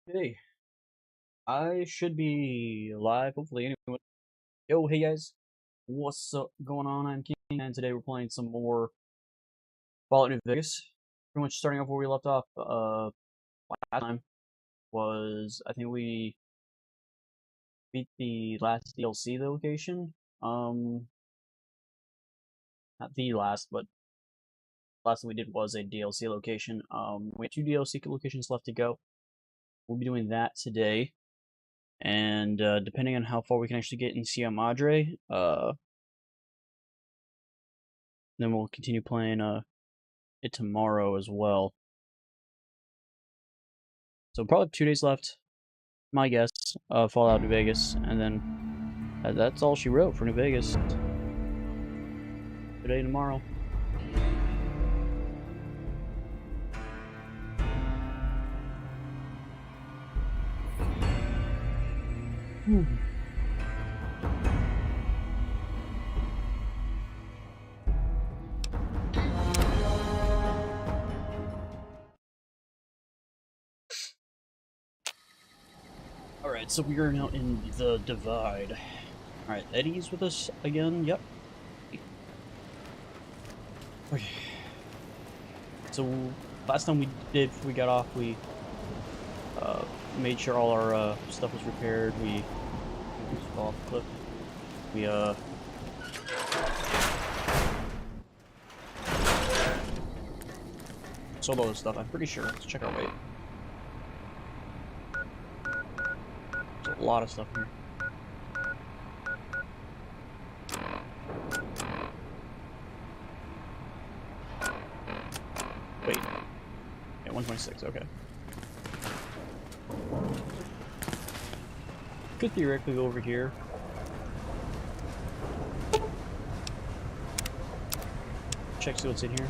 Hey, I should be live, hopefully, anyway. Yo, hey guys, what's up going on? I'm King, and today we're playing some more Fallout New Vegas. Pretty much starting off where we left off, last time was, I think we beat the last DLC location. Not the last, but last thing we did was a DLC location. We have 2 DLC locations left to go. We'll be doing that today. And depending on how far we can actually get in Sierra Madre, then we'll continue playing it tomorrow as well. So probably 2 days left, my guess, Fallout New Vegas, and then that's all she wrote for New Vegas. Today and tomorrow. Alright, so we are now in the Divide. Alright, Eddie's with us again, yep. Okay. So, last time we got off, we made sure all our stuff was repaired. We fell off the cliff. We sold all this stuff, I'm pretty sure. Let's check our weight. There's a lot of stuff here. Wait. Yeah, 126, okay. Could theoretically go over here. Check, see what's in here.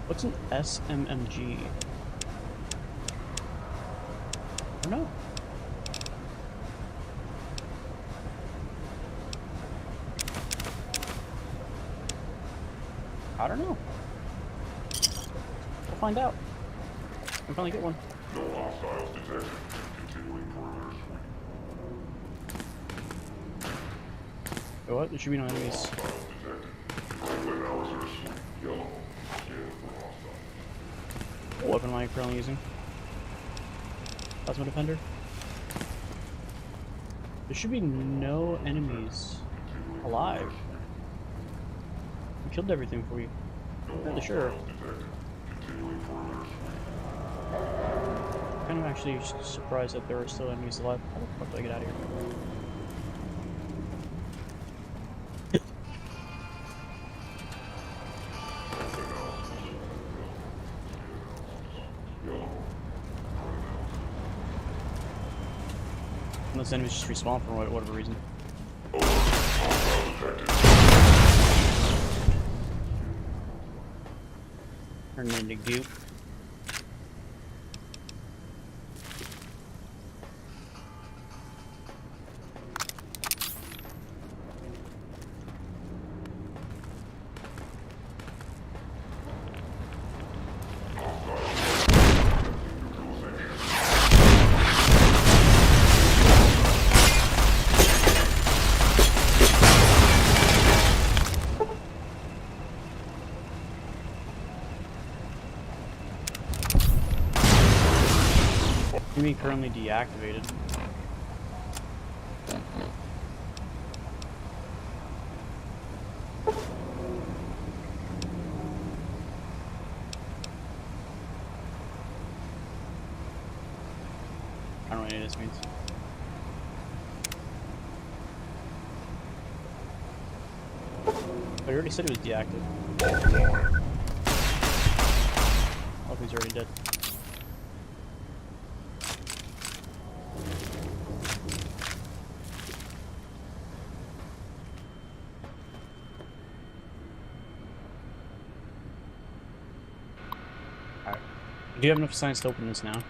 What's an SMMG? I don't know. I don't know. We'll find out. We'll finally get one. No hostiles detected. Continuing perimeter sweep. Go what? There should be no enemies. Hostiles detected. Display analysis. Yellow. Scan for hostiles. What weapon am I currently using? Plasma Defender? There should be no enemies alive. We killed everything for you. Fairly sure. I'm kind of actually surprised that there are still enemies alive. How the fuck do I get out of here? Unless enemies just respawn for whatever reason. Turn into goop. You mean currently deactivated? I don't know what any of this means. But I already said it was deactivated. Oh, he's already dead. Do you have enough science to open this now?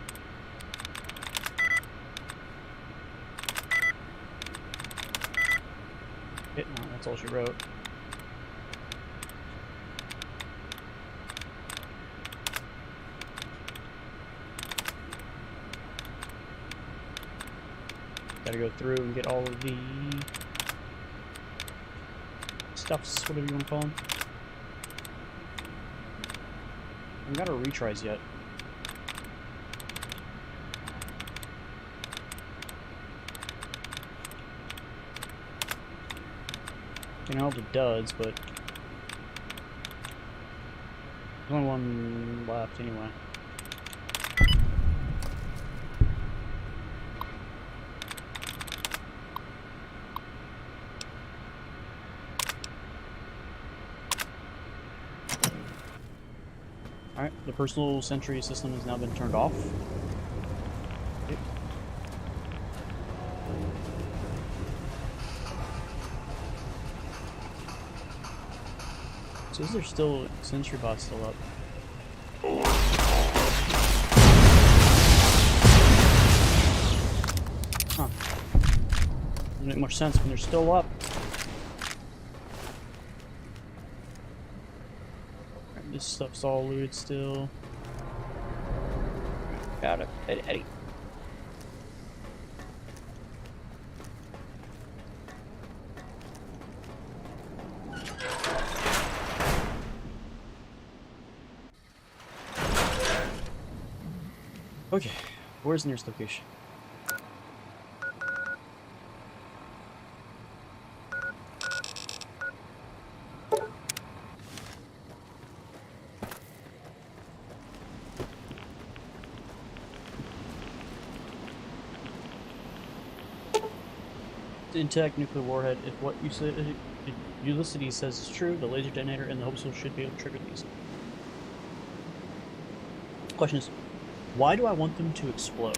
No, that's all she wrote. Gotta go through and get all of the stuffs, whatever you want to call them. I haven't got our retries yet. You know, all the duds, but there's only one left anyway. Alright, the personal sentry system has now been turned off. Okay. So is there still sentry bots still up? Huh. Doesn't make much sense when they're still up. Alright, this stuff's all looted still. Got it. Eddie. Okay, where's the nearest location? Intact nuclear warhead. If what you said, if Ulysses says is true, the laser detonator and the hope cell should be able to trigger these. Question is, why do I want them to explode?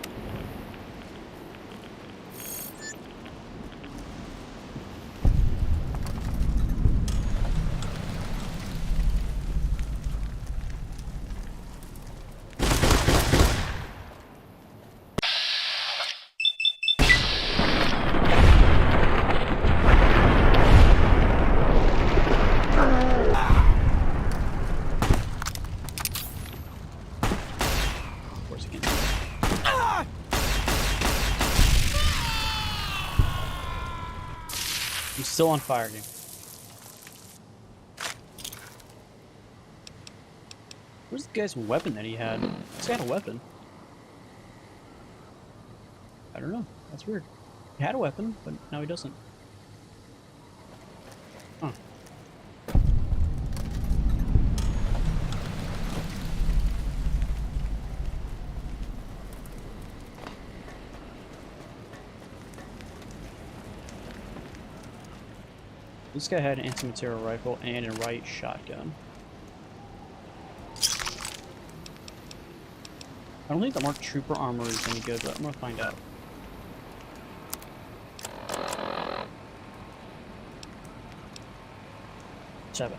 I'm still on fire, dude. Where's the guy's weapon that he had? He's got a weapon. I don't know. That's weird. He had a weapon, but now he doesn't. Huh. This guy had an anti-material rifle and a right shotgun. I don't think the Mark Trooper armor is any good, but I'm gonna find out. Seven.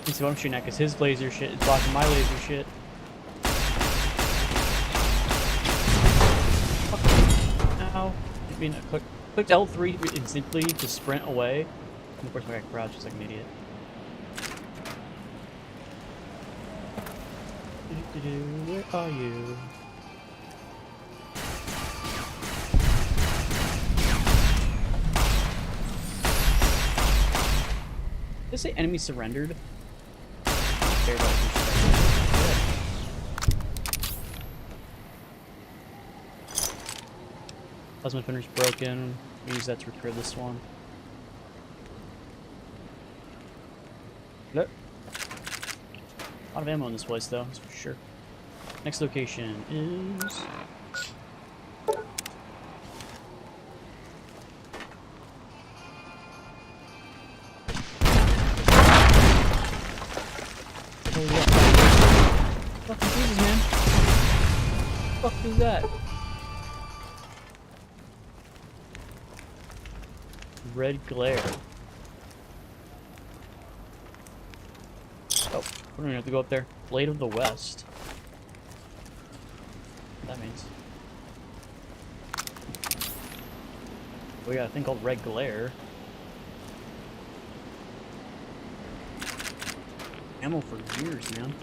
This is what I'm shooting at, because his laser shit is blocking my laser shit. Ow. I mean, I clicked L3 instantly to sprint away. And of course, my guy crouched just like an idiot. Where are you? Did they say enemy surrendered? Everybody Plasma defender's broken. We use that to repair this one. Nope. A lot of ammo in this place, though, that's for sure. Next location is... Fucking Jesus, man. What the fuck is that? Red glare. Oh, we don't have to go up there. Blade of the West. What that means. We got a thing called red glare. Ammo for years, man.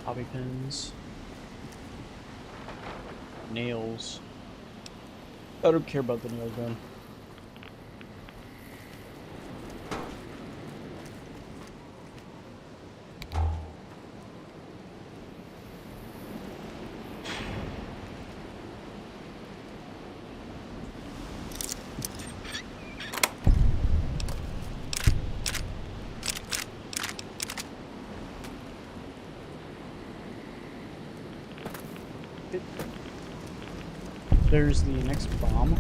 Hobby pins. Nails. I don't care about the nails, man. There's the next bomb.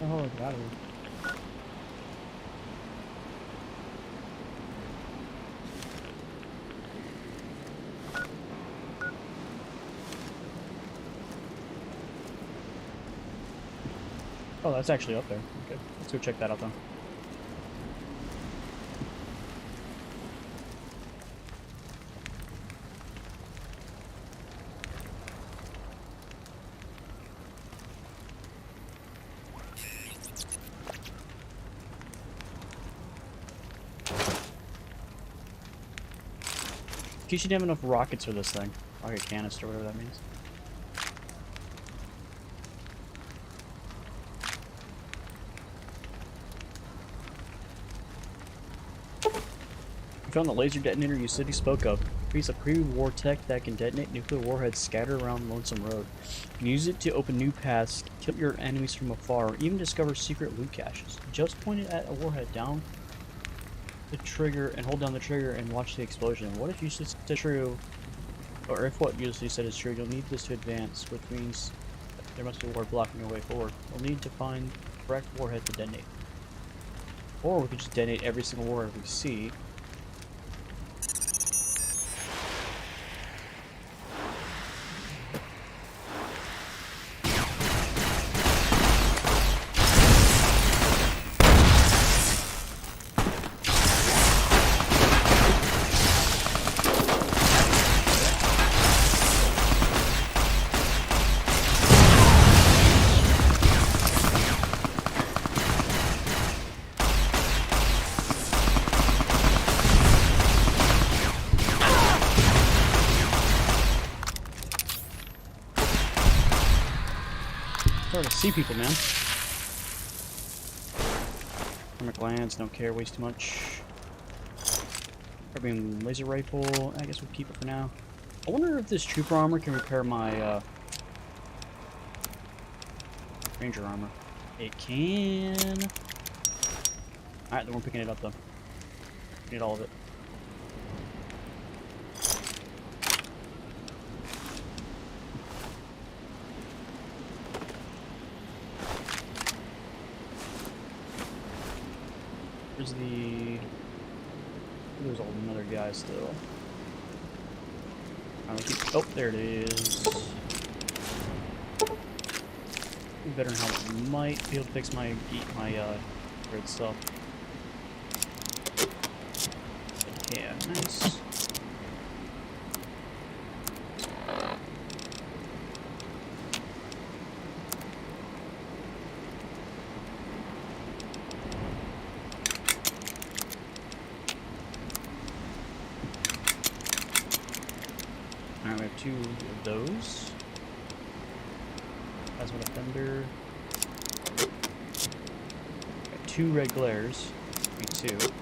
Oh, I got it. Oh, that's actually up there. Okay, let's go check that out then. You should have enough rockets for this thing. Rocket canister, whatever that means. We found the laser detonator you said you spoke of. A piece of pre-war tech that can detonate nuclear warheads scattered around Lonesome Road. You can use it to open new paths, kill your enemies from afar, or even discover secret loot caches. Just point it at a warhead down the trigger and hold down the trigger and watch the explosion. What if you said true, or if what you said is true, you'll need this to advance, which means there must be a warhead blocking your way forward. You'll need to find the correct warhead to detonate. Or we could just detonate every single warhead we see. Starting to see people, man. Thermic lance, don't care, waste too much. Carbine laser rifle, I guess we'll keep it for now. I wonder if this trooper armor can repair my ranger armor. It can. Alright, then we're picking it up though. We need all of it. There's another guy still. Oh, there it is. Veteran helmet might be able to fix my grid stuff. Yeah, nice. Alright, we have 2 of those. Plasma defender. Got 2 red glares. Me too. Bunch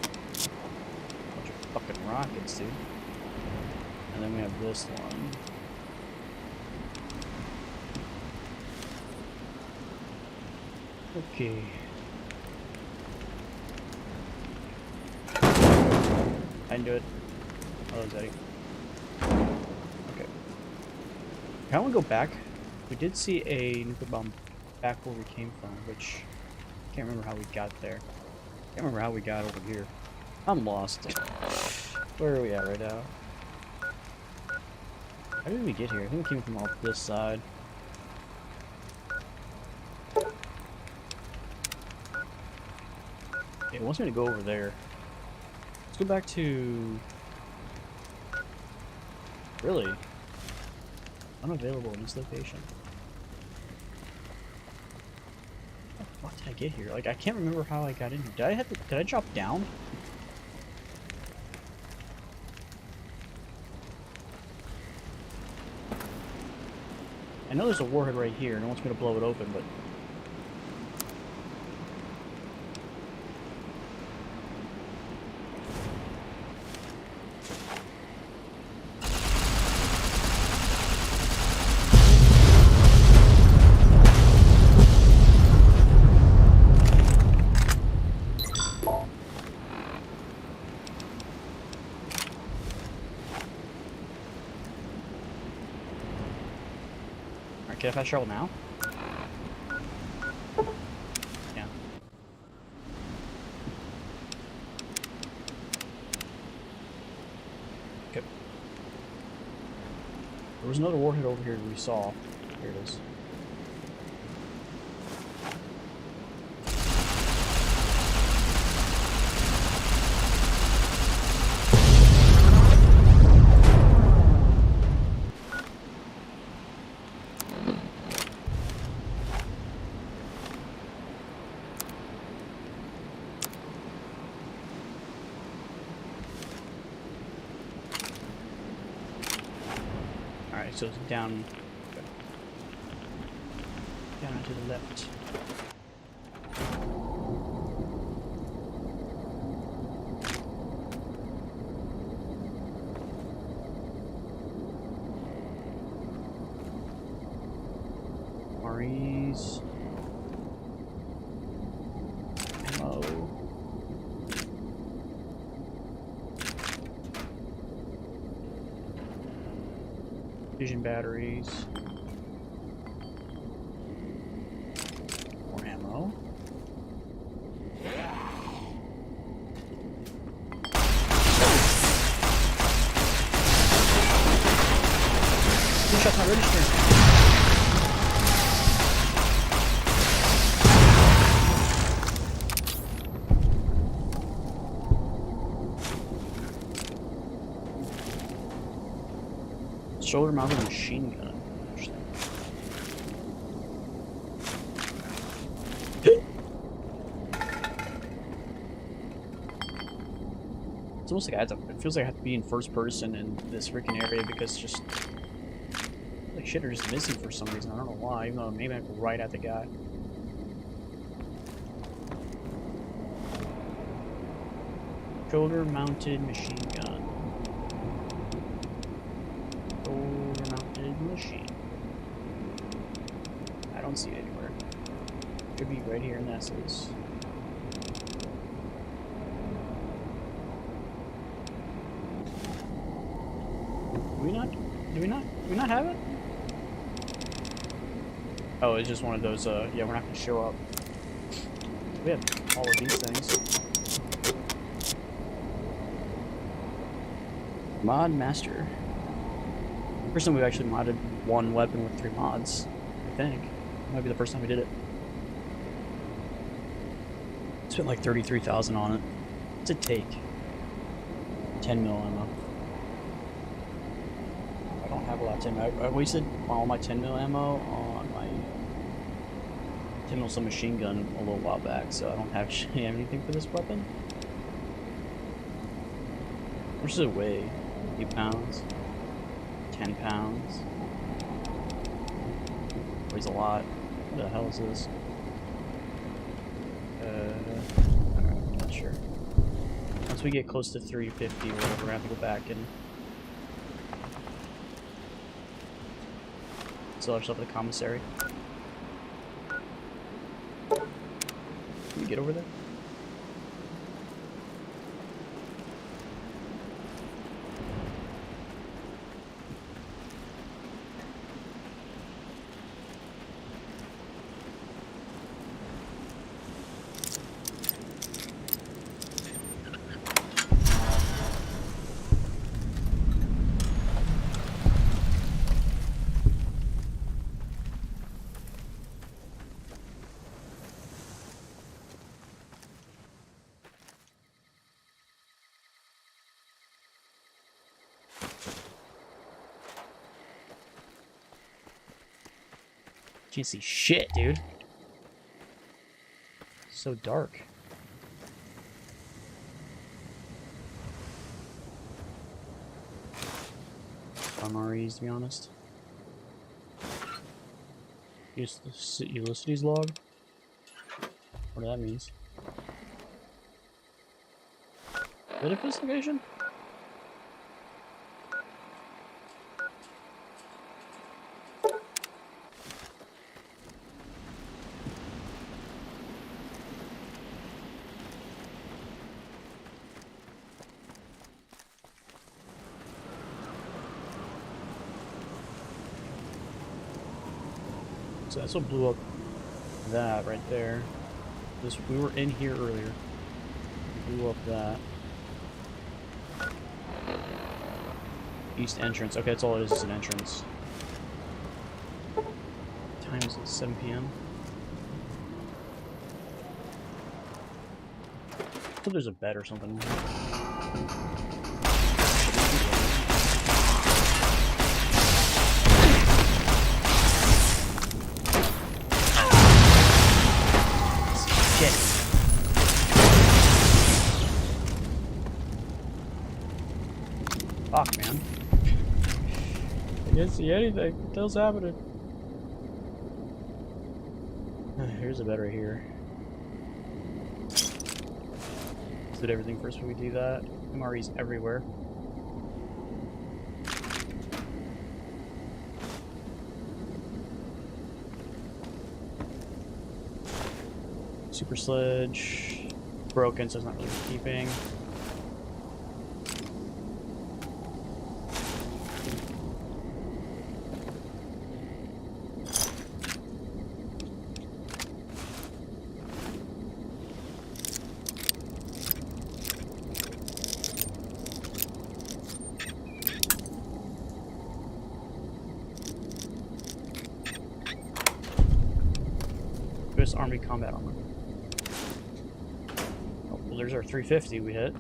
of fucking rockets, dude. And then we have this one. Okay. I can do it. Oh, is that it? I want to go back. We did see a nuclear bomb back where we came from, which I can't remember how we got there. Can't remember how we got over here. I'm lost. Where are we at right now? How did we get here? I think we came from off this side. It wants me to go over there. Let's go back to... Really? Unavailable in this location. How the fuck did I get here? Like, I can't remember how I got in here. Did I drop down? I know there's a warhead right here and it wants me to blow it open, but... Alright, can I fast travel now? Yeah. Okay. There was another warhead over here we saw. Here it is. Alright, so it's down to the left. REs. Ammo. Vision batteries. More ammo. Two shots not registering. Shoulder mounted machine gun. Interesting. It's almost like it feels like I have to be in first person in this freaking area because just like shit are just missing for some reason. I don't know why, even though maybe I can go right at the guy. Shoulder mounted machine gun. Shoulder-mounted machine. I don't see it anywhere. Could be right here in S's. Do we not have it? Oh, it's just one of those, yeah, we're not gonna show up. We have all of these things. Mod Master. First time we've actually modded one weapon with 3 mods, I think. It might be the first time we did it. Spent like 33,000 on it. What's it take? 10 mil ammo. I don't have a lot of 10 mil. I wasted all my 10 mil ammo on my 10 mil submachine gun a little while back, so I don't actually have anything for this weapon. How much does it weigh? 8 pounds? 10 pounds? Weighs a lot. What the hell is this? I'm not sure. Once we get close to 350 or whatever, we have to go back and sell our stuff at the commissary. Can we get over there? Can't see shit, dude. It's so dark. MREs, to be honest. Ulysses log? What that means. Is that a investigation? So that's what blew up that right there. We were in here earlier. We blew up that. East entrance. Okay, that's all it is an entrance. Time is at 7 p.m. I thought there's a bed or something. Shit. Fuck, man. I can't see anything. What the hell's happening? Here's a bed right here. Let's do everything first before we do that. MREs everywhere. Super sledge. Broken, so it's not really keeping. U.S. Army combat armor. Oh, well, there's our 350 we hit.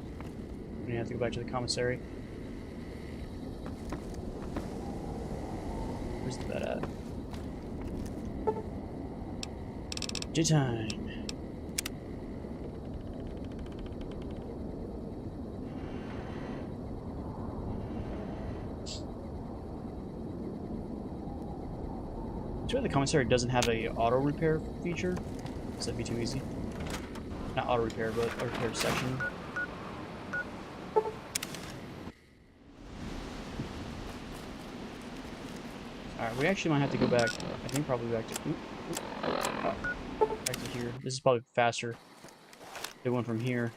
We have to go back to the commissary. Where's the bed at? Daytime. It's why the commissary doesn't have a auto repair feature, so that'd be too easy. Not auto repair, but a repair section. Alright, we actually might have to go back. I think probably back to back to here. This is probably faster. They went from here.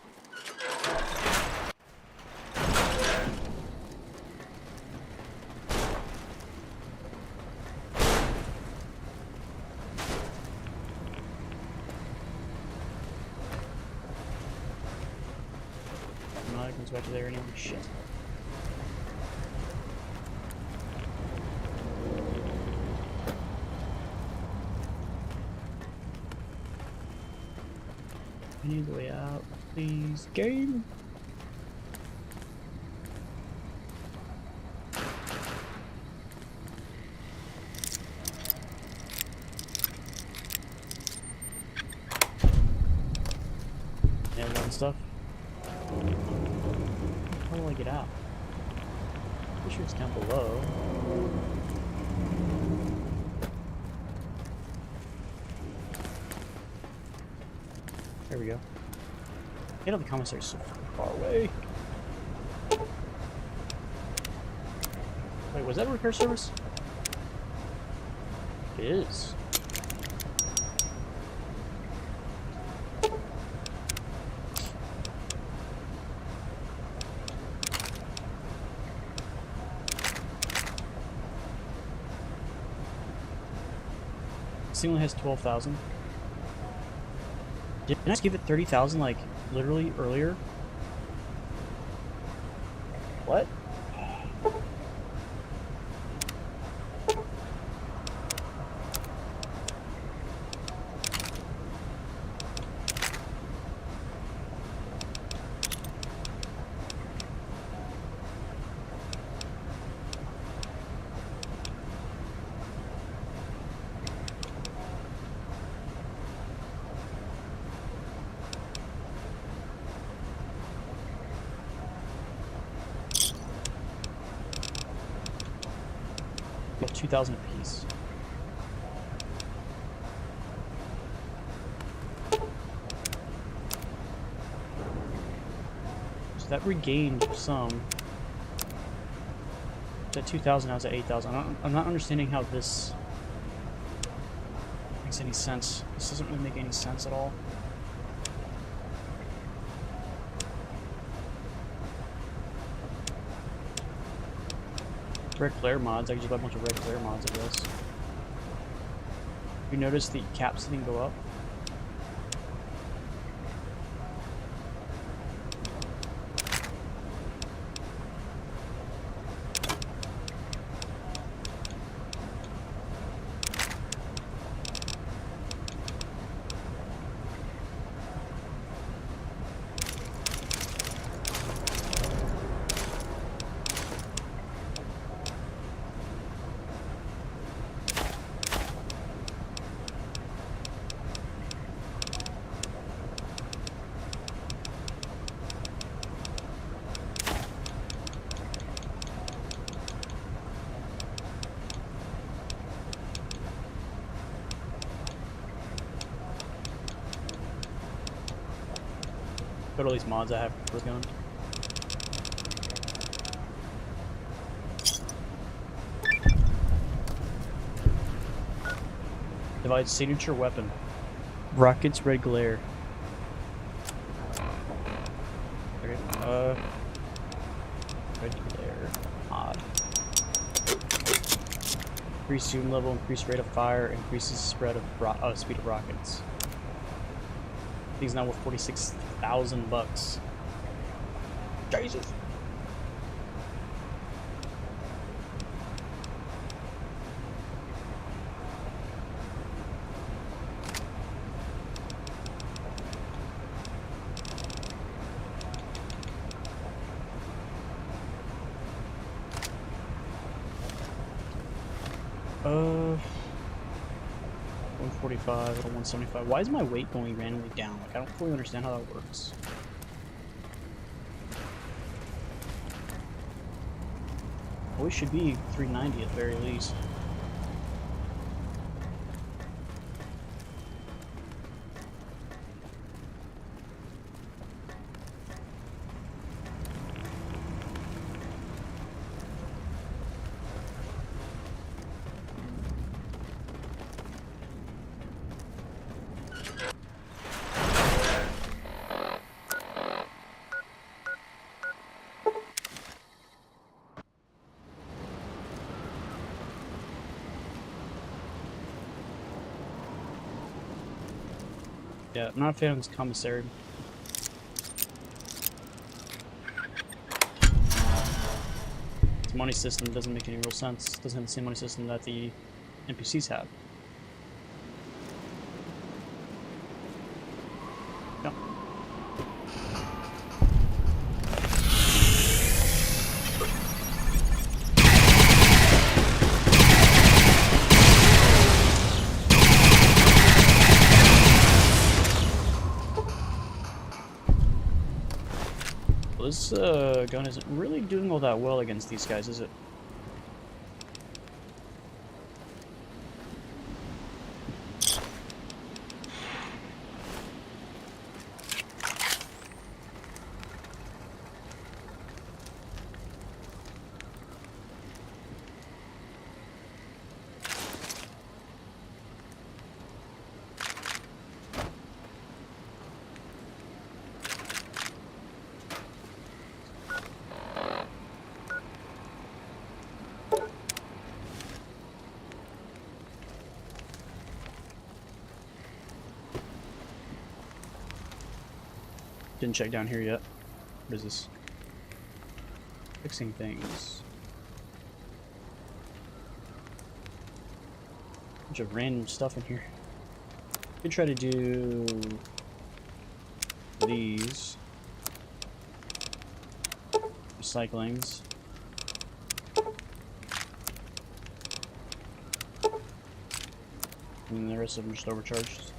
It comes back to there anyway. Shit. I need the way out, please, game. And that stuff. How do I get out? Pretty sure it's down below. There we go. Get out of the commissary so far away. Wait, was that a repair service? It is. This thing only has 12,000. Didn't I just give it 30,000 like literally earlier? What? 2,000 apiece. So that regained some. It's at 2,000, now it's at 8,000. I'm not understanding how this makes any sense. This doesn't really make any sense at all. Red glare mods, I can just buy a bunch of red glare mods, I guess. You notice the caps didn't go up? Look at all these mods I have for this gun. Divide signature weapon. Rockets red glare. Okay, red glare mod. Increase zoom level, increase rate of fire, increases spread of speed of rockets. These now worth 46,000 bucks. Jesus. Uh, 145 or 175. Why is my weight going randomly down? Like, I don't fully understand how that works. Always should be 390 at the very least. Yeah, I'm not a fan of this commissary. This money system doesn't make any real sense. It doesn't have the same money system that the NPCs have. No. Well, this gun isn't really doing all that well against these guys, is it? Didn't check down here yet. What is this? Fixing things. Bunch of random stuff in here. Could try to do these recyclings. And then the rest of them just overcharged.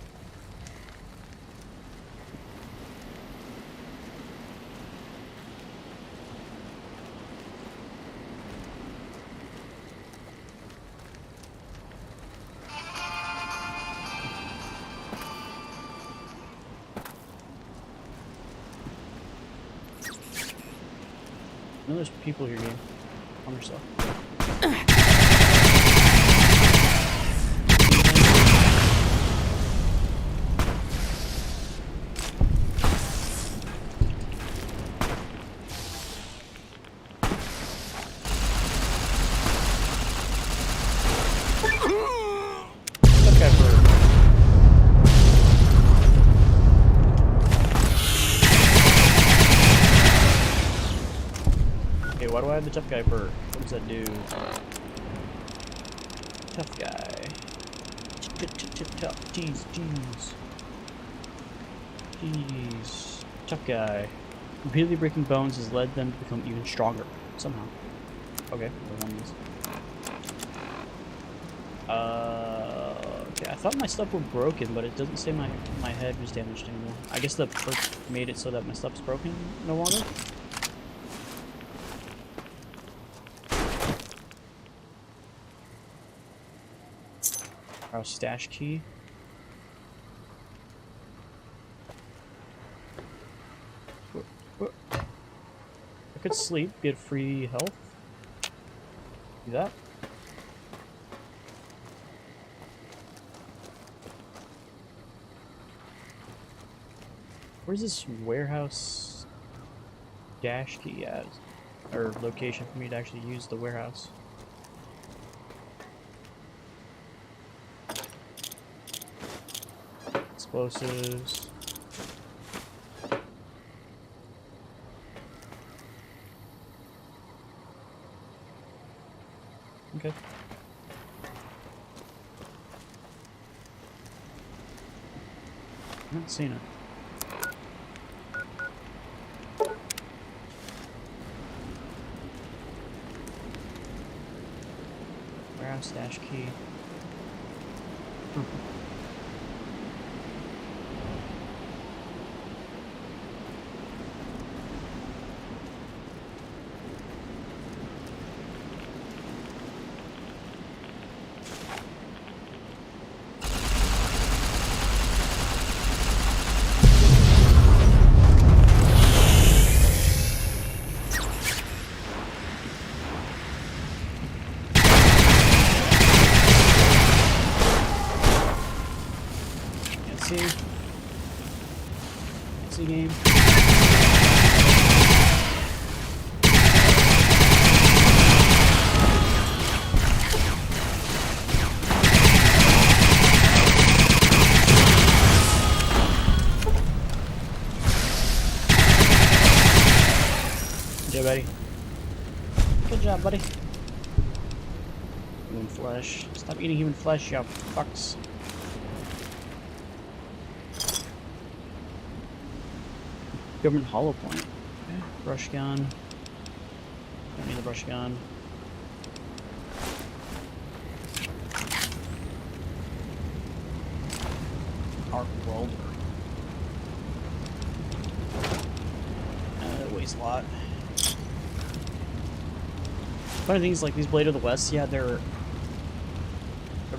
know there's people here, game. On yourself. Why do I have the tough guy perk? What does that do? Tough guy. Tough. Jeez. Tough guy. Repeatedly breaking bones has led them to become even stronger. Somehow. Okay, we're on this. Okay, I thought my stuff were broken, but it doesn't say my head was damaged anymore. I guess the perk made it so that my stuff's broken no longer? Our stash key. I could sleep, get free health. Do that. Where's this warehouse dash key at? Or location for me to actually use the warehouse? Explosives. Okay. I'm not seeing it. Warehouse dash key. See game. Good job, buddy. Good job, buddy. Human flesh. Stop eating human flesh, you fucks. Government hollow point. Okay. Brush gun. Don't need the brush gun. Arc welder. That weighs a lot. Funny things like these Blade of the West, yeah, they're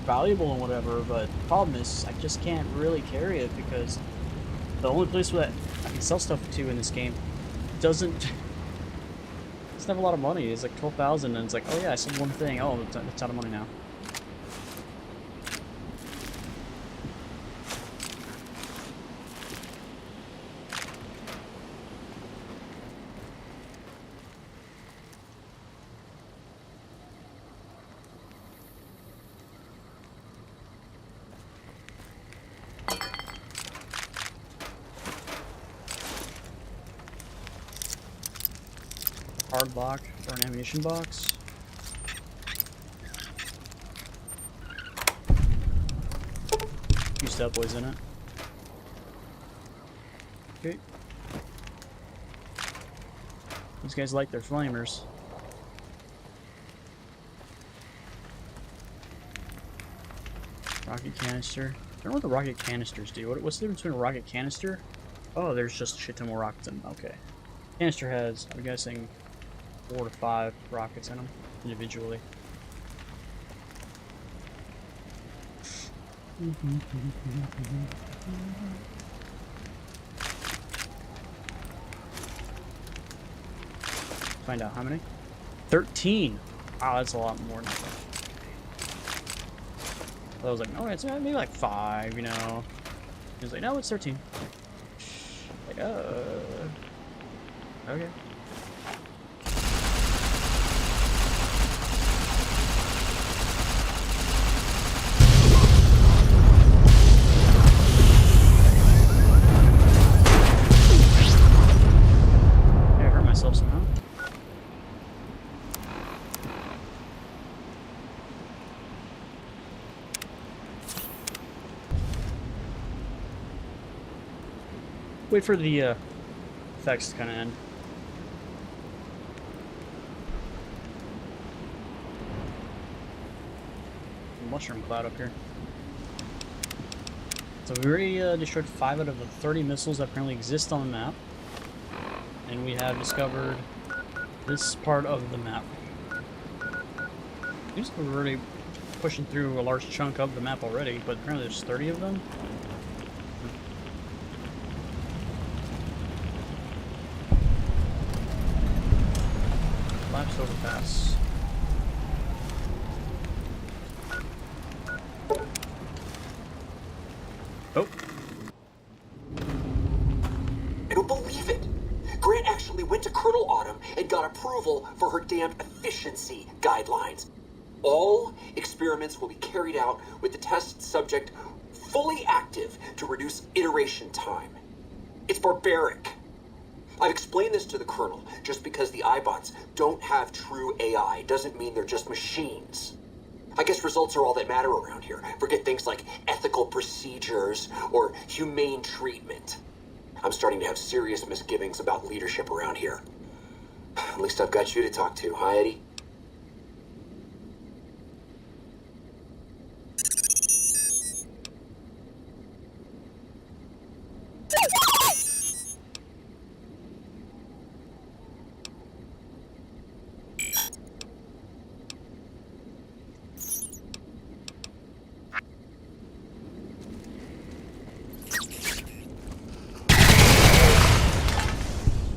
valuable and whatever, but the problem is I just can't really carry it because the only place that I can sell stuff to in this game doesn't have a lot of money. It's like 12,000 and it's like, oh yeah, I sold one thing. Oh, that's out of money now. Hard lock for an ammunition box. Two stout boys in it. Okay. These guys like their flamers. Rocket canister. I don't know what the rocket canisters do. What's the difference between a rocket canister? Oh, there's just a shit ton more rockets in them. Okay. Canister has, I'm guessing, 4 to 5 rockets in them individually. Find out how many. 13. Wow, that's a lot more than I thought. I was like, oh, it's maybe like 5, you know. He was like, no, it's 13. Like, okay. I hurt myself somehow. Wait for the effects to kind of end. Mushroom cloud up here. So we already destroyed 5 out of the 30 missiles that apparently exist on the map. And we have discovered this part of the map. Seems like we're already pushing through a large chunk of the map already, but apparently there's 30 of them. Lapsed overpass. Oh. I don't believe it. Grant actually went to Colonel Autumn and got approval for her damned efficiency guidelines. All experiments will be carried out with the test subject fully active to reduce iteration time. It's barbaric. I've explained this to the Colonel. Just because the iBots don't have true AI doesn't mean they're just machines. I guess results are all that matter around here. Forget things like ethical procedures or humane treatment. I'm starting to have serious misgivings about leadership around here. At least I've got you to talk to, huh, Eddie?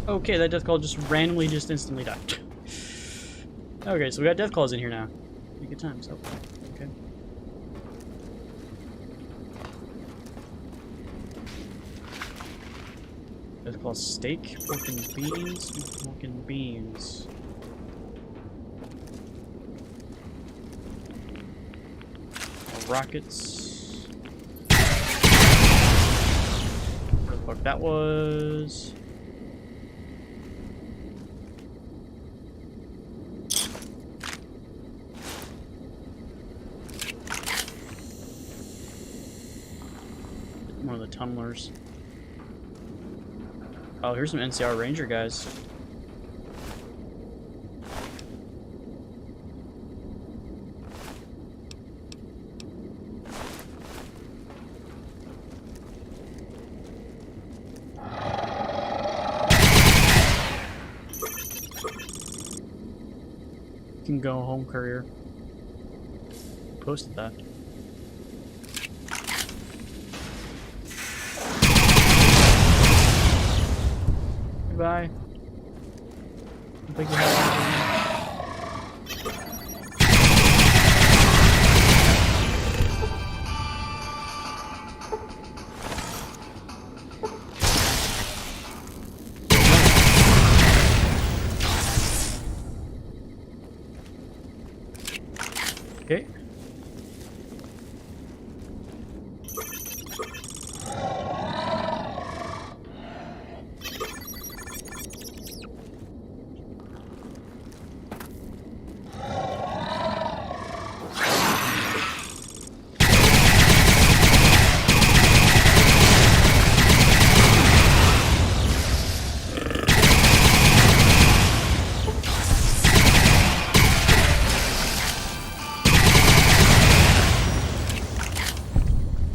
Okay, that death call just randomly instantly died. Okay, so we got death calls in here now. Pretty good times. Oh, okay. Death call steak, pork and beans, pork and beans. Rockets. Where the fuck that was? One of the tumblers. Oh, here's some NCR Ranger guys. You can go home, courier. Posted that. Goodbye. I think you have okay.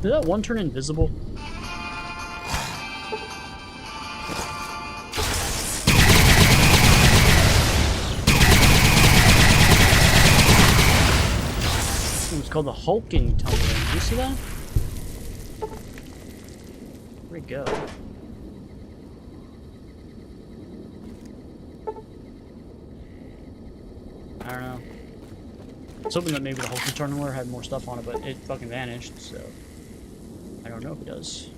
Did that one turn invisible? It was called the hulking tumbler. Did you see that? Where'd it go? was hoping that maybe the Hulk Eternal had more stuff on it, but it fucking vanished, so I don't know if it does.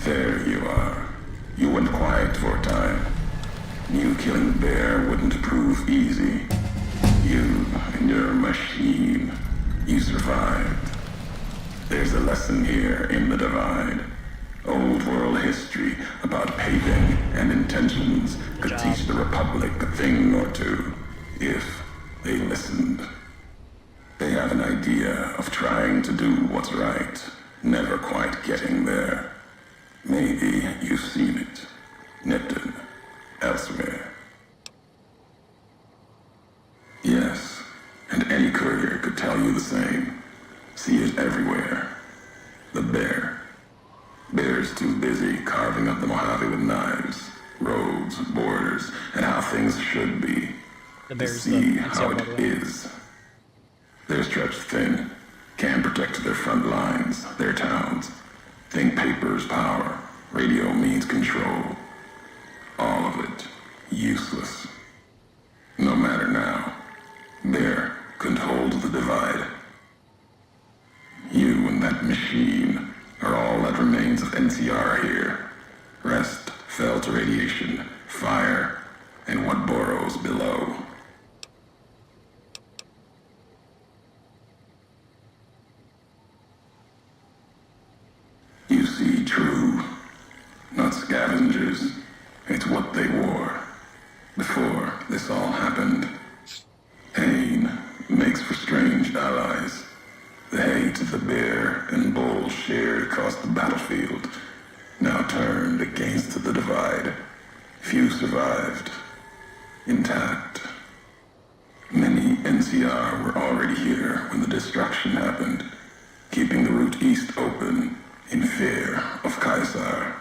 There you are. You went quiet for a time. Knew killing the bear wouldn't prove easy. You and your machine. You survived. There's a lesson here in the Divide. Old world history about paving and intentions could teach the Republic a thing or two, if they listened. They have an idea of trying to do what's right, never quite getting there. Maybe you've seen it. Nipton. Elsewhere. Yes, and any courier could tell you the same. See it everywhere. The bear. Bear's too busy carving up the Mojave with knives, roads, borders, and how things should be. To see how it is. They're stretched thin. Can't protect their front lines, their towns. Think paper's power. Radio means control. All of it. Useless. No matter now. Bear couldn't hold the Divide. You and that machine are all that remains of NCR here. Rest fell to radiation, fire, and what burrows below. You see true, not scavengers. It's what they wore before this all happened. Pain makes for strange allies. The hate the bear and bull shared across the battlefield now turned against the Divide. Few survived, intact. Many NCR were already here when the destruction happened, keeping the route east open in fear of Caesar,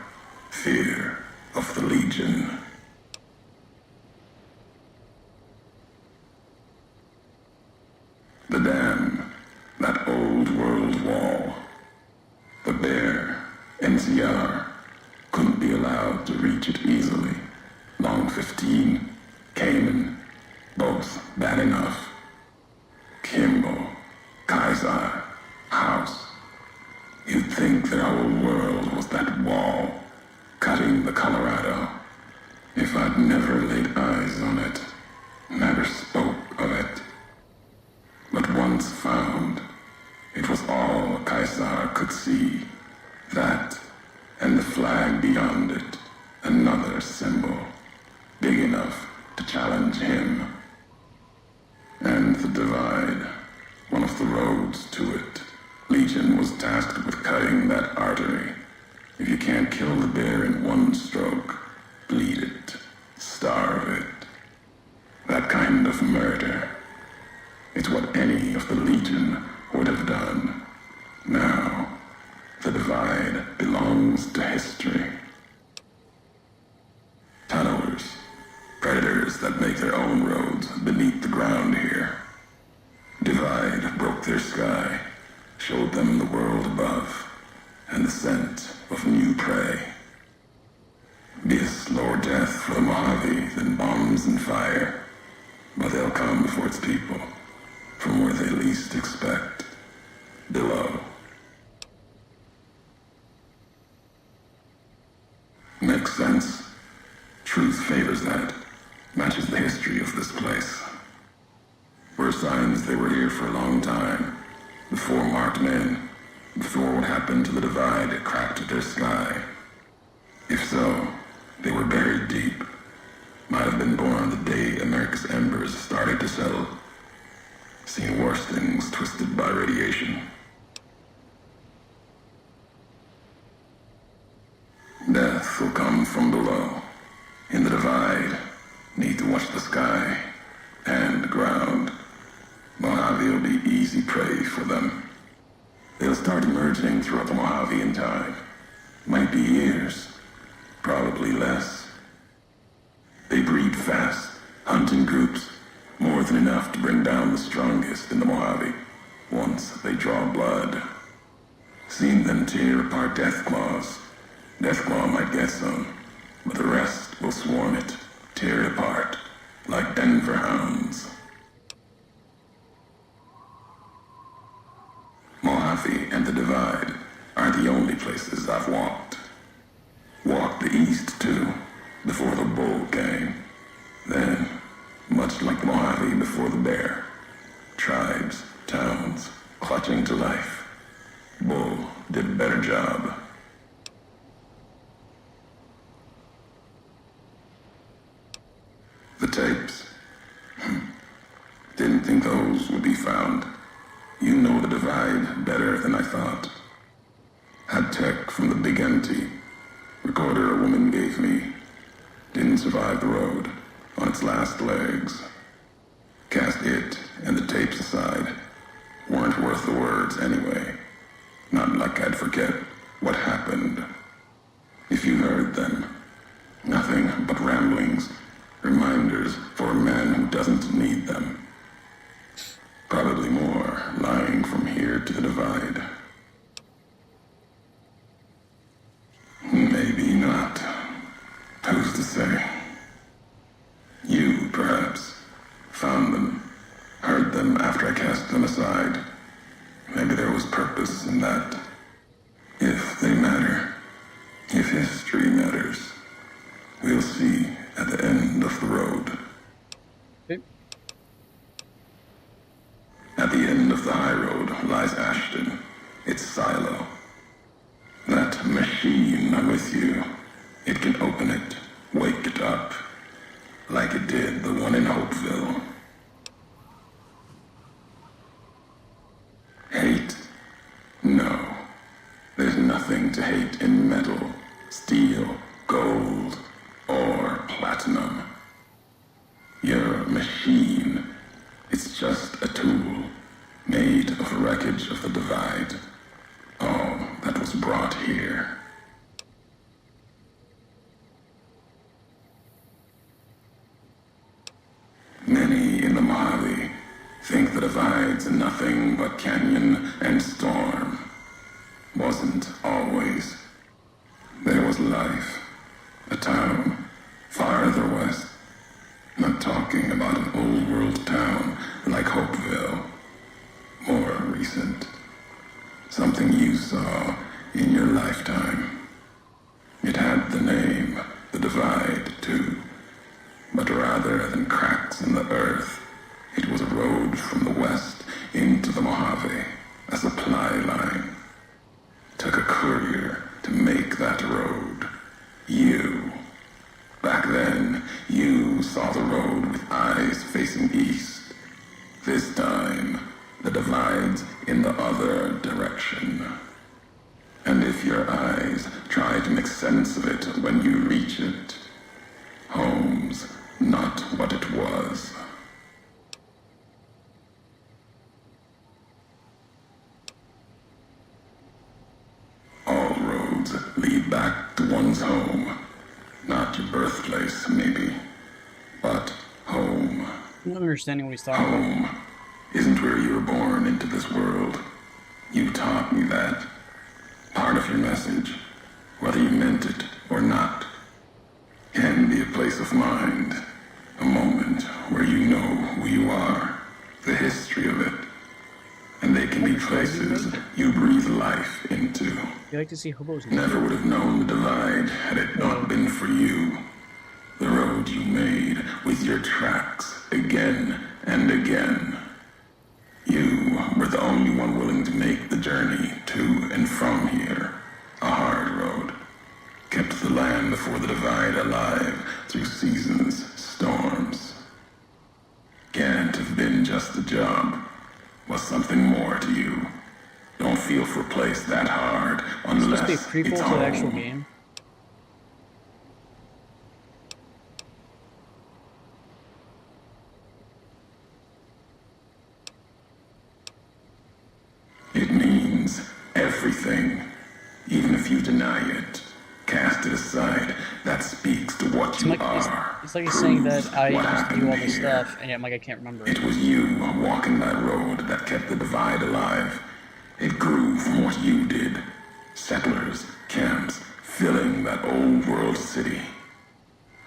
fear of the Legion. The dam, that old world wall. The bear, NCR, couldn't be allowed to reach it easily. Long 15, Cayman, both bad enough. Kimball, Kaiser, House. You'd think their whole world was that wall, cutting the Colorado. If I'd never laid eyes on it, never spoke of it. But once found, it was all Caesar could see. That, and the flag beyond it, another symbol, big enough to challenge him. And the Divide, one of the roads to it. Legion was tasked with cutting that artery. If you can't kill the bear in one stroke, bleed it, starve it. That kind of murder. It's what any of the Legion would have done. Now, the Divide belongs to history. Tunnelers, predators that make their own roads beneath the ground here. Divide broke their sky, showed them the world above, and the scent of new prey. Be a slower death for the Mojave than bombs and fire, but they'll come for its people, from where they least expect, below. Makes sense. Truth favors that. Matches the history of this place. Were signs they were here for a long time. Before marked men. Before what happened to the Divide cracked their sky. If so, they were buried deep. Might have been born the day America's embers started to settle. Seen worse things twisted by radiation. Death will come from below. In the Divide, need to watch the sky and the ground. Mojave will be easy prey for them. They'll start emerging throughout the Mojave in time. Might be years, probably less. They breed fast, hunt in groups, more than enough to bring down the strongest in the Mojave, once they draw blood. Seen them tear apart Deathclaws. Deathclaw might get some, but the rest will swarm it, tear it apart, like Denver hounds. Mojave and the Divide are the only places I've walked. Walked the east, too, before the bull came. Then, much like Mojave before the bear, tribes, towns, clutching to life. Bull did a better job. The tapes. Didn't think those would be found. You know the Divide better than I thought. Had tech from the big empty. Recorder a woman gave me. Didn't survive the road on its last legs. Cast it and the tapes aside. Weren't worth the words anyway. Not like I'd forget what happened. If you heard them, nothing but ramblings, reminders for a man who doesn't need them. Probably more lying from here to the Divide. Maybe not. Who's to say? You, perhaps, found them, heard them after I cast them aside. Maybe there was purpose in that. If they matter, if history matters, we'll see at the end of the road. Okay. At the end of the high road lies Ashton, its silo. That machine I'm with you, it can open it, wake it up, like it did the one in Hopeville. Hate? No. There's nothing to hate in metal, steel, gold, or platinum. You're a machine. It's just a tool, made of wreckage of the Divide. All that was brought here. Many in the Mojave think the Divide's nothing but canyon and storm. Wasn't always. There was life. A town farther west. Not talking about an old world town like Hopeville. More recent. Something you saw in your lifetime. It had the name, the Divide, too. But rather than cracks in the earth, it was a road from the west into the Mojave, a supply line. Took a courier to make that road. You. Back then, you saw the road with eyes facing east. This time, the Divide's in the other direction. And if your eyes try to make sense of it when you reach it, home's not what it was. All roads lead back to one's home. Not your birthplace, maybe, but home. I'm not understanding what he's talking about. Home isn't where you were born into this world. You taught me that. Part of your message, whether you meant it or not, can be a place of mind, a moment where you know who you are, the history of it, and they can be places you breathe life into. You like to see hobos? Never would have known the Divide had it not been for you. The road you made with your tracks again and again. You were the only one willing to make the journey to and from here. A hard road. Kept the land before the Divide alive through seasons, storms. Can't have been just a job. Was something more to you. Don't feel for a place that hard unless Is this supposed to be a prequel it's to home. the actual game? It means everything. Even if you deny it, cast it aside, that speaks to what you are. It's like he's saying that Proves I what used to do happened all this here. stuff, and yet like I can't remember. It was you walking that road that kept the Divide alive. It grew from what you did. Settlers, camps, filling that old world city.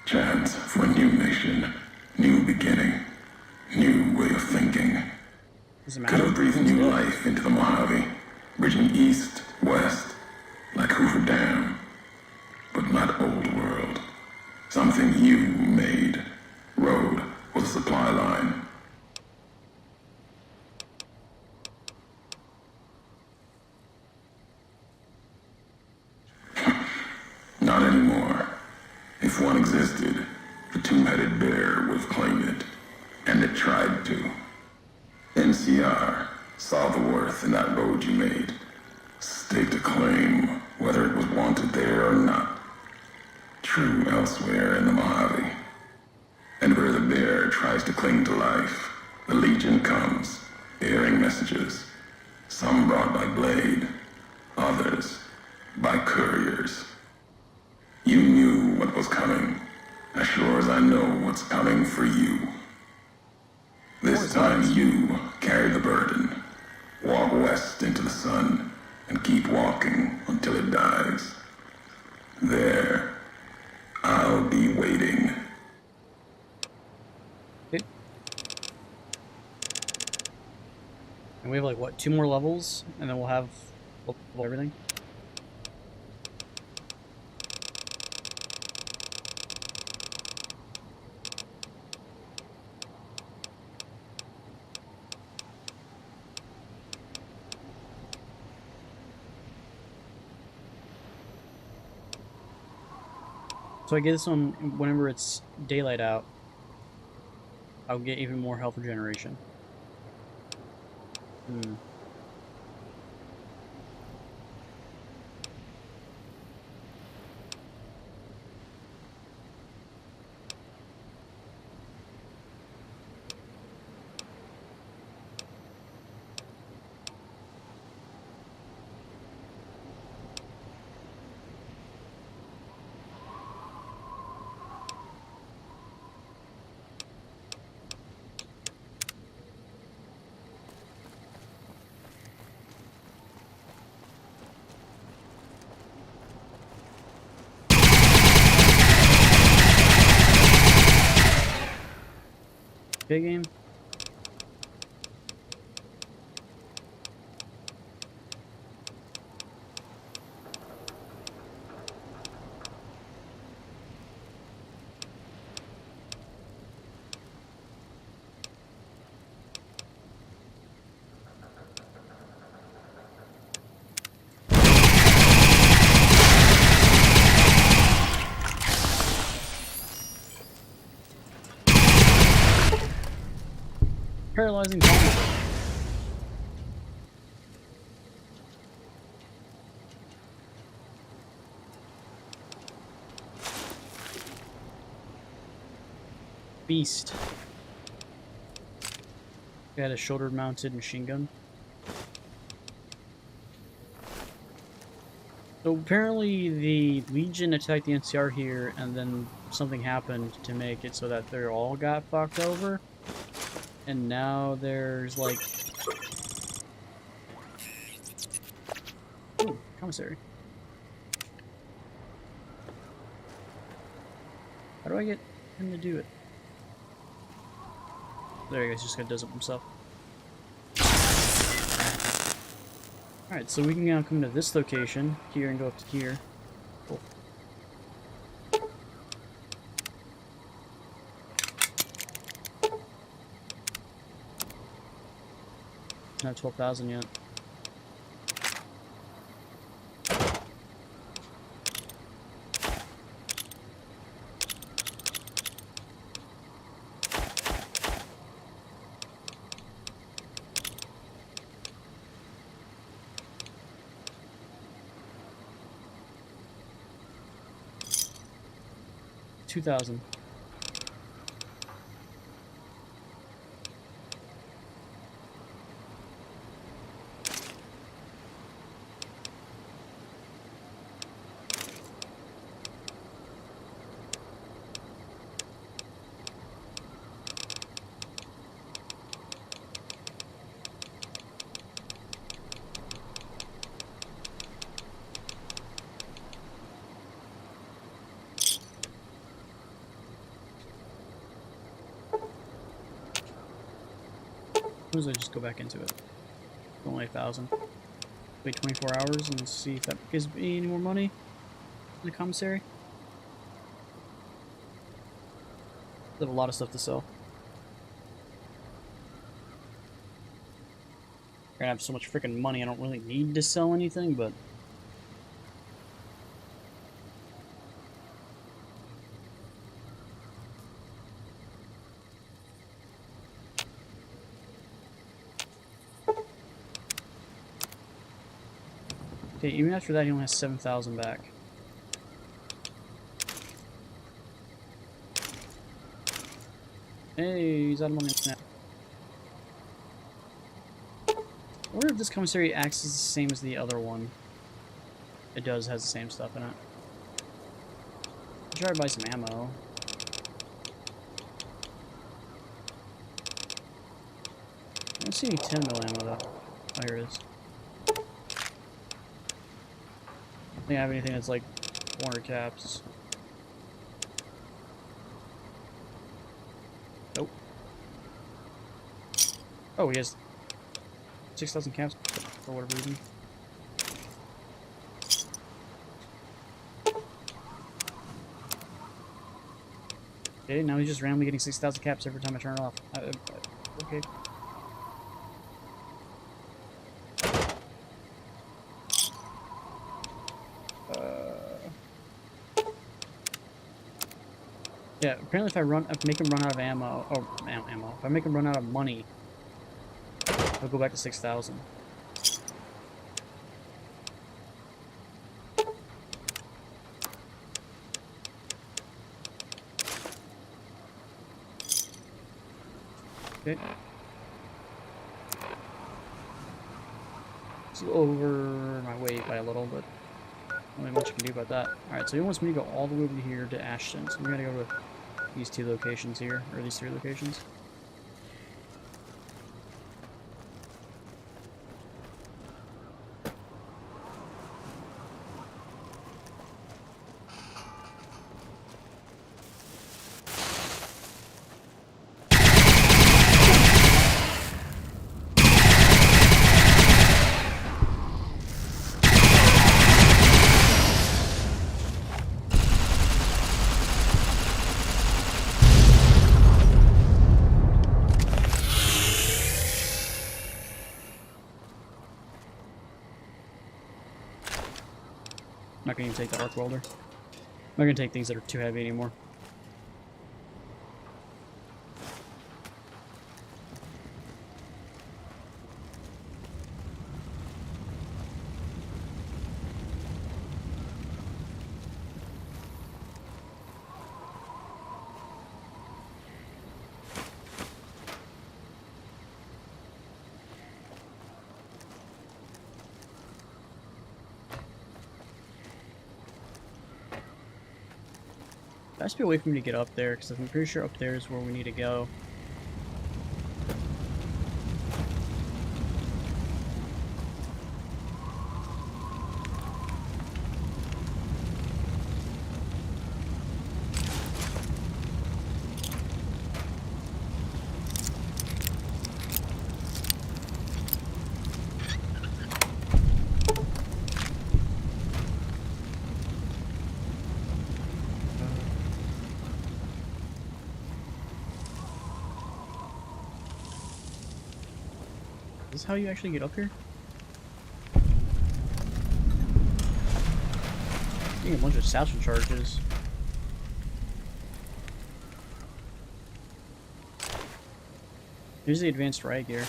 Chance for a new nation, new beginning, new way of thinking. Doesn't Could matter. have breathed new life into the Mojave, bridging east, west, like Hoover Dam. But not old world. Something you made. Road was a supply line. Not anymore. If one existed, the two-headed bear would have claimed it. And it tried to. NCR saw the worth in that road you made. Staked a claim, whether it was wanted there or not. True elsewhere in the Mojave. And where the bear tries to cling to life, the Legion comes, bearing messages. Some brought by blade, others by couriers. You knew what was coming, as sure as I know what's coming for you. This time you carry the burden. Walk west into the sun, and keep walking until it dies. There, I'll be waiting. Okay. And we have like what, 2 more levels, and then we'll have everything. So I get this one whenever it's daylight out. I'll get even more health regeneration. Okay, game. Paralyzing combo. Beast. Got a shoulder-mounted machine gun. So apparently the Legion attacked the NCR here, and then something happened to make it so that they all got fucked over. And now there's like... Ooh, commissary. How do I get him to do it? There he goes, just does it himself. Alright, so we can now come to this location here and go up to here. Cool. Not 12,000 yet. $2,000. I just go back into it. It's only 1,000. Wait 24 hours and see if that gives me any more money in the commissary. I have a lot of stuff to sell. I have so much freaking money, I don't really need to sell anything, but okay, even after that, he only has 7,000 back. Hey, he's out of money now. I wonder if this commissary acts as the same as the other one. It does, has the same stuff in it. I'll try to buy some ammo. I don't see any 10 mil ammo though. Oh, here it is. I don't think I have anything that's like 400 caps. Nope. Oh, he has 6,000 caps for whatever reason. Okay, now he's just randomly getting 6,000 caps every time I turn it off. Okay. Yeah, apparently if I make him run out of ammo, if I make him run out of money, I'll go back to 6,000. Okay. It's over my weight by a little, but not much you can do about that. Alright, so he wants me to go all the way over here to Ashton, so we're gonna go to these 2 locations here, or these 3 locations. I'm not gonna even take the arc welder. I'm not gonna take things that are too heavy anymore. There has to be a way for me to get up there, because I'm pretty sure up there is where we need to go. Is this how you actually get up here? Getting a bunch of satchel charges. Here's the advanced riot gear.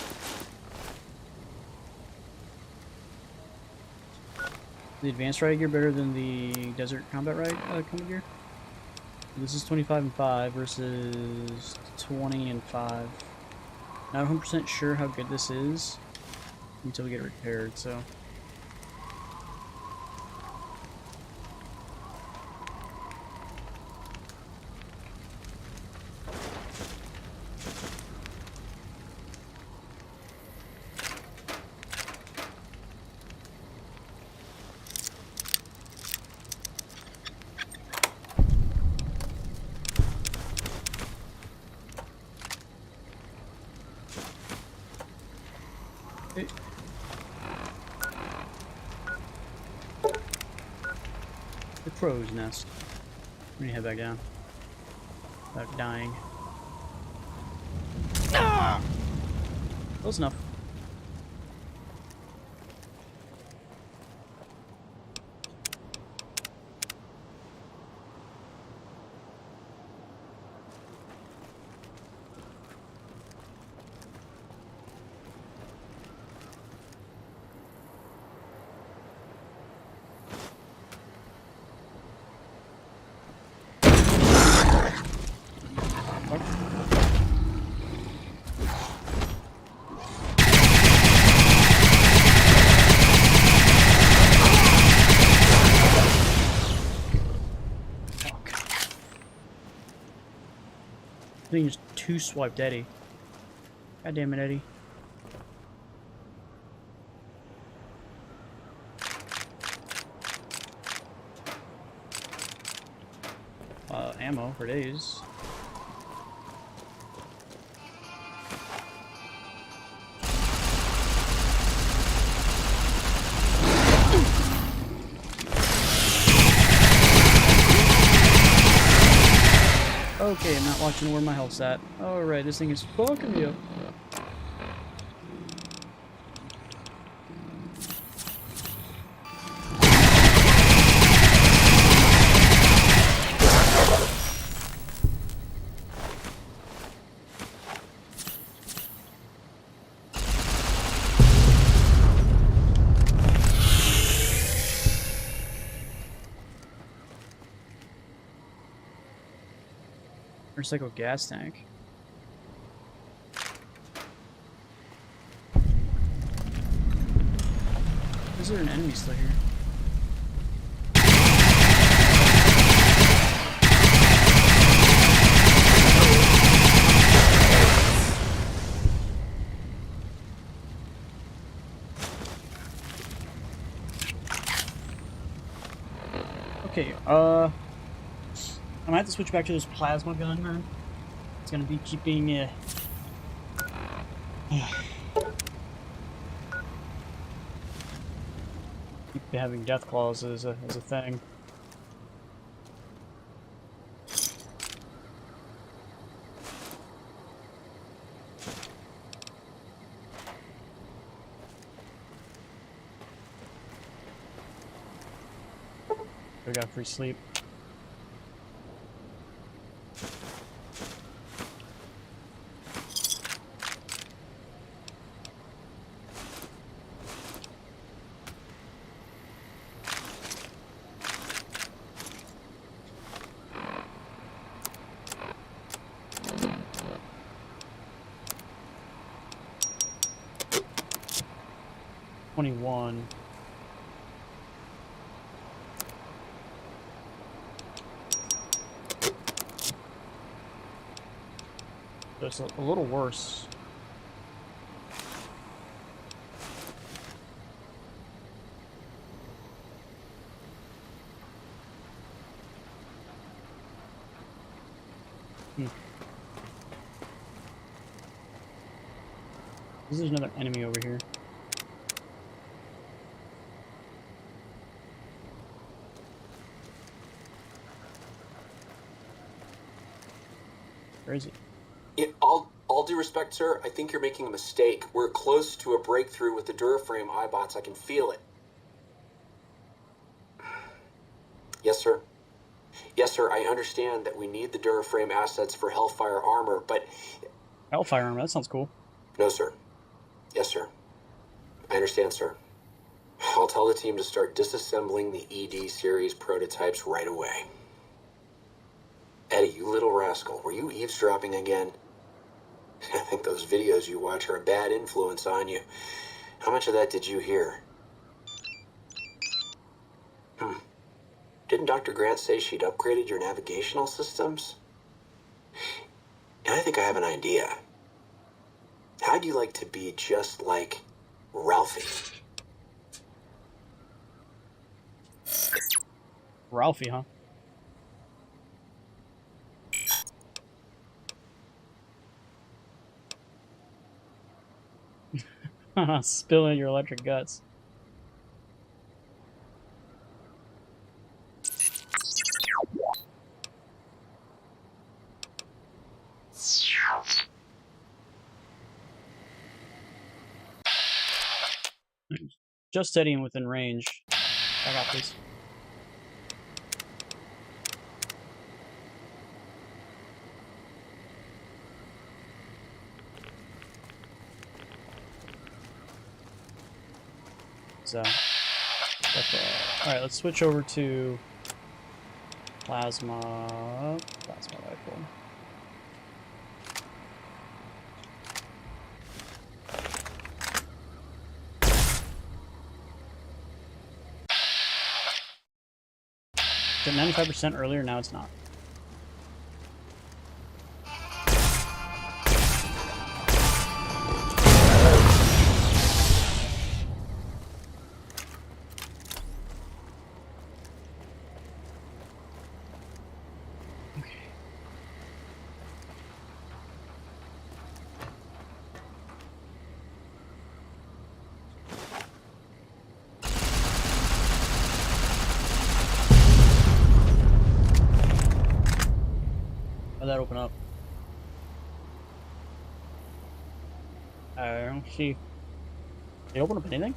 The advanced riot gear better than the desert combat combat gear? This is 25 and 5 versus 20 and 5. Not 100% sure how good this is until we get it repaired, so. Hey. The crow's nest. We need to head back down. Without dying. Ah! Close enough. I think just two-swiped Eddie. God damn it, Eddie. Ammo for days. Okay, I'm not watching where my health's at. Alright, this thing is fucking me up. Recycle gas tank. Is there an enemy still here? Okay, I'm gonna have to switch back to this plasma gun, man. It's gonna be keeping, keep having death claws as a thing. I got free sleep. $21. Just a little worse. This is another enemy over here. Where is he? All due respect, sir, I think you're making a mistake. We're close to a breakthrough with the Duraframe iBots. I can feel it. Yes, sir. Yes, sir, I understand that we need the Duraframe assets for Hellfire armor, but... Hellfire armor, that sounds cool. No, sir. Yes, sir. I understand, sir. I'll tell the team to start disassembling the ED series prototypes right away. Eddie, you little rascal, were you eavesdropping again? I think those videos you watch are a bad influence on you. How much of that did you hear? Didn't Dr. Grant say she'd upgraded your navigational systems? And I think I have an idea. How'd you like to be just like Ralphie? Ralphie, huh? Spilling your electric guts. Just steady and within range. I got this. So, alright, let's switch over to plasma rifle. Is it 95% earlier? Now it's not. How'd that open up? I don't see. Did it open up anything?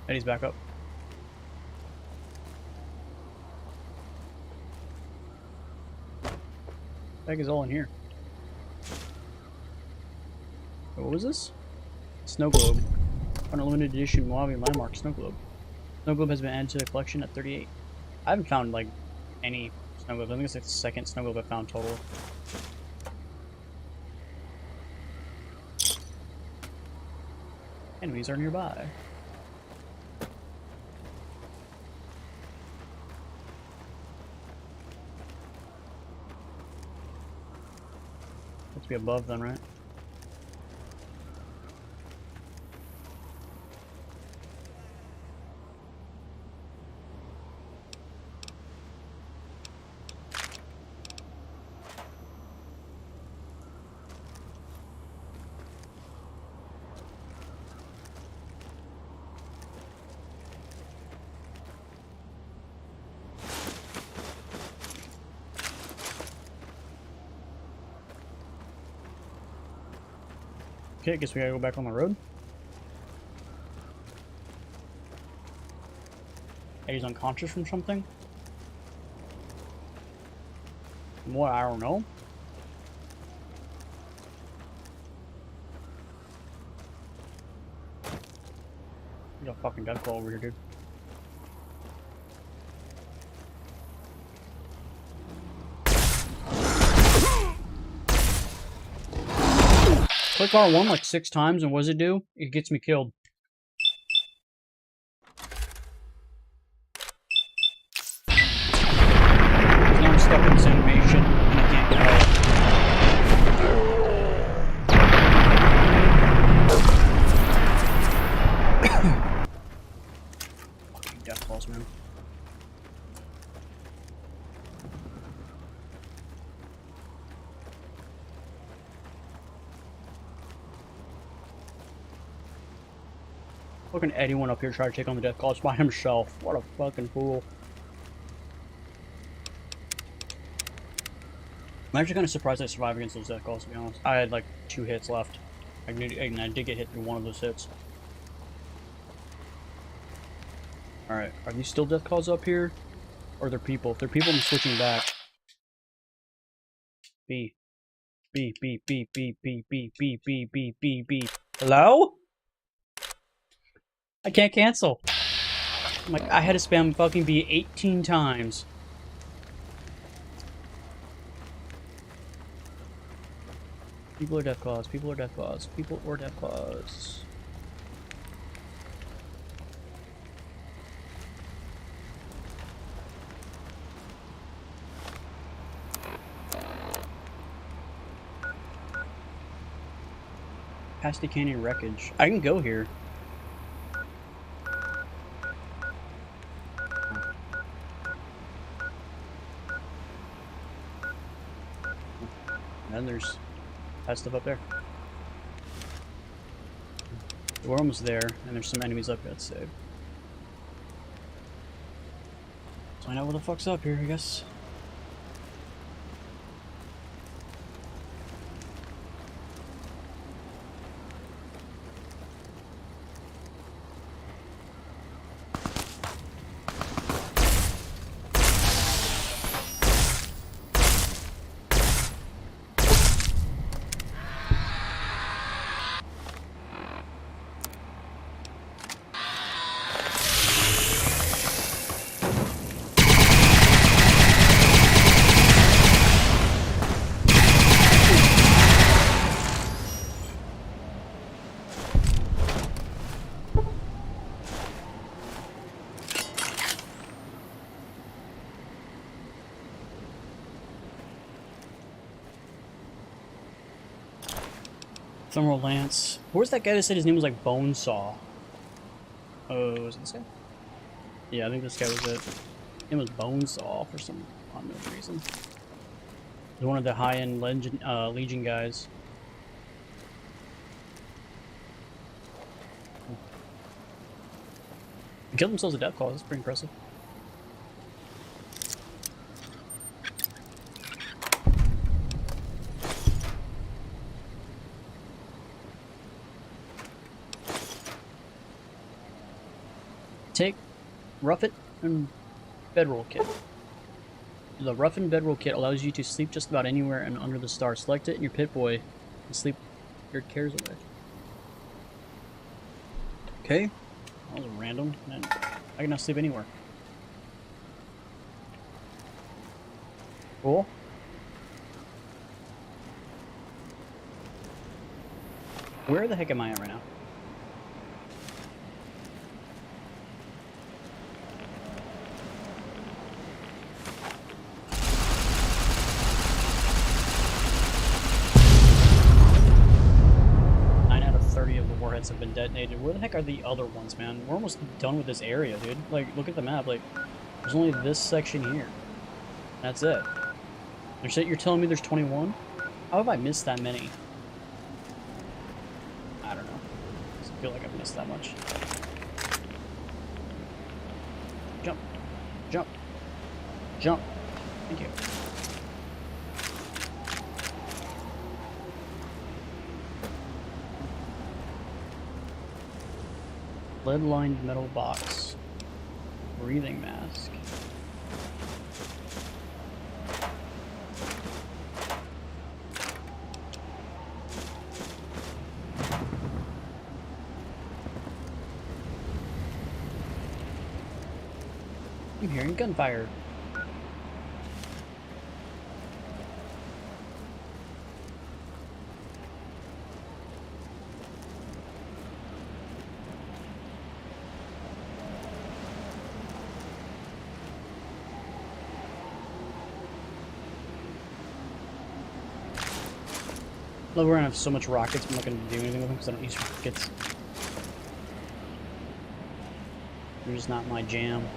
Eddie's back up. The heck is all in here? What was this? Snow globe. An limited edition Mojave landmark snow globe. Snow globe has been added to the collection at 38. I haven't found like any snow globes. I think it's like the second snow globe I found total. Enemies are nearby. Let's be above then, right? Okay, I guess we gotta go back on the road. He's unconscious from something? From what? I don't know. You got a fucking death claw over here, dude. Click R1 like 6 times, and what does it do? It gets me killed. Now I'm stuck in this animation, and I can't get out. Fucking death claws, man. Fucking Eddie went up here trying to take on the death claws by himself. What a fucking fool. I'm actually kind of surprised I survived against those death claws, to be honest. I had like 2 hits left. I did get hit through one of those hits. Alright, are these still death claws up here? Or are there people? If they're people, I'm switching back. B. B, B, B, B, B, B, B, B, B, B, B. Hello? I can't cancel. like, I had to spam fucking B 18 times. People are death claws, people are death claws, people or death claws. Past the canyon wreckage. I can go here. And then there's that stuff up there. We're almost there, and there's some enemies up here, let's save. Let's find out what the fuck's up here, I guess. Ephemeral Lance. Where's that guy that said his name was like Bonesaw? Oh, was it this guy? Yeah, I think this guy was it. His name was Bonesaw for some unknown reason. He's one of the high-end Legion guys. They killed themselves with death claws. That's pretty impressive. Take Rough It and Bedroll Kit. The Rough and Bedroll Kit allows you to sleep just about anywhere and under the stars. Select it and your Pit Boy and sleep your cares away. Okay, that was random. And I can now sleep anywhere. Cool. Where the heck am I at right now? Have been detonated. Where the heck are the other ones, man? We're almost done with this area, dude. Like, look at the map. Like, there's only this section here. That's it. You're telling me there's 21? How have I missed that many? I don't know. I feel like I've missed that much. Jump. Jump. Jump. Thank you. Lead-lined metal box. Breathing mask. I'm hearing gunfire. We're gonna have so much rockets, I'm not gonna do anything with them because I don't use rockets. They're just not my jam.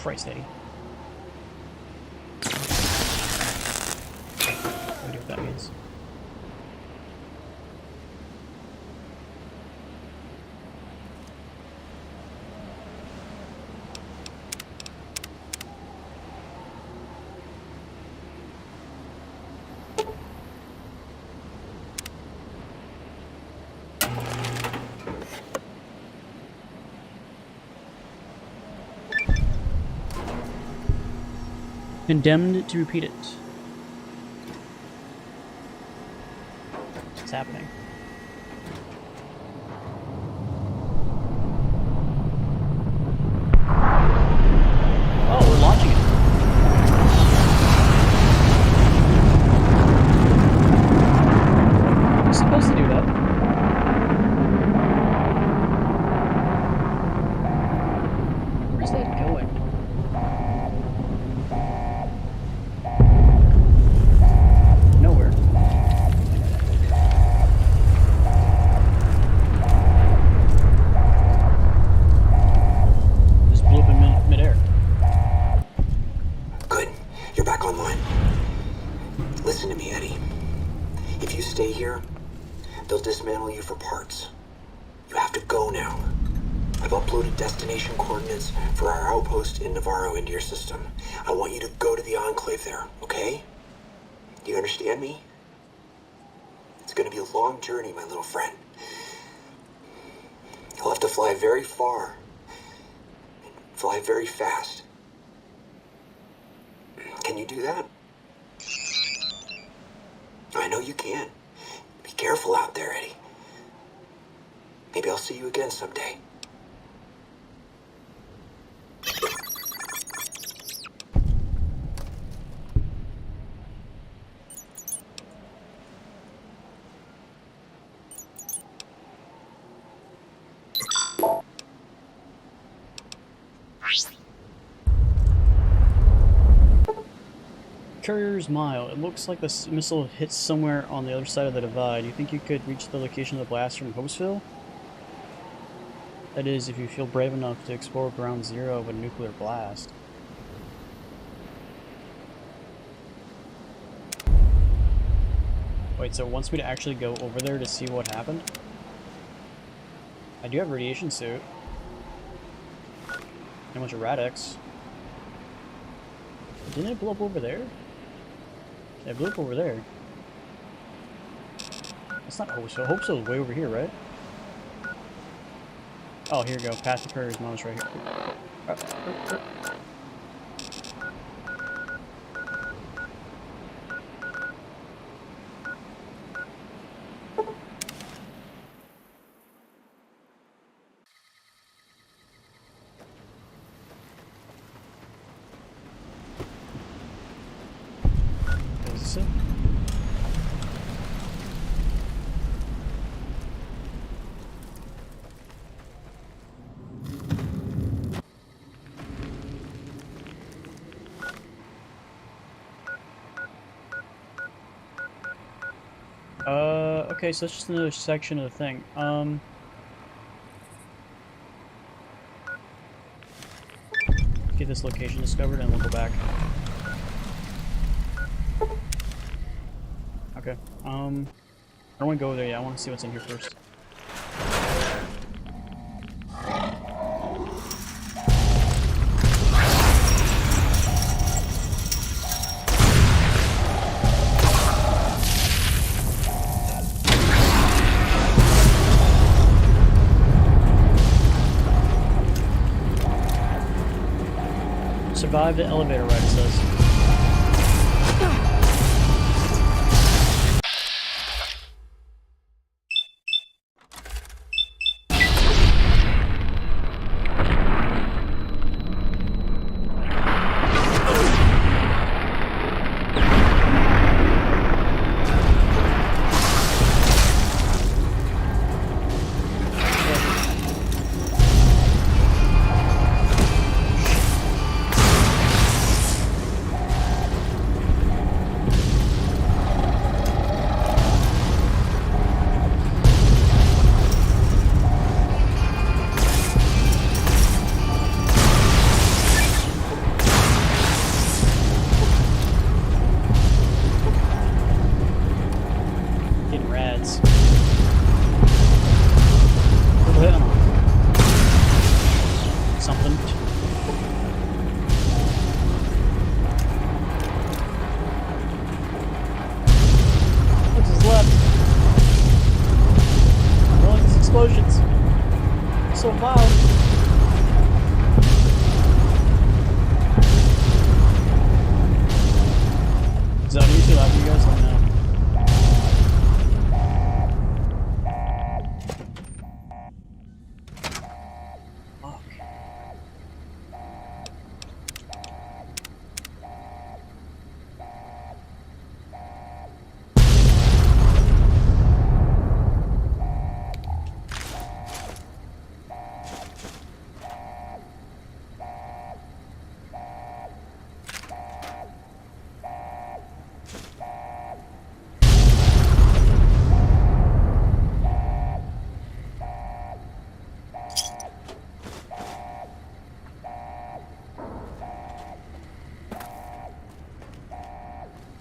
Christ, Eddie. I wonder what that means. Condemned to repeat it. What's happening? Oh, we're launching it. We're supposed to do that. Where's that going? Nowhere. Just blew up in midair. Good. You're back online. Listen to me, Eddie. If you stay here, they'll dismantle you for parts. You have to go now. I've uploaded destination coordinates for our outpost in Navarro into your system. I want you to go to the Enclave there, okay? Do you understand me? It's gonna be a long journey, my little friend. You'll have to fly very far. And fly very fast. Can you do that? I know you can. Be careful out there, Eddie. Maybe I'll see you again someday. Courier's Mile. It looks like the missile hits somewhere on the other side of the divide. You think you could reach the location of the blast from Hopesville? That is, if you feel brave enough to explore ground zero of a nuclear blast. Wait, so it wants me to actually go over there to see what happened? I do have a radiation suit. And a bunch of Rad-X. Didn't it blow up over there? It blew up over there. That's not Hopesville. Hopesville is way over here, right? Oh, here you go. Path to Courier's Mile is right here. Is this it? Okay, so it's just another section of the thing. Get this location discovered and we'll go back. Okay, I don't want to go there yet, I want to see what's in here first. Survive the elevator ride, it says. something. What's his left? Rolling these explosions. So loud. Is that too loud for you guys? Let me know. Fuck.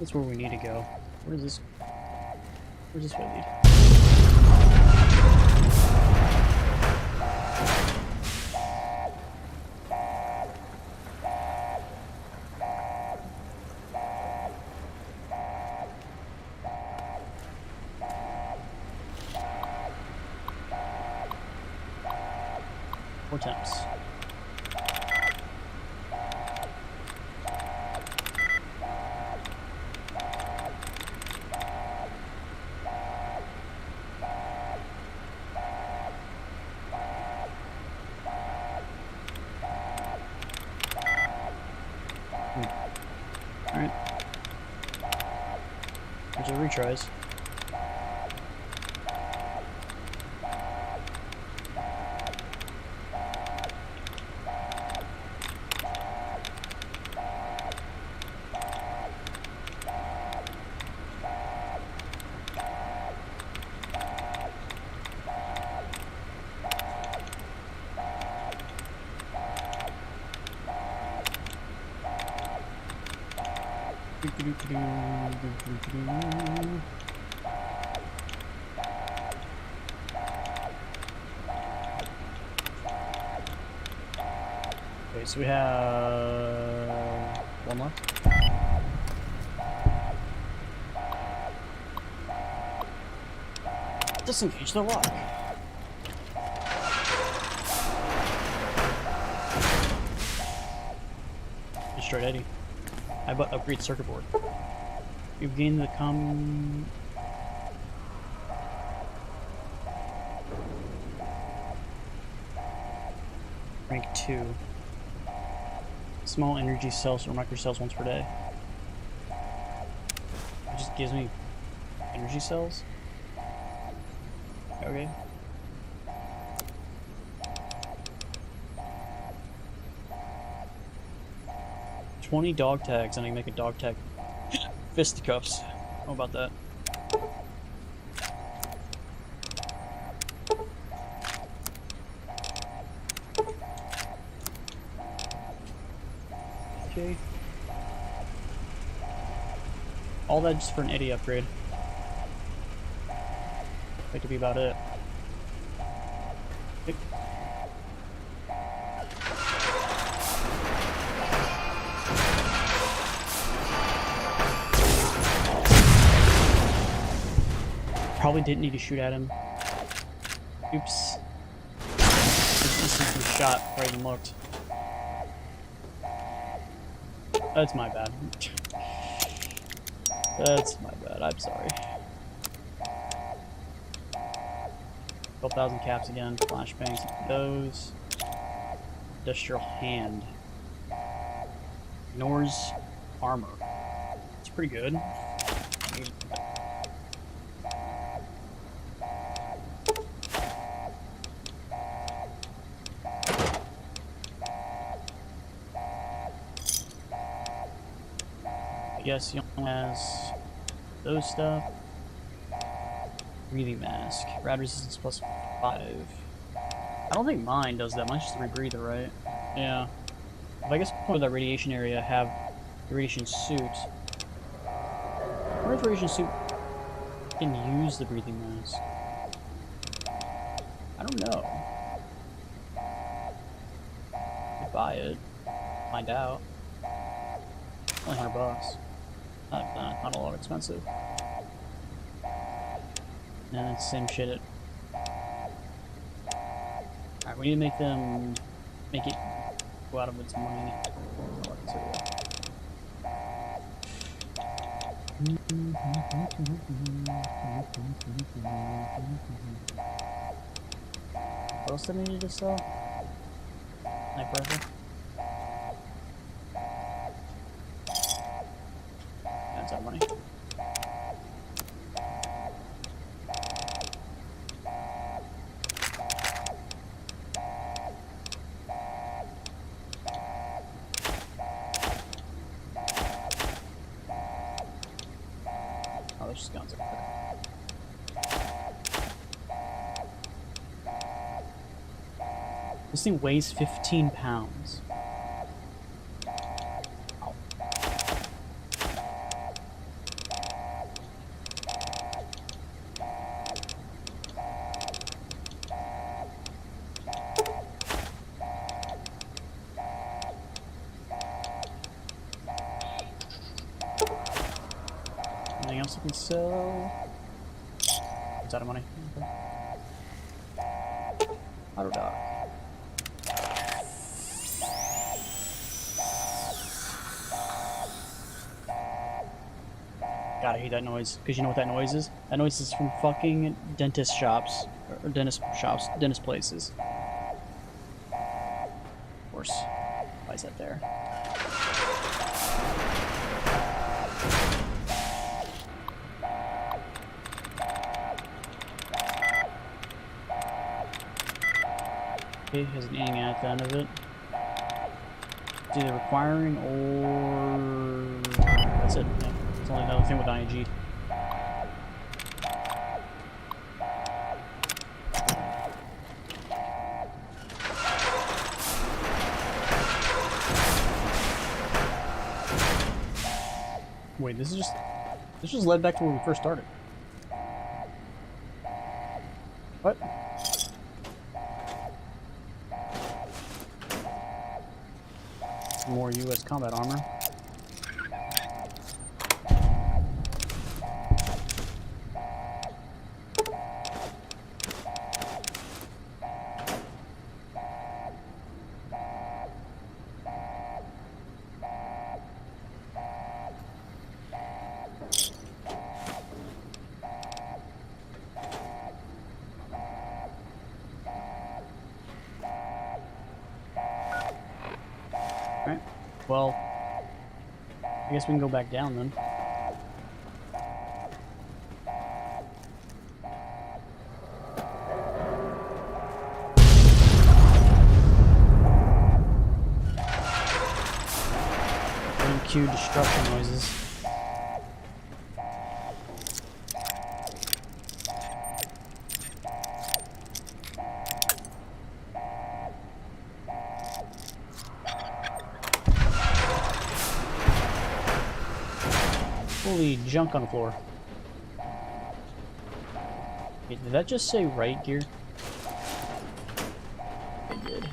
That's where we need to go. Where's this way lead? Four times. Alright. There's our retries. Okay, so we have one left. Disengage the lock. Destroyed Eddie. I bought upgrade circuit board. You've gained the rank 2. Small energy cells or microcells once per day. It just gives me energy cells. Okay. $20 dog tags, and I can make a dog tag fisticuffs. How about that? Okay. All that just for an Eddie upgrade. That could be about it. Okay. Probably didn't need to shoot at him. Oops. Just shot before I even looked. That's my bad. That's my bad. I'm sorry. 12,000 caps again. Flashbangs. Those. Industrial hand. Ignores armor. It's pretty good. I guess he only has those stuff. Breathing mask. Rad resistance plus 5. I don't think mine does that. Mine's just a rebreather, right? Yeah. If I guess for that radiation area have the radiation suit. I wonder if the radiation suit can use the breathing mask. I don't know. buy it. Find out. Only $100. Not a lot expensive. And it's same shit. Alright, we need to make it go out of its money. What else did I need to sell? Knife rifle. That's our money. Oh, there's just guns up there. This thing weighs 15 pounds. Ow. Anything else I can sell? It's out of money. Okay. Auto dog. God, I hate that noise. Because you know what that noise is? That noise is from fucking dentist shops. Or dentist places. Of course. Why is that there? Okay, has an eating at the end of it. It's either requiring or... That's it. Yeah. It's only another thing with ING. Wait, this just led back to where we first started. What? More US combat armor. Alright, well, I guess we can go back down then. Cue destruction noises. Holy junk on the floor. Wait, did that just say right gear? It did.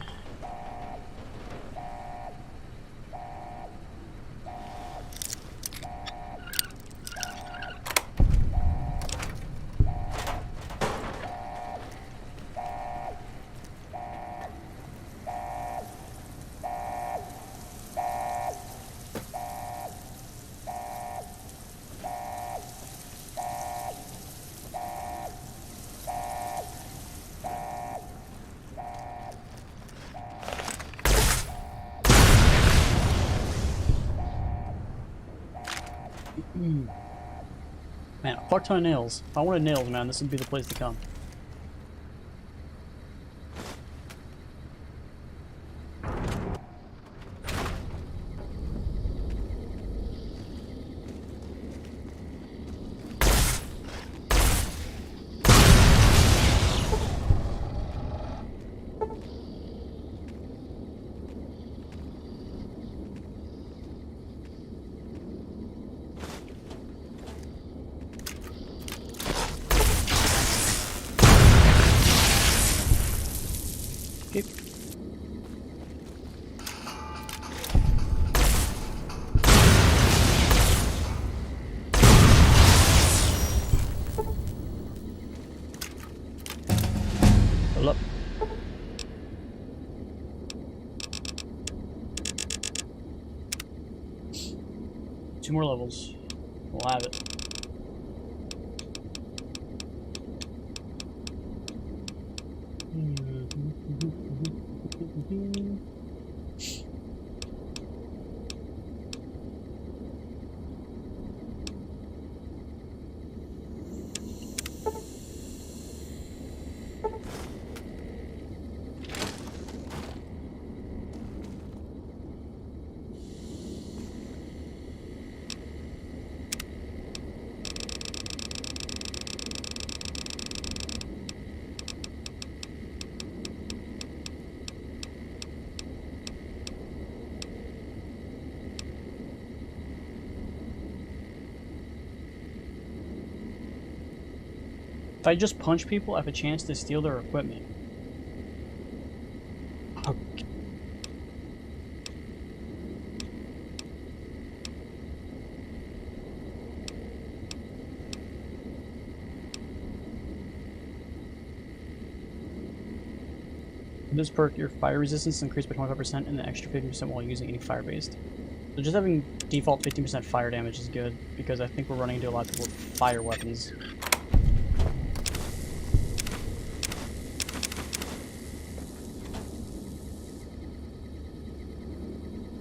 Man, a fuck ton of nails. If I wanted nails, man, this would be the place to come. 2 more levels. We'll have it. If I just punch people, I have a chance to steal their equipment. Okay. This perk, your fire resistance increased by 25% and the extra 50% while using any fire-based. So just having default 15% fire damage is good, because I think we're running into a lot of people with fire weapons.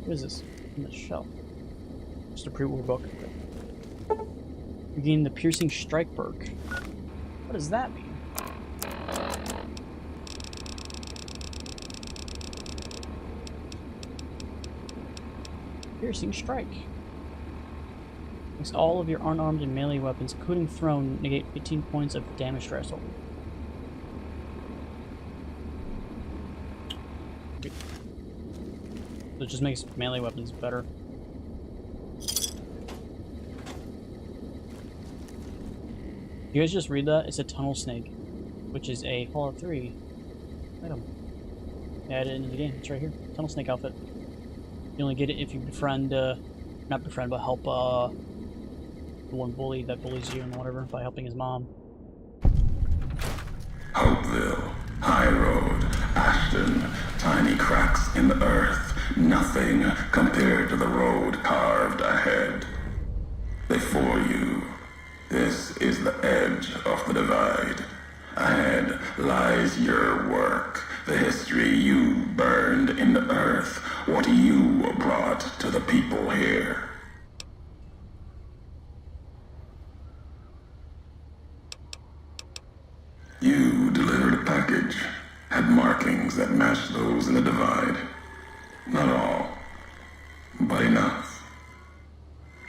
What is this? On the shelf. Just a pre-war book. You gain the piercing strike perk. What does that mean? Piercing strike. Makes all of your unarmed and melee weapons, including thrown, negate 15 points of damage threshold. So it just makes melee weapons better. You guys just read that? It's a tunnel snake, which is a Fallout 3 item. Add it into the game. It's right here. Tunnel snake outfit. You only get it if you befriend, not befriend, but help the one bully that bullies you and whatever by helping his mom. Hopeville, High Road, Ashton, tiny cracks in the earth, nothing compared to the road carved ahead. Before you, this is the edge of the divide. Ahead lies your work, the history you burned in the earth, what you brought to the people here. You delivered a package, had markings that matched those in the divide. Not all, but enough.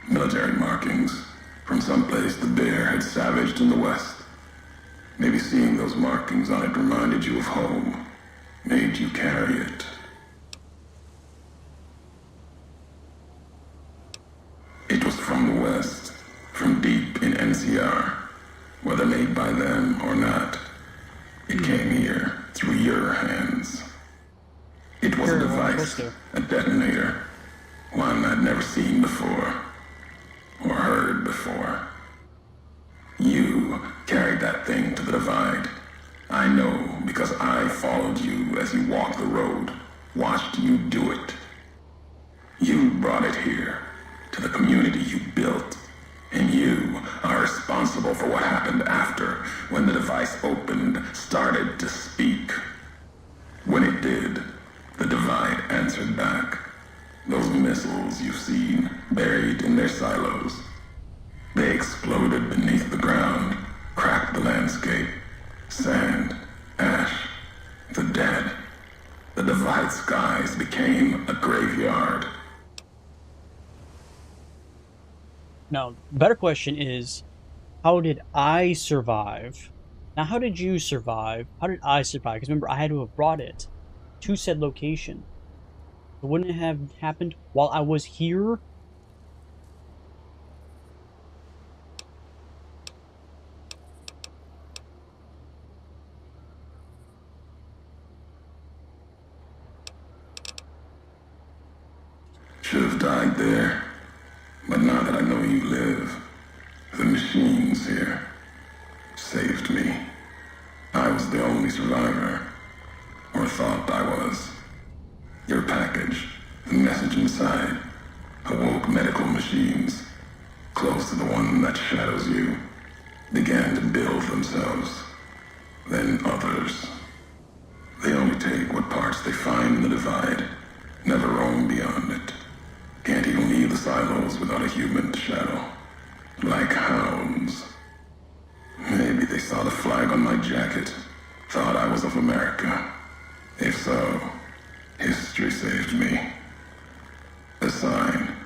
Military markings from someplace the bear had savaged in the west. Maybe seeing those markings on it reminded you of home, made you carry it. It was from the west, from deep in NCR. Whether made by them or not, it came here through your hands. It was a device, a detonator, one I'd never seen before, or heard before. You carried that thing to the divide. I know because I followed you as you walked the road, watched you do it. You brought it here, to the community you built. And you are responsible for what happened after, when the device opened, started to speak. When it did, the divide answered back. Those missiles you've seen, buried in their silos. They exploded beneath the ground, cracked the landscape. Sand, ash, the dead. The divide skies became a graveyard. Now, the better question is, how did I survive? Now, how did you survive? How did I survive? Because remember, I had to have brought it to said location. So wouldn't it have happened while I was here? Should have died there. But now that I know you live, the machines here saved me. I was the only survivor, or thought I was. Your package, the message inside, awoke medical machines, close to the one that shadows you, began to build themselves. Then others. They only take what parts they find in the divide, never roam beyond it. Can't even leave the silos without a human shadow. Like hounds. Maybe they saw the flag on my jacket, thought I was of America. If so, history saved me. A sign.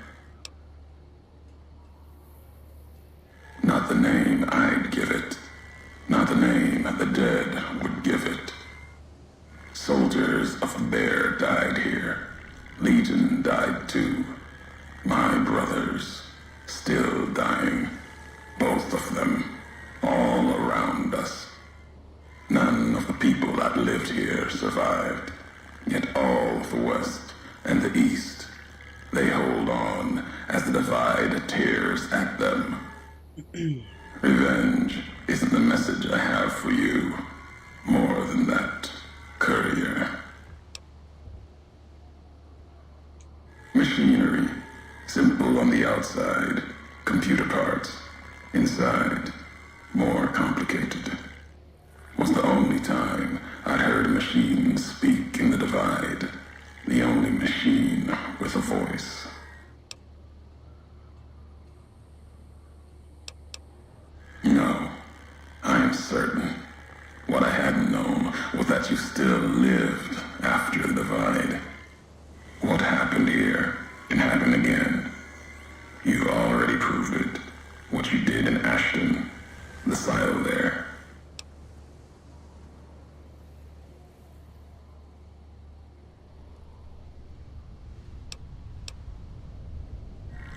Not the name I'd give it. Not the name the dead would give it. Soldiers of the Bear died here. Legion died too. My brothers, still dying. Both of them, all around us. None of the people that lived here survived. Yet all of the West and the East, they hold on as the divide tears at them. Revenge isn't the message I have for you. More than that, courier. Machinery, simple on the outside, computer parts. Inside, more complicated. Was the only time I'd heard a machine speak in the divide. The only machine with a voice. No, I am certain. What I hadn't known was that you still lived after the divide. What happened here can happen again. You already proved it. What you did in Ashton, the silo there.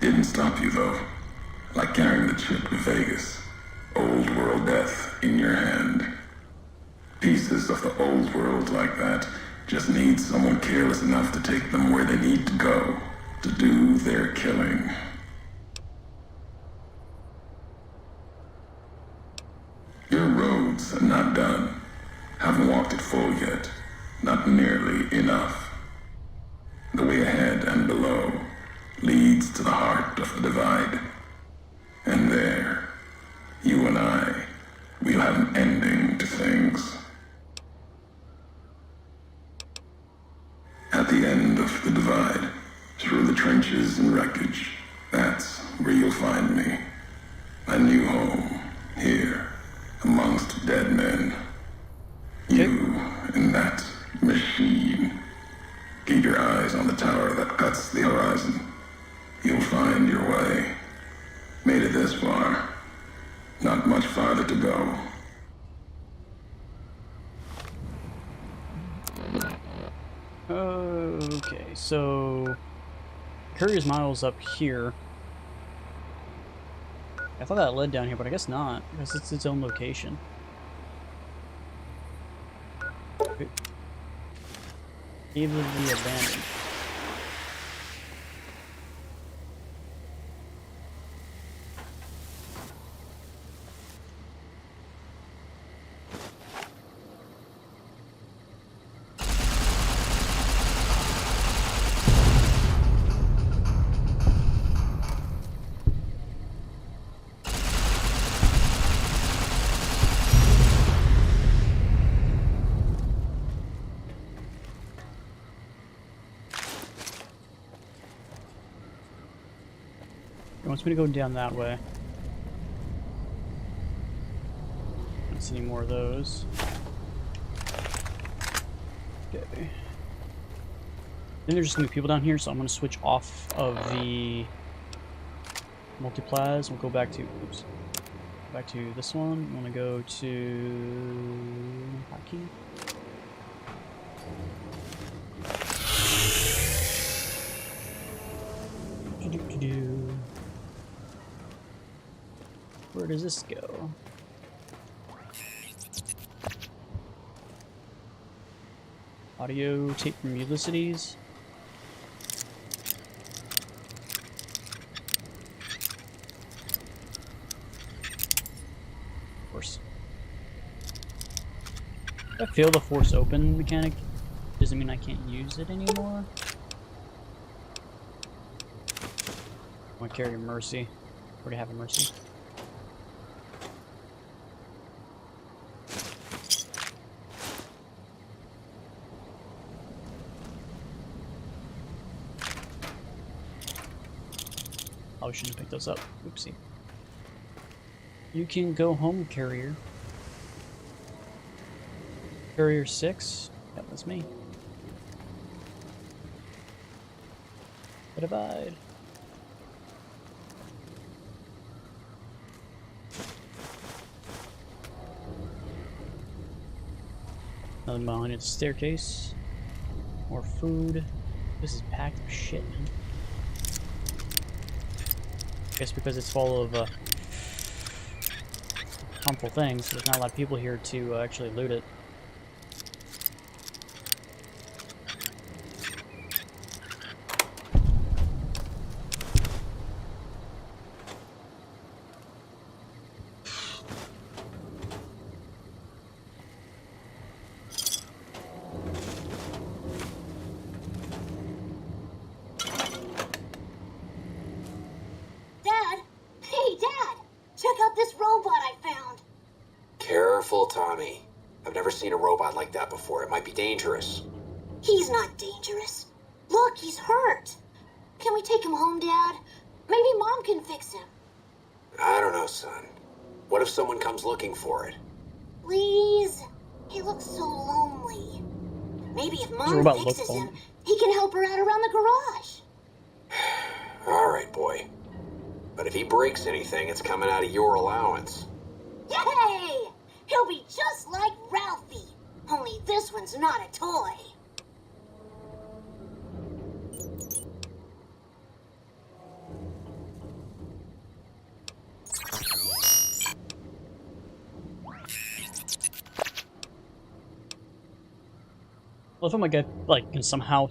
Didn't stop you though. Like carrying the chip to Vegas. Old world death in your hand. Pieces of the old world like that just need someone careless enough to take them where they need to go. To do their killing. Your roads are not done. Haven't walked it full yet. Not nearly enough. The way ahead and below leads to the heart of the divide. And there, you and I, we'll have an ending to things. At the end of the divide, through the trenches and wreckage, that's where you'll find me. My new home, here, amongst dead men. You and that machine. Keep your eyes on the tower that cuts the horizon. You'll find your way. Made it this far. Not much farther to go. Okay, so Courier's Mile's up here. I thought that led down here, but I guess not, because it's its own location. Cave of the Abandoned. It wants me to go down that way. Don't see any more of those. Okay. Then there's just gonna be people down here, so I'm gonna switch off of the multiplas. We'll go back to back to this one. I'm gonna go to hotkey. Where does this go? Audio tape from Ulysses. Force. If I fail the force open mechanic, doesn't mean I can't use it anymore. I'm gonna carry Mercy. Lord have mercy. Oh, I shouldn't have picked those up. Oopsie. You can go home, Carrier. Carrier 6? That was me. But abide. Another behind its staircase. More food. This is packed with shit, man. I guess because it's full of harmful things, there's not a lot of people here to actually loot it. Dad! Hey, Dad! Check out this robot I found! Careful, Tommy. I've never seen a robot like that before. It might be dangerous. He's not dangerous. Look, he's hurt. Can we take him home, Dad? Maybe Mom can fix him. I don't know, son. What if someone comes looking for it? Please? He looks so lonely. Maybe if Mom robot fixes look him, lonely? he can help her out around the garage. All right, boy. But if he breaks anything, it's coming out of your allowance. Yay! He'll be just like Ralphie. Only this one's not a toy. Well, if I'm gonna get, like, can somehow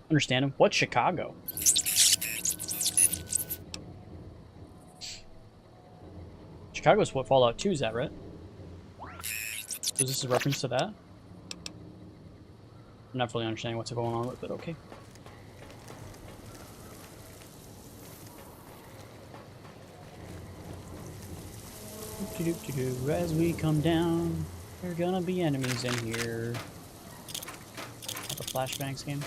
understand him. What's Chicago? Chicago's what Fallout 2 is at, right? Is this a reference to that? I'm not fully understanding what's going on with it, okay. As we come down, there are gonna be enemies in here. The flashbangs game.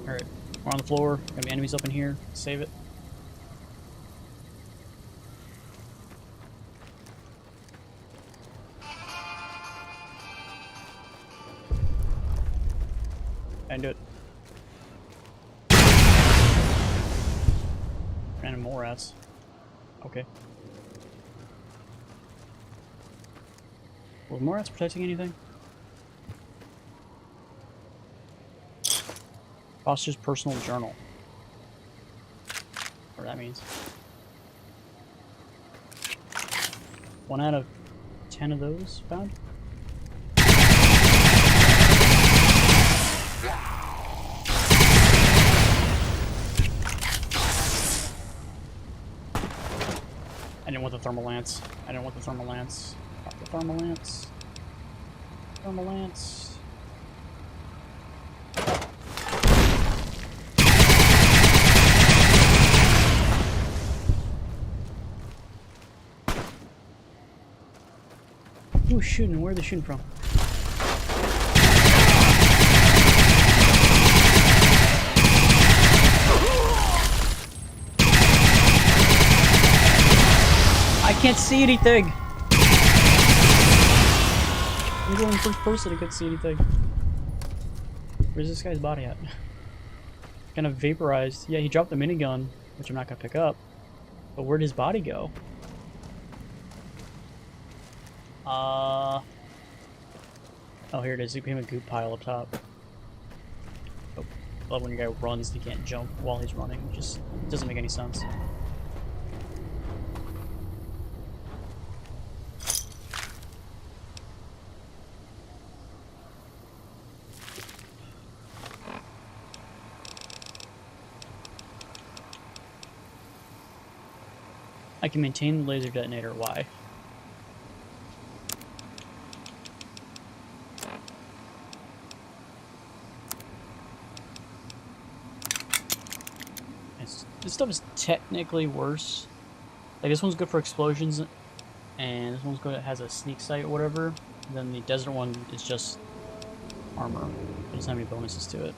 Alright, we're on the floor. Gonna be enemies up in here. Save it. And do it. Random more rats. Okay. Was more rats protecting anything? Foster's personal journal. What that means. 1 out of 10 of those found? I didn't want the thermal lance. I didn't want the thermal lance. Pop the thermal lance. Thermal lance. Who's shooting? Where are they shooting from? I can't see anything! I'm going first person, I couldn't see anything. Where's this guy's body at? Kind of vaporized. Yeah, he dropped the minigun, which I'm not gonna pick up. But where'd his body go? Oh, here it is. It became a goop pile up top. Oh, love when your guy runs, he can't jump while he's running. It just doesn't make any sense. I can maintain the laser detonator. Why? This stuff is technically worse. Like, this one's good for explosions, and this one's good, it has a sneak sight or whatever. And then the desert one is just armor. It doesn't have any bonuses to it.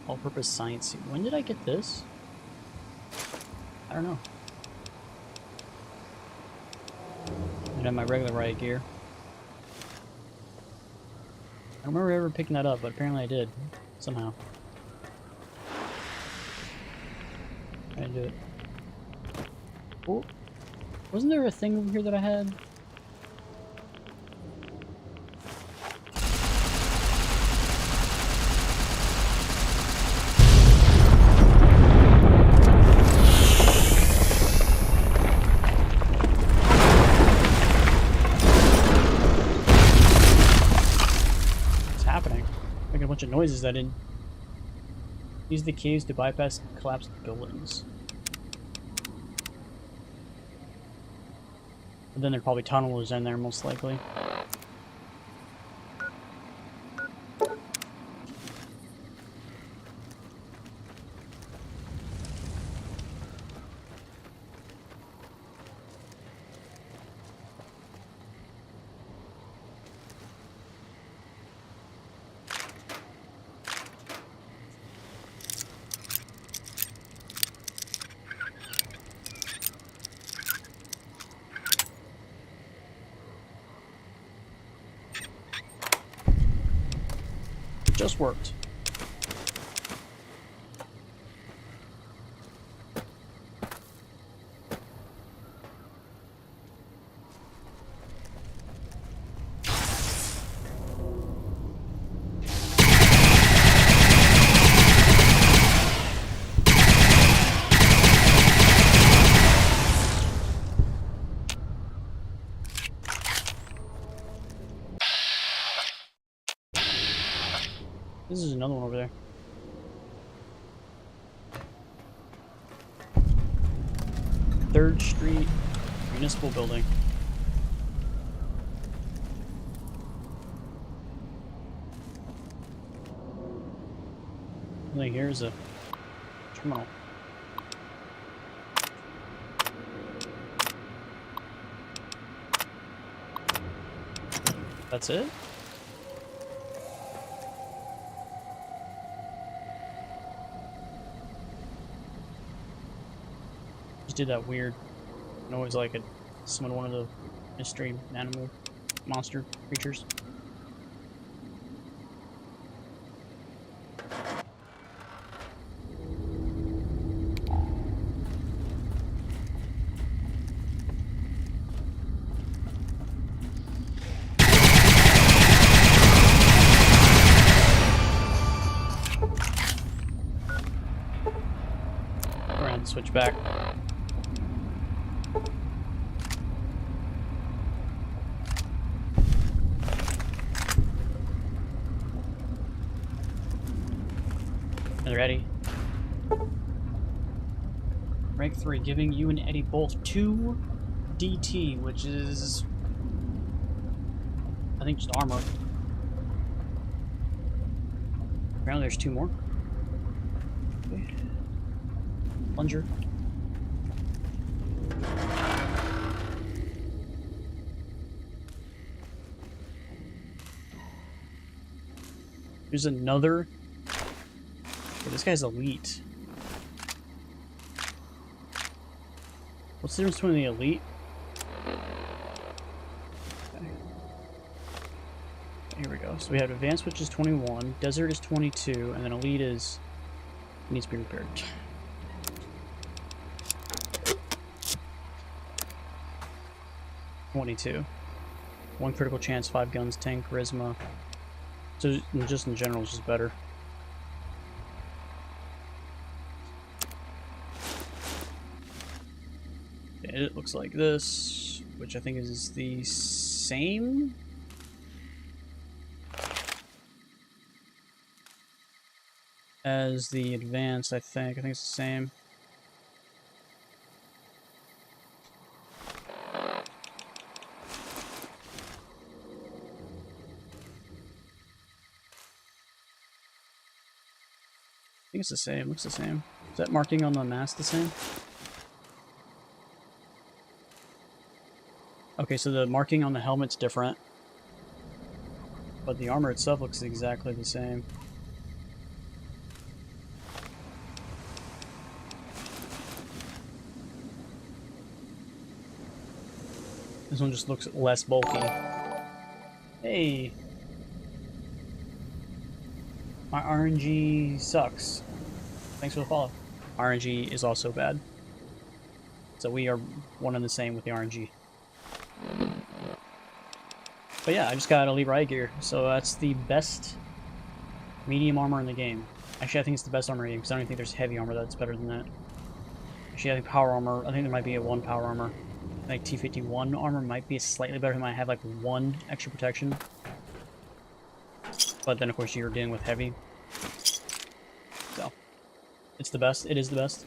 All-purpose science suit. When did I get this? I don't know. I have my regular riot gear. I don't remember ever picking that up, but apparently I did. Somehow. I didn't do it. Oh, wasn't there a thing over here that I had? What's happening? Making a bunch of noises that didn't. Use the caves to bypass collapsed buildings. But then there are probably tunnels in there, most likely. Just worked. This is another one over there. Third Street Municipal Building. I think here's a terminal. That's it? Did that weird noise like it summoned one of the mystery animal monster creatures. We're gonna switch back. Ready? Rank 3, giving you and Eddie both 2 DT, which is, I think, just armor. Apparently there's 2 more. Okay. Plunger. Here's another. This guy's elite. What's the difference between the elite? Okay. Here we go. So we have advanced, which is 21, desert is 22, and then elite is needs to be repaired. $22. 1 critical chance, 5 guns, 10 charisma. So just in general, it's just better. It looks like this, which I think is the same as the advanced, I think. I think it's the same. think it's the same. Looks the same. Is that marking on the mask the same? Okay, so the marking on the helmet's different. But the armor itself looks exactly the same. This one just looks less bulky. Hey! My RNG sucks. Thanks for the follow. RNG is also bad. So we are one and the same with the RNG. But yeah, I just got Elite Riot gear, so that's the best medium armor in the game. Actually, I think it's the best armor in the game, because I don't think there's heavy armor that's better than that. Actually, I think power armor, I think there might be a 1 power armor. I think T51 armor might be slightly better, it might have like 1 extra protection. But then of course you're dealing with heavy. So, it's the best, it is the best.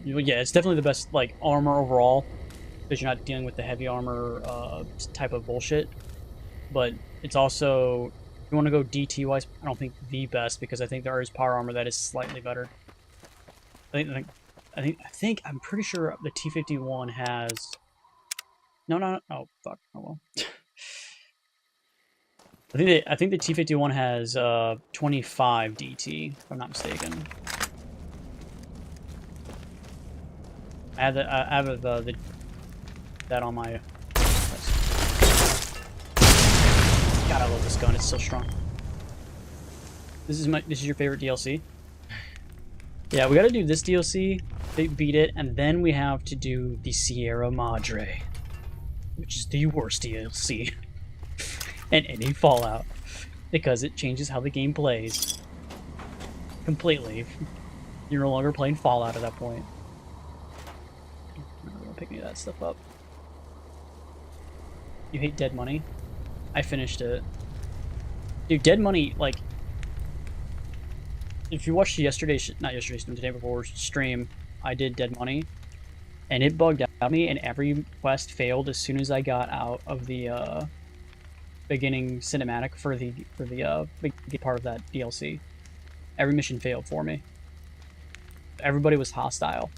Yeah, it's definitely the best, like, armor overall, because you're not dealing with the heavy armor type of bullshit. But it's also, if you want to go DT wise, I don't think the best, because I think there is power armor that is slightly better. I'm pretty sure the T51 has. No. Oh fuck. Oh well. I think the T51 has 25 DT, if I'm not mistaken. I have that on my. God, I love this gun. It's so strong. This is your favorite DLC? Yeah, we got to do this DLC, beat it, and then we have to do the Sierra Madre, which is the worst DLC in any Fallout, because it changes how the game plays completely. You're no longer playing Fallout at that point. I'm not gonna pick any of that stuff up. You hate Dead Money? I finished it. Dude, Dead Money, like, if you watched yesterday's, not yesterday's, the day before stream, I did Dead Money, and it bugged out me, and every quest failed as soon as I got out of the beginning cinematic for the big part of that DLC. Every mission failed for me. Everybody was hostile.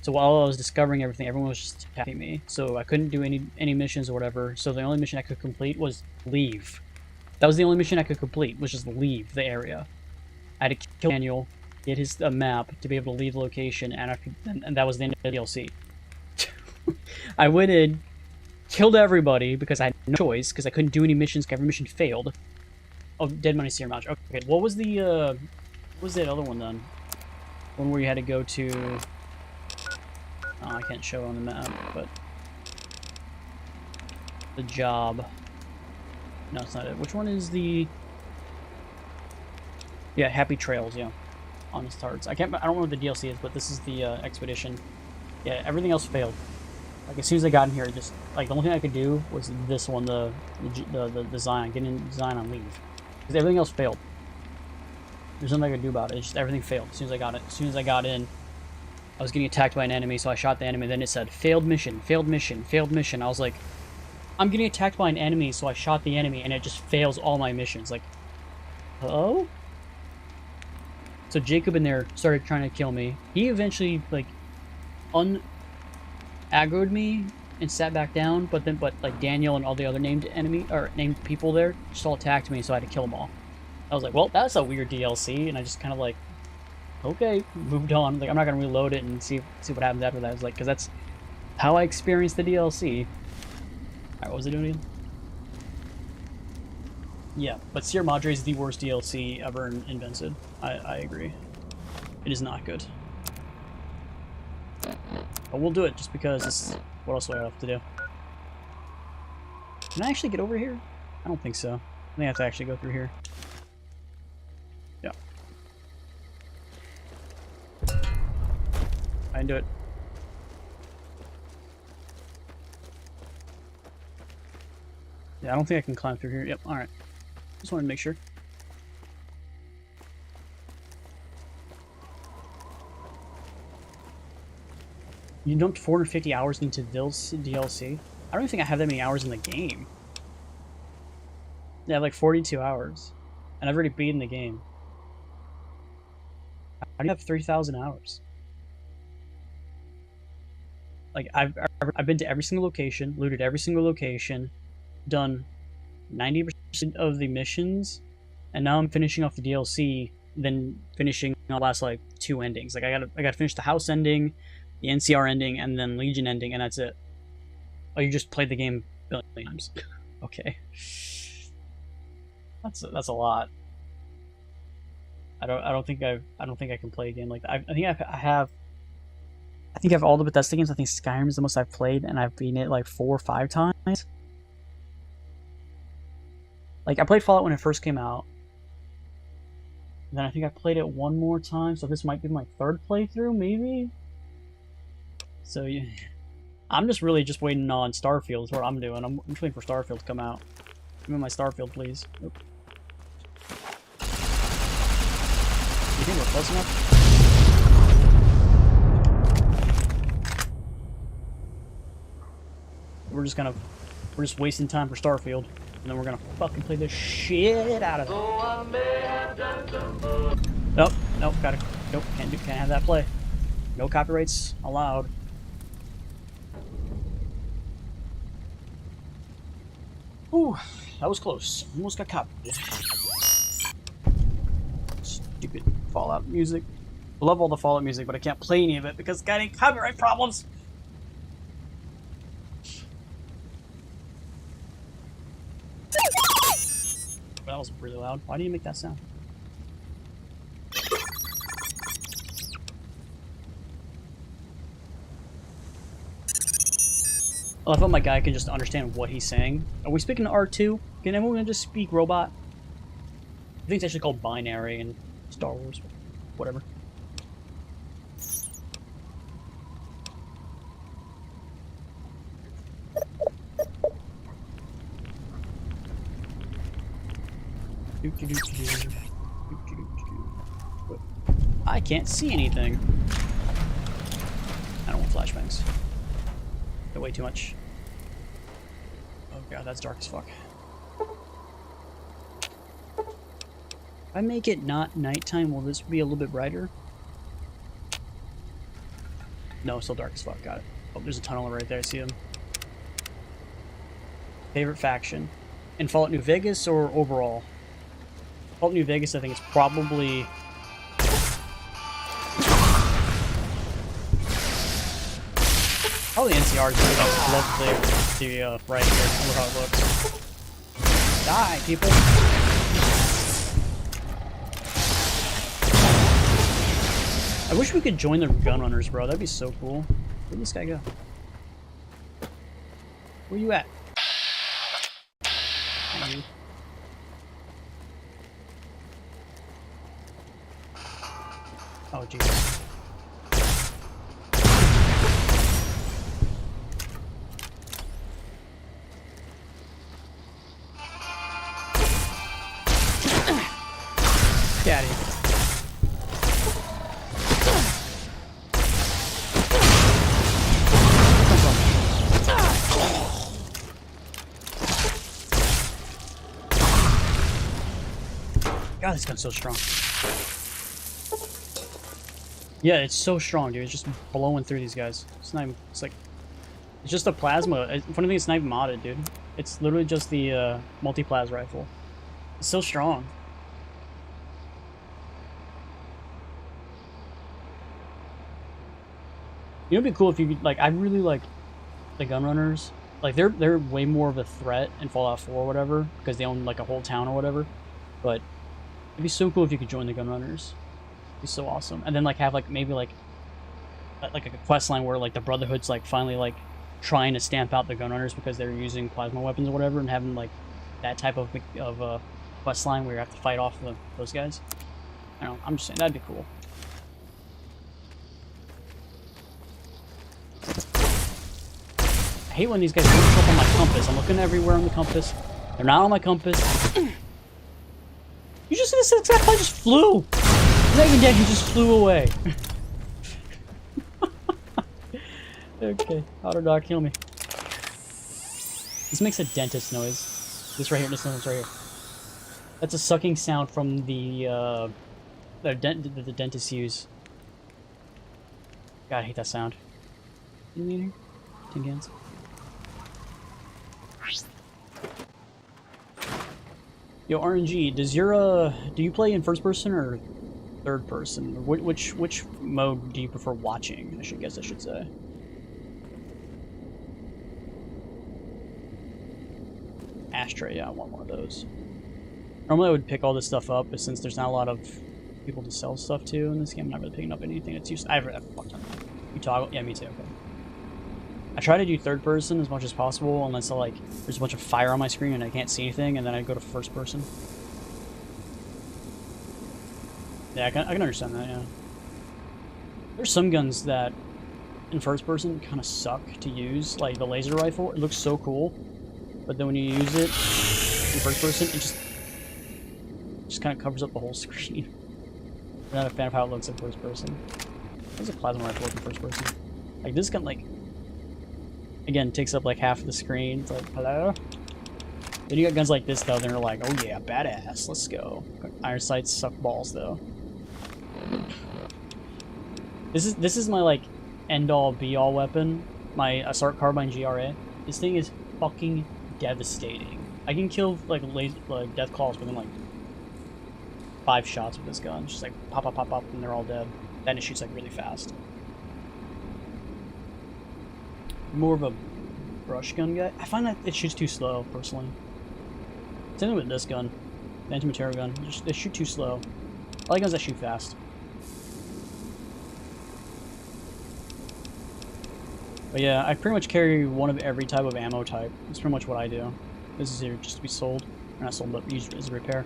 So while I was discovering everything, everyone was just attacking me. So I couldn't do any missions or whatever. So the only mission I could complete was leave. That was the only mission I could complete, was just leave the area. I had to kill Daniel, get his map to be able to leave the location, and that was the end of the DLC. I went in, killed everybody because I had no choice, because I couldn't do any missions, because every mission failed. Oh, Dead Money Sierra Madre. Okay, what was the, what was that other one then? One where you had to go to... Oh, I can't show it on the map, but... The job. No, it's not it. Which one is the... Yeah, Happy Trails, yeah. Honest Hearts. I don't know what the DLC is, but this is the expedition. Yeah, everything else failed. Like, as soon as I got in here, just, like, the only thing I could do was this one, the design, getting in design on leave. Because everything else failed. There's nothing I could do about it. It's just everything failed as soon as I got it. As soon as I got in, I was getting attacked by an enemy, so I shot the enemy. Then it said, failed mission, failed mission, failed mission. I was like, I'm getting attacked by an enemy, so I shot the enemy, and it just fails all my missions. Like, hello? So Jacob in there started trying to kill me. He eventually, like, aggroed me and sat back down, but like Daniel and all the other named people there just all attacked me, so I had to kill them all. I was like, well, that's a weird DLC, and I just kind of like, okay, moved on. Like, I'm not gonna reload it and see what happens after that. I was like, because that's how I experienced the DLC. Alright, what was I doing again? Yeah, but Sierra Madre is the worst DLC ever invented. I agree. It is not good. But we'll do it just because it's, what else do I have to do? Can I actually get over here? I don't think so. I think I have to actually go through here. Yeah. I can do it. Yeah, I don't think I can climb through here. Yep, alright. Just wanted to make sure. You dumped 450 hours into this DLC? I don't even think I have that many hours in the game. Yeah, I have like 42 hours. And I've already beaten the game. How do you have 3,000 hours? Like, I've been to every single location, looted every single location, done 90% of the missions, and now I'm finishing off the DLC, then finishing the last, like, 2 endings. Like, I gotta finish the house ending, the NCR ending, and then Legion ending, and that's it. Oh, you just played the game a billion times. Okay. That's a lot. I don't think I can play a game like that. I think I have all the Bethesda games. I think Skyrim is the most I've played, and I've beaten it like 4 or 5 times. Like, I played Fallout when it first came out. Then I think I played it one more time, so this might be my 3rd playthrough, maybe? So, yeah. I'm just really just waiting on Starfield is what I'm doing. I'm just waiting for Starfield to come out. Give me my Starfield, please. Oop. You think we're close enough? We're just wasting time for Starfield, and then we're gonna fucking play the shit out of it. Nope, can't have that play. No copyrights allowed. Ooh, that was close. Almost got copyrighted. Stupid Fallout music. I love all the Fallout music, but I can't play any of it because it's got any copyright problems. That was really loud. Why do you make that sound? I love how my guy can just understand what he's saying. Are we speaking to R2? Can everyone just speak robot? I think it's actually called binary in Star Wars. Whatever. I can't see anything. I don't want flashbangs. They're way too much. Oh god, that's dark as fuck. If I make it not nighttime, will this be a little bit brighter? No, it's still dark as fuck. Got it. Oh, there's a tunnel right there. I see him. Favorite faction? In Fallout New Vegas or overall? Fallout New Vegas, I think it's probably... Probably NCR's I love the right here. Look how it looks. Die, people! I wish we could join the gun runners, bro. That'd be so cool. Where'd this guy go? Where you at? Oh, Jesus. Get out of here. God, this gun's so strong. Yeah, it's so strong, dude. It's just blowing through these guys. It's not even, it's like, it's just a plasma. Funny thing, it's not even modded, dude. It's literally just the multi-plas rifle. It's so strong. You know, it'd be cool if you could, like, I really like the gun runners. Like, they're way more of a threat in Fallout 4 or whatever, because they own, like, a whole town or whatever. But it'd be so cool if you could join the gun runners. It'd be so awesome. And then, like, have, like, maybe, like a quest line where, like, the Brotherhood's, like, finally, like, trying to stamp out the gun runners because they're using plasma weapons or whatever, and having, like, that type of quest line where you have to fight off those guys. I don't know, I'm just saying, that'd be cool. I hate when these guys don't show up on my compass. I'm looking everywhere on the compass. They're not on my compass. You just said that guy just flew. He's not even dead, he just flew away. Okay, how did not kill me? This makes a dentist noise. This right here, this noise right here. That's a sucking sound from the the dentists use. God, I hate that sound. Tin cans. Yo, RNG, does your do you play in first person or third person? Which mode do you prefer watching? I should say. Ashtray, yeah, I want one of those. Normally I would pick all this stuff up, but since there's not a lot of people to sell stuff to in this game, I'm not really picking up anything that's used. I've fucked up. You toggle? Yeah, me too. Okay. I try to do third person as much as possible, unless there's a bunch of fire on my screen and I can't see anything, and then I go to first person. Yeah, I can understand that. Yeah. There's some guns that in first person kind of suck to use, like the laser rifle. It looks so cool, but then when you use it in first person, it just kind of covers up the whole screen. I'm not a fan of how it looks in first person. How does a plasma rifle look in first person? Like this gun, again, takes up like half of the screen. It's like, hello? Then you got guns like this though, they're like, oh yeah, badass, let's go. Iron sights suck balls though. This is my end all be all weapon. My assault carbine GRA. This thing is fucking devastating. I can kill death calls within 5 shots with this gun. Just pop pop pop pop and they're all dead. Then it shoots really fast. More of a brush gun guy. I find that it shoots too slow personally. Same thing with this gun, the anti-material gun. They shoot too slow. I like guns that shoot fast. But yeah, I pretty much carry one of every type of ammo type. That's pretty much what I do. This is here just to be sold. Or not sold, but used as a repair.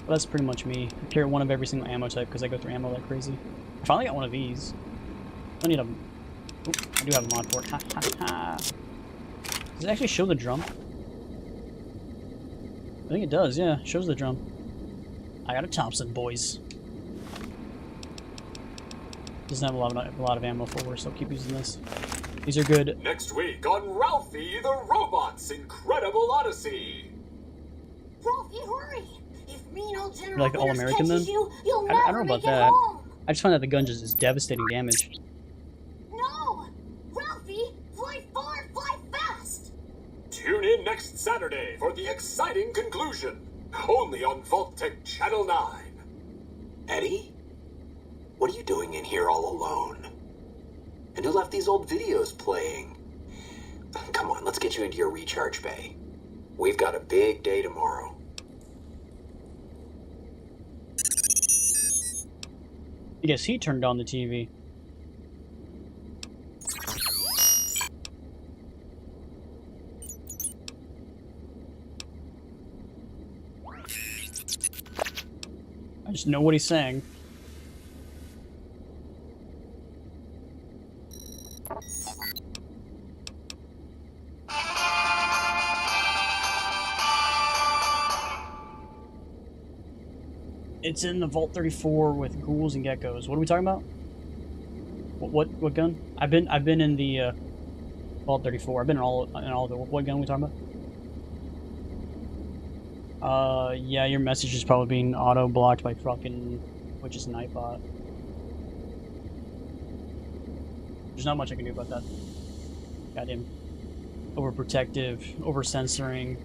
But that's pretty much me. I carry one of every single ammo type because I go through ammo like crazy. I finally got one of these. I need a... Oop, I do have a mod for it. Ha ha ha. Does it actually show the drum? I think it does, yeah. It shows the drum. I got a Thompson, boys. Doesn't have a lot of ammo for, so I'll keep using this. These are good. Next week on Ralphie the Robot's Incredible Odyssey. Ralphie, hurry! If mean old General You're like the All-American then? You'll never I don't know make about it that. home. I just find that the gun just is devastating damage. No! Ralphie, fly far, fly fast! Tune in next Saturday for the exciting conclusion. Only on Vault-Tec Channel 9. Eddie? What are you doing in here all alone? And who left these old videos playing? Come on, let's get you into your recharge bay. We've got a big day tomorrow. I guess he turned on the TV. I just know what he's saying. It's in the Vault 34 with ghouls and geckos. What are we talking about? What gun? I've been in the Vault 34. I've been in all of the. What gun are we talking about? Yeah, your message is probably being auto blocked by fucking Witch's Nightbot. There's not much I can do about that. Goddamn overprotective, over censoring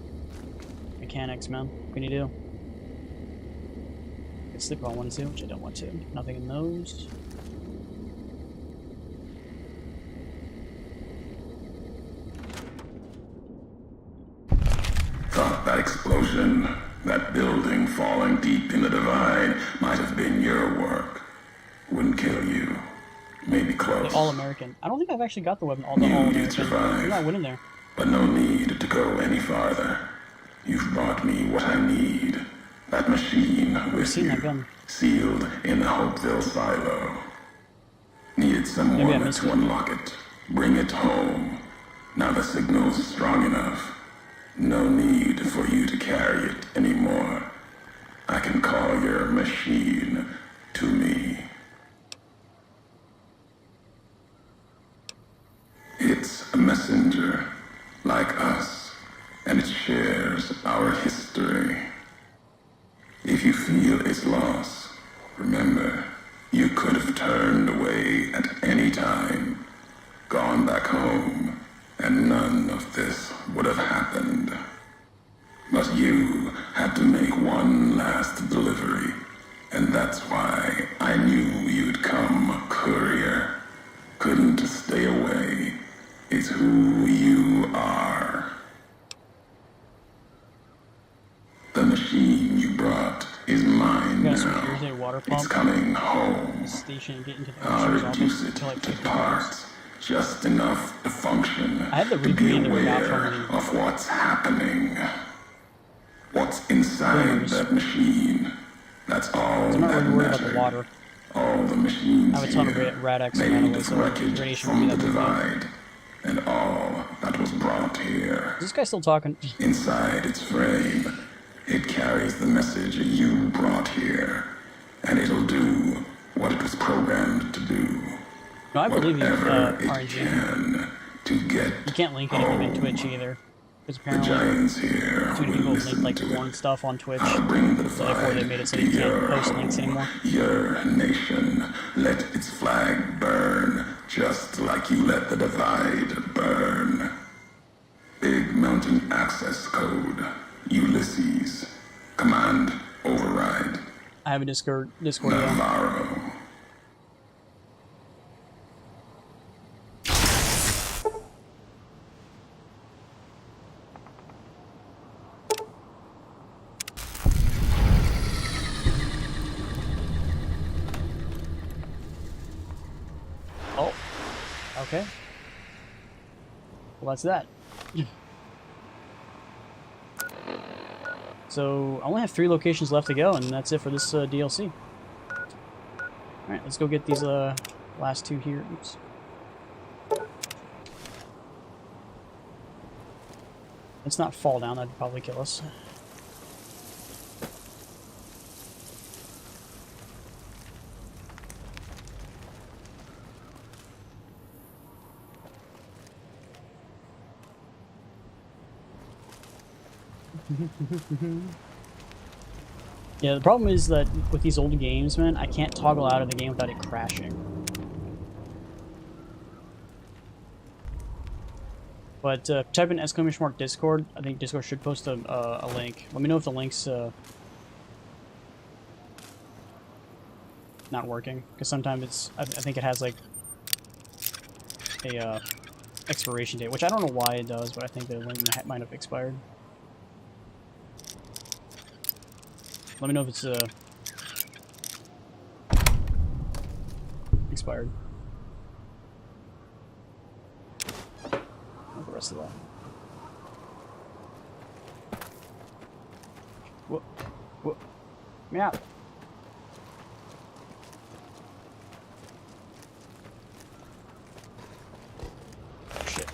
mechanics, man. What can you do? I can sleep if I want to, which I don't want to. Nothing in those. Thought that explosion, that building falling deep in the divide, might have been your work. Wouldn't kill you. Maybe close. The All-American. I don't think I've actually got the weapon. Knew All-American. you'd survive. I went in there. But no need to go any farther. You've brought me what I need. That machine with seen you, that gun. sealed in the Hopeville silo. Needed someone to unlock it. Bring it home. Now the signal's strong enough. No need for you to carry it anymore. I can call your machine to me. It's a messenger, like us, and it shares our history. If you feel its loss, have turned away at any time, gone back home, and none of this would have happened. But you had to make one last delivery, and that's why I knew you'd come, courier. Couldn't stay away. It's who you are. The machine you brought is mine Got some now. irritated water It's pump. coming home. Station and get into the I'll officer's reduce office it to like to 50 parts, just enough to function, I had the to be recreate that we got aware from the of what's happening. What's inside boomers. that machine? That's all I'm not that really worried about the mattered. water. All the machines I have a ton of here rad-X made anyway, so wreckage radiation from wouldn't the be that big a deal. divide, and all that was brought here. Is this guy still talking? Inside its frame, it carries the message you brought here, and it'll do what it was programmed to do. No, I believe you, Whatever it RNG. can to get You can't link anything to Twitch home. either. Because The apparently giants here too many will people linked listen like to porn it. stuff on Twitch. I'll bring the So therefore they divide made it so to you can't your post links home, anymore. your nation. Let its flag burn, just like you let the divide burn. Big Mountain Access Code. Ulysses. Command override. I have a Discord yeah. Navarro. Oh. Okay. Well, that's that. So, I only have 3 locations left to go, and that's it for this DLC. Alright, let's go get these last 2 here. Oops. Let's not fall down, that'd probably kill us. Yeah, the problem is that with these old games, man, I can't toggle out of the game without it crashing. But type in ! Discord. I think Discord should post a link. Let me know if the link's not working, because sometimes it's I think it has like a expiration date, which I don't know why it does, but I think the link might have expired. Let me know if it's expired. The rest of that. Whoop. Whoop. Meow. Shit.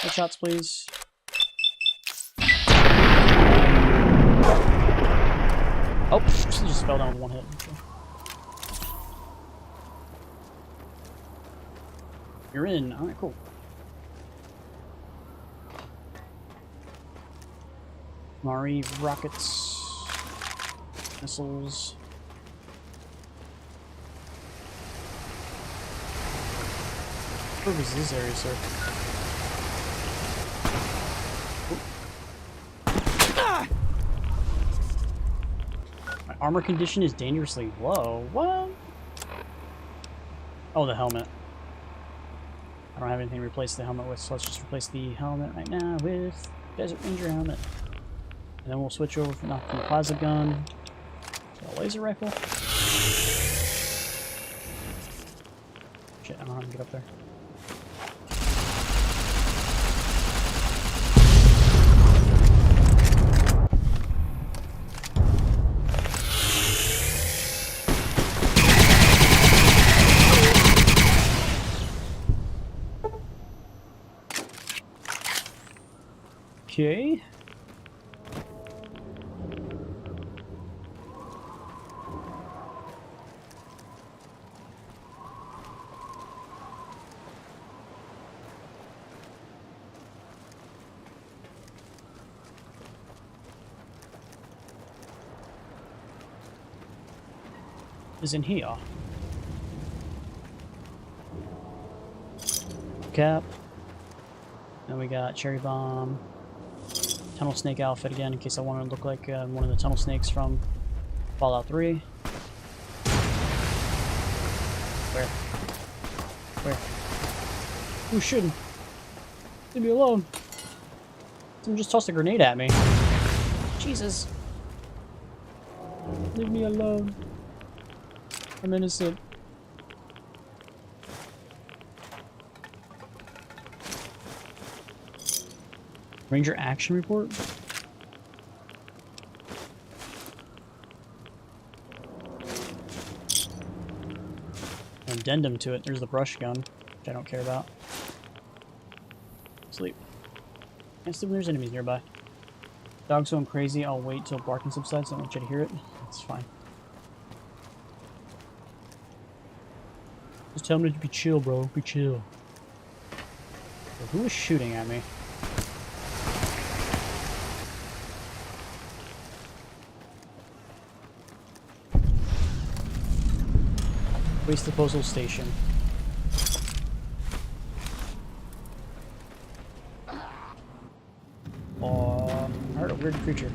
Headshots, please. Oh, she just fell down with 1 hit. Okay. You're in. Alright, cool. Mari, rockets, missiles. Where is this area, sir? My armor condition is dangerously low. What? Oh, the helmet. I don't have anything to replace the helmet with, so let's just replace the helmet right now with Desert Ranger helmet. And then we'll switch over from the plasma gun to a laser rifle. Shit, I don't know how to get up there. Okay. is in here. Cap. Then we got cherry bomb. Tunnel snake outfit again, in case I want to look like one of the tunnel snakes from Fallout 3. Where? Where? Who's shooting? Leave me alone. Someone just tossed a grenade at me. Jesus. Leave me alone. I'm innocent. Ranger action report? Addendum to it. There's the brush gun, which I don't care about. Sleep. Can't sleep when there's enemies nearby. Dog's going crazy. I'll wait till barking subsides. I don't want you to hear it. It's fine. Just tell me to be chill, bro. Be chill. So who is shooting at me? Waste disposal station. I heard a weird creature.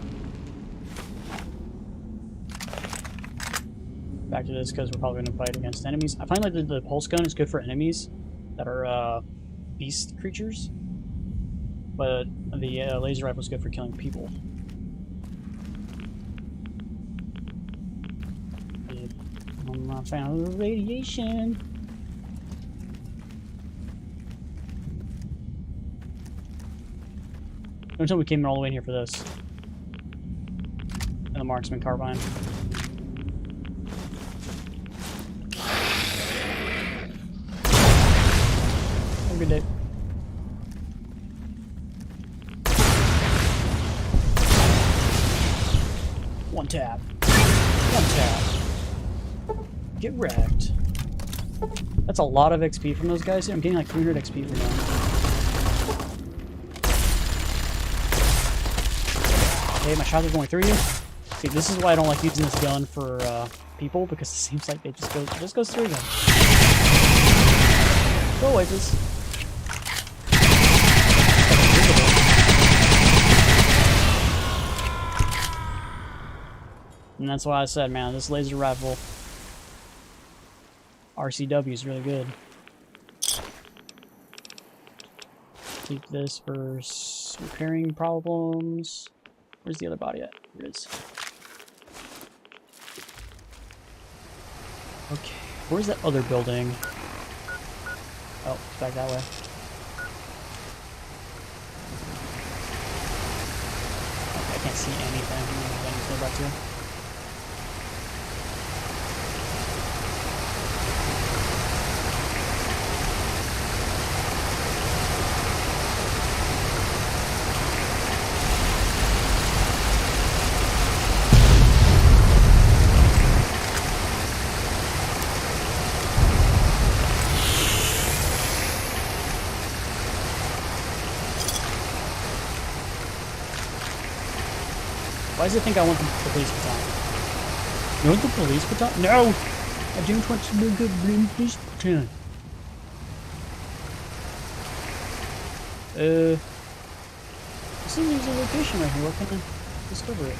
Back to this because we're probably going to fight against enemies. I find like the pulse gun is good for enemies that are beast creatures, but the laser rifle is good for killing people. I'm not a fan of the radiation. Don't tell me we came all the way in here for this. And the marksman carbine. Have a good day. One tap. One tap. Get wrecked. That's a lot of XP from those guys. I'm getting like 300 XP for them. Okay, my shots are going through you. See, this is why I don't like using this gun for people, because it seems like it just goes through them. Go away, please. And that's why I said, man, this laser rifle RCW is really good. Keep this for repairing problems. Where's the other body at? Here it is. Okay, where's that other building? Oh, it's back that way. Okay, I can't see anything. I need to go back to. Why does it think I want the police baton? You want the police baton? No! I don't want to look at the police baton. I see there's a location right here. Where can I discover it?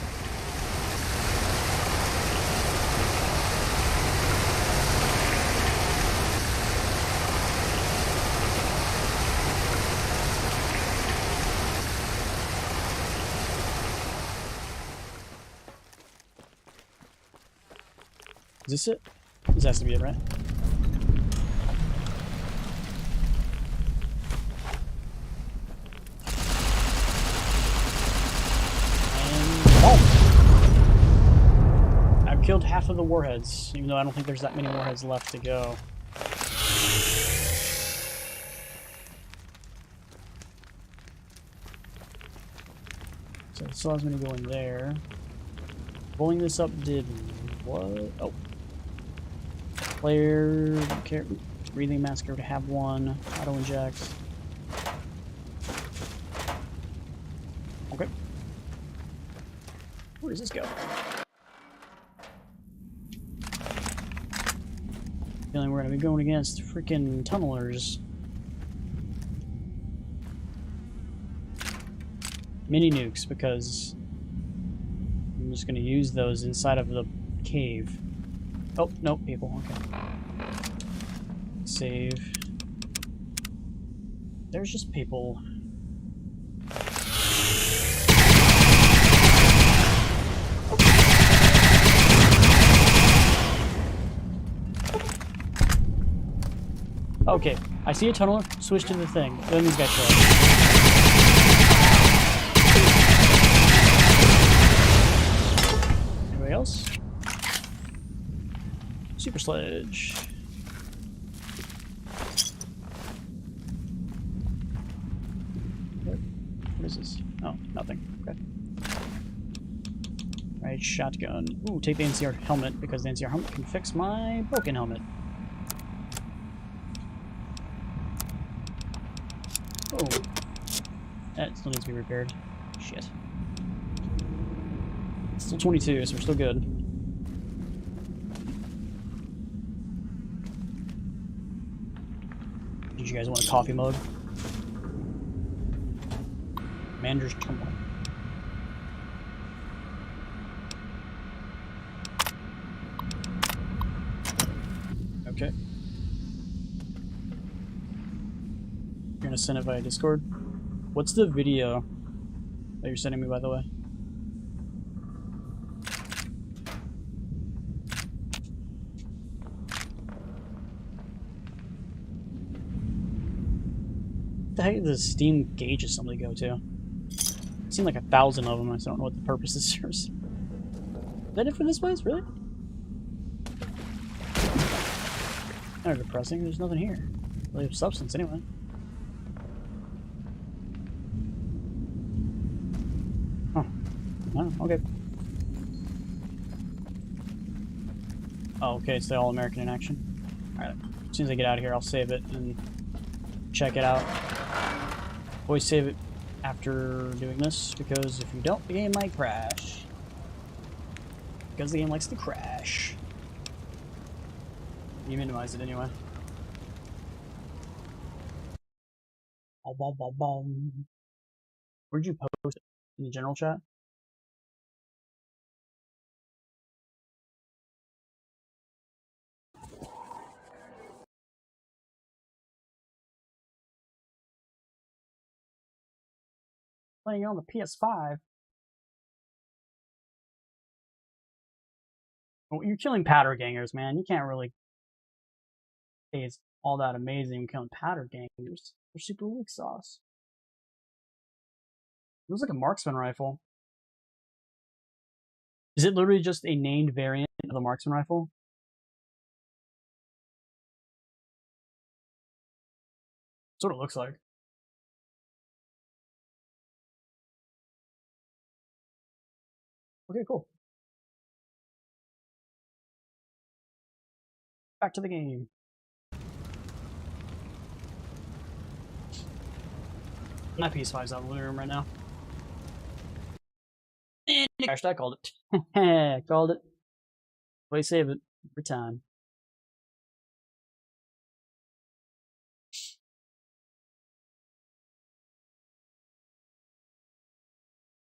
Is this it? This has to be it, right? And oh! I've killed half of the warheads, even though I don't think there's that many warheads left to go. So it still has me to go in there. Pulling this up did what? Oh. Player, breathing mask to have one. Auto inject. Okay. Where does this go? Feeling we're gonna be going against freaking tunnelers. Mini nukes, because I'm just gonna use those inside of the cave. Oh, no, people, okay. Save. There's just people. Okay, I see a tunneler, switch to the thing. Then these guys show up. Anybody else? Super sledge. What is this? Oh, nothing. Okay. Alright, shotgun. Ooh, take the NCR helmet, because the NCR helmet can fix my broken helmet. Oh. That still needs to be repaired. Shit. It's still 22, so we're still good. Did you guys want a coffee mug? Commander's Terminal. Okay. You're gonna send it via Discord? What's the video that you're sending me, by the way? What the heck does Steam gauge assembly go to? I've seen like 1,000 of them, I just don't know what the purpose this serves. Is that it for this place? Really? Kind of depressing, there's nothing here. Really of substance anyway. Huh. Oh, okay. Oh, okay, it's the All-American in action. Alright, as soon as I get out of here, I'll save it and check it out. Always save it after doing this, because if you don't, the game might crash. Because the game likes to crash. You minimize it anyway. Where'd you post it? In the general chat? Playing on the PS5. Well, you're killing powder gangers, man. You can't really say it's all that amazing killing powder gangers. They're super weak sauce. It looks like a marksman rifle. Is it literally just a named variant of the marksman rifle? That's what it looks like. Okay, cool. Back to the game. My PS5's out of the living room right now. And it crashed. I called it. Called it. Always save it every time.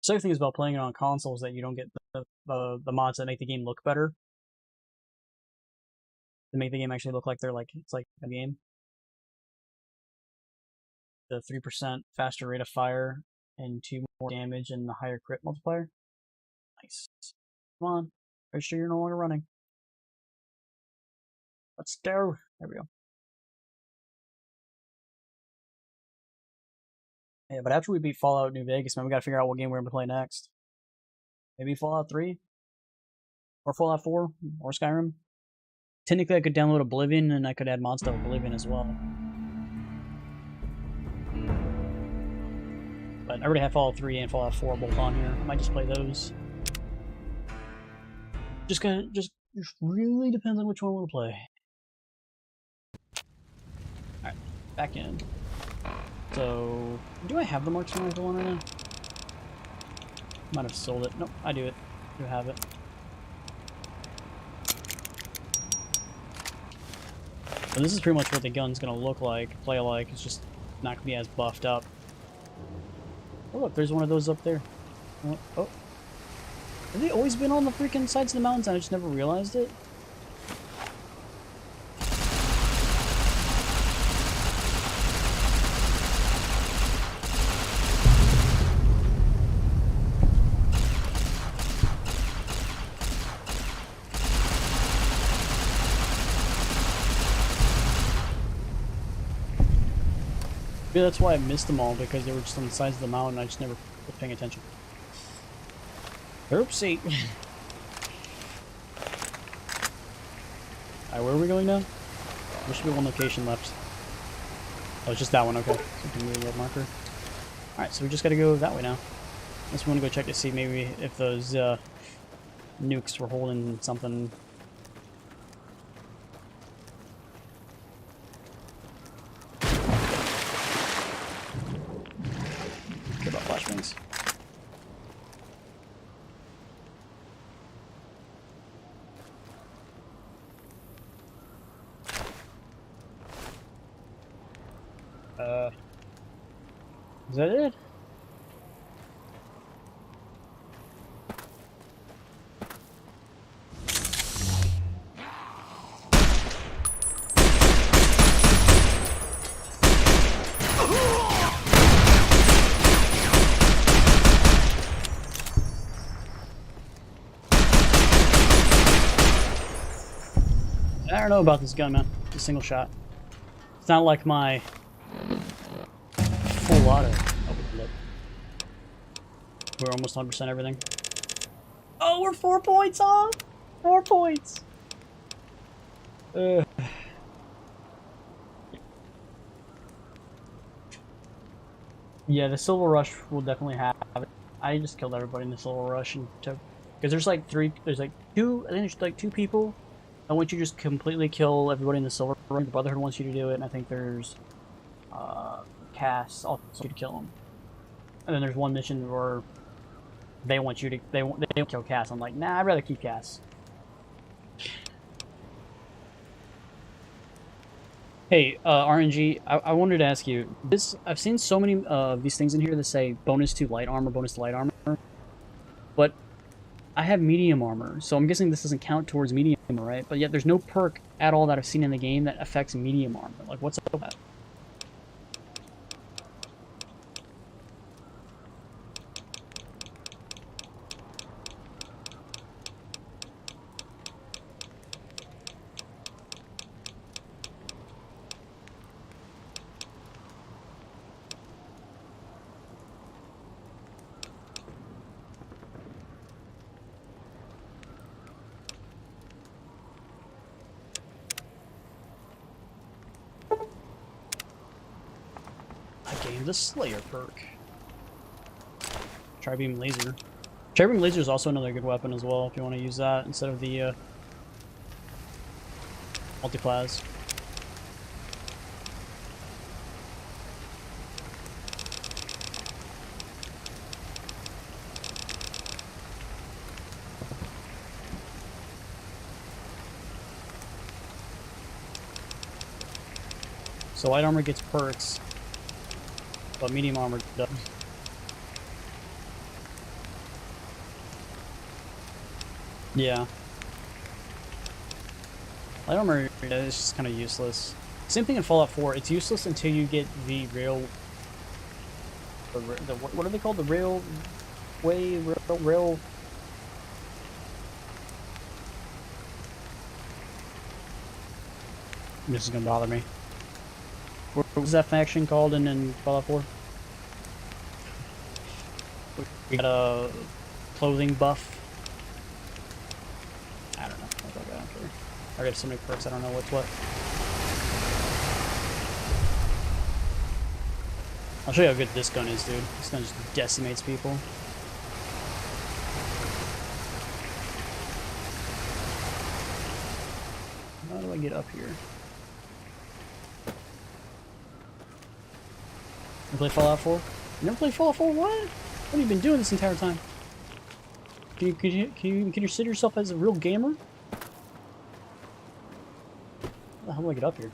The other thing is about playing it on consoles that you don't get the mods that make the game look better. To make the game actually look like it's like a game. The 3% faster rate of fire and 2 more damage and the higher crit multiplier. Nice. Come on. Are you sure you're no longer running? Let's go. There we go. Yeah, but after we beat Fallout New Vegas, man, we gotta figure out what game we're gonna play next. Maybe Fallout 3? Or Fallout 4? Or Skyrim? Technically, I could download Oblivion, and I could add mods to Oblivion as well. But I already have Fallout 3 and Fallout 4 both on here. I might just play those. Just really depends on which one I want to play. Alright, back in. So, do I have the marksman rifle on right now? Might have sold it. Nope, I do it. I do have it. But this is pretty much what the gun's gonna look like, play like. It's just not gonna be as buffed up. Oh look, there's one of those up there. Oh. Have they always been on the freaking sides of the mountains and I just never realized it? Yeah, that's why I missed them all, because they were just on the sides of the mountain and I just never was paying attention. Oopsie. Alright, where are we going now? There should be one location left. Oh, it's just that one, okay. So we can move the red marker. Alright, so we just gotta go that way now. Unless we want to go check to see maybe if those nukes were holding something. Care about flashbangs. Is that it? I don't know about this gun, man. It's a single shot. It's not like my full auto. Oh, look. We're almost 100% everything. Oh, we're 4 points off! 4 points! Yeah, the Silver Rush will definitely have it. I just killed everybody in the Silver Rush and took... Because there's like two, I think there's like 2 people. I want you to just completely kill everybody in the Silver Rush. The Brotherhood wants you to do it, and I think there's... Cass also wants you to kill him. And then there's one mission where they want you to... They want to kill Cass. I'm like, nah, I'd rather keep Cass. Hey, RNG, I wanted to ask you, I've seen so many of these things in here that say bonus to light armor, but I have medium armor, so I'm guessing this doesn't count towards medium armor, right? But yet there's no perk at all that I've seen in the game that affects medium armor. Like, what's up with that? The Slayer perk. Tri-beam laser. Tri-beam laser is also another good weapon as well if you want to use that instead of the multi-plas. So light armor gets perks, but medium armor does. Yeah. Light armor is just kind of useless. Same thing in Fallout 4. It's useless until you get the rail... what are they called? The railway... Rail... This is gonna bother me. What was that faction called in Fallout 4? We got a clothing buff. I don't know. I don't care. I got so many perks, I don't know what's what. I'll show you how good this gun is, dude. This gun just decimates people. How do I get up here? You play Fallout 4? You never played Fallout 4? What? What have you been doing this entire time? Can you consider yourself as a real gamer? What the hell do I get up here?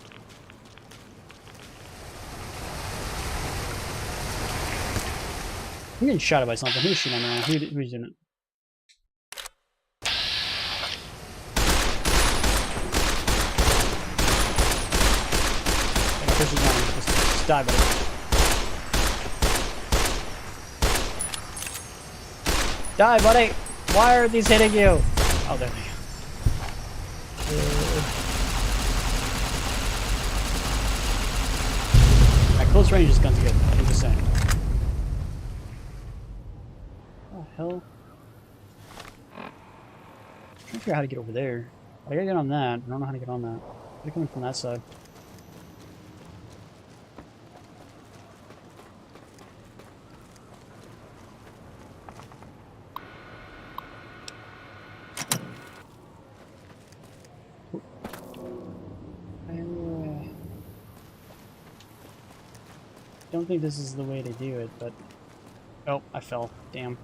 I'm getting shot at by something. Who's shooting at me? Who's doing it? Just die, buddy. Die, buddy! Why are these hitting you? Oh, there we go. At close range, this gun's good. I'm just saying. Oh, hell. I'm trying to figure out how to get over there. I gotta get on that. I don't know how to get on that. They're coming from that side. Don't think this is the way to do it, but... Oh, I fell. Damn.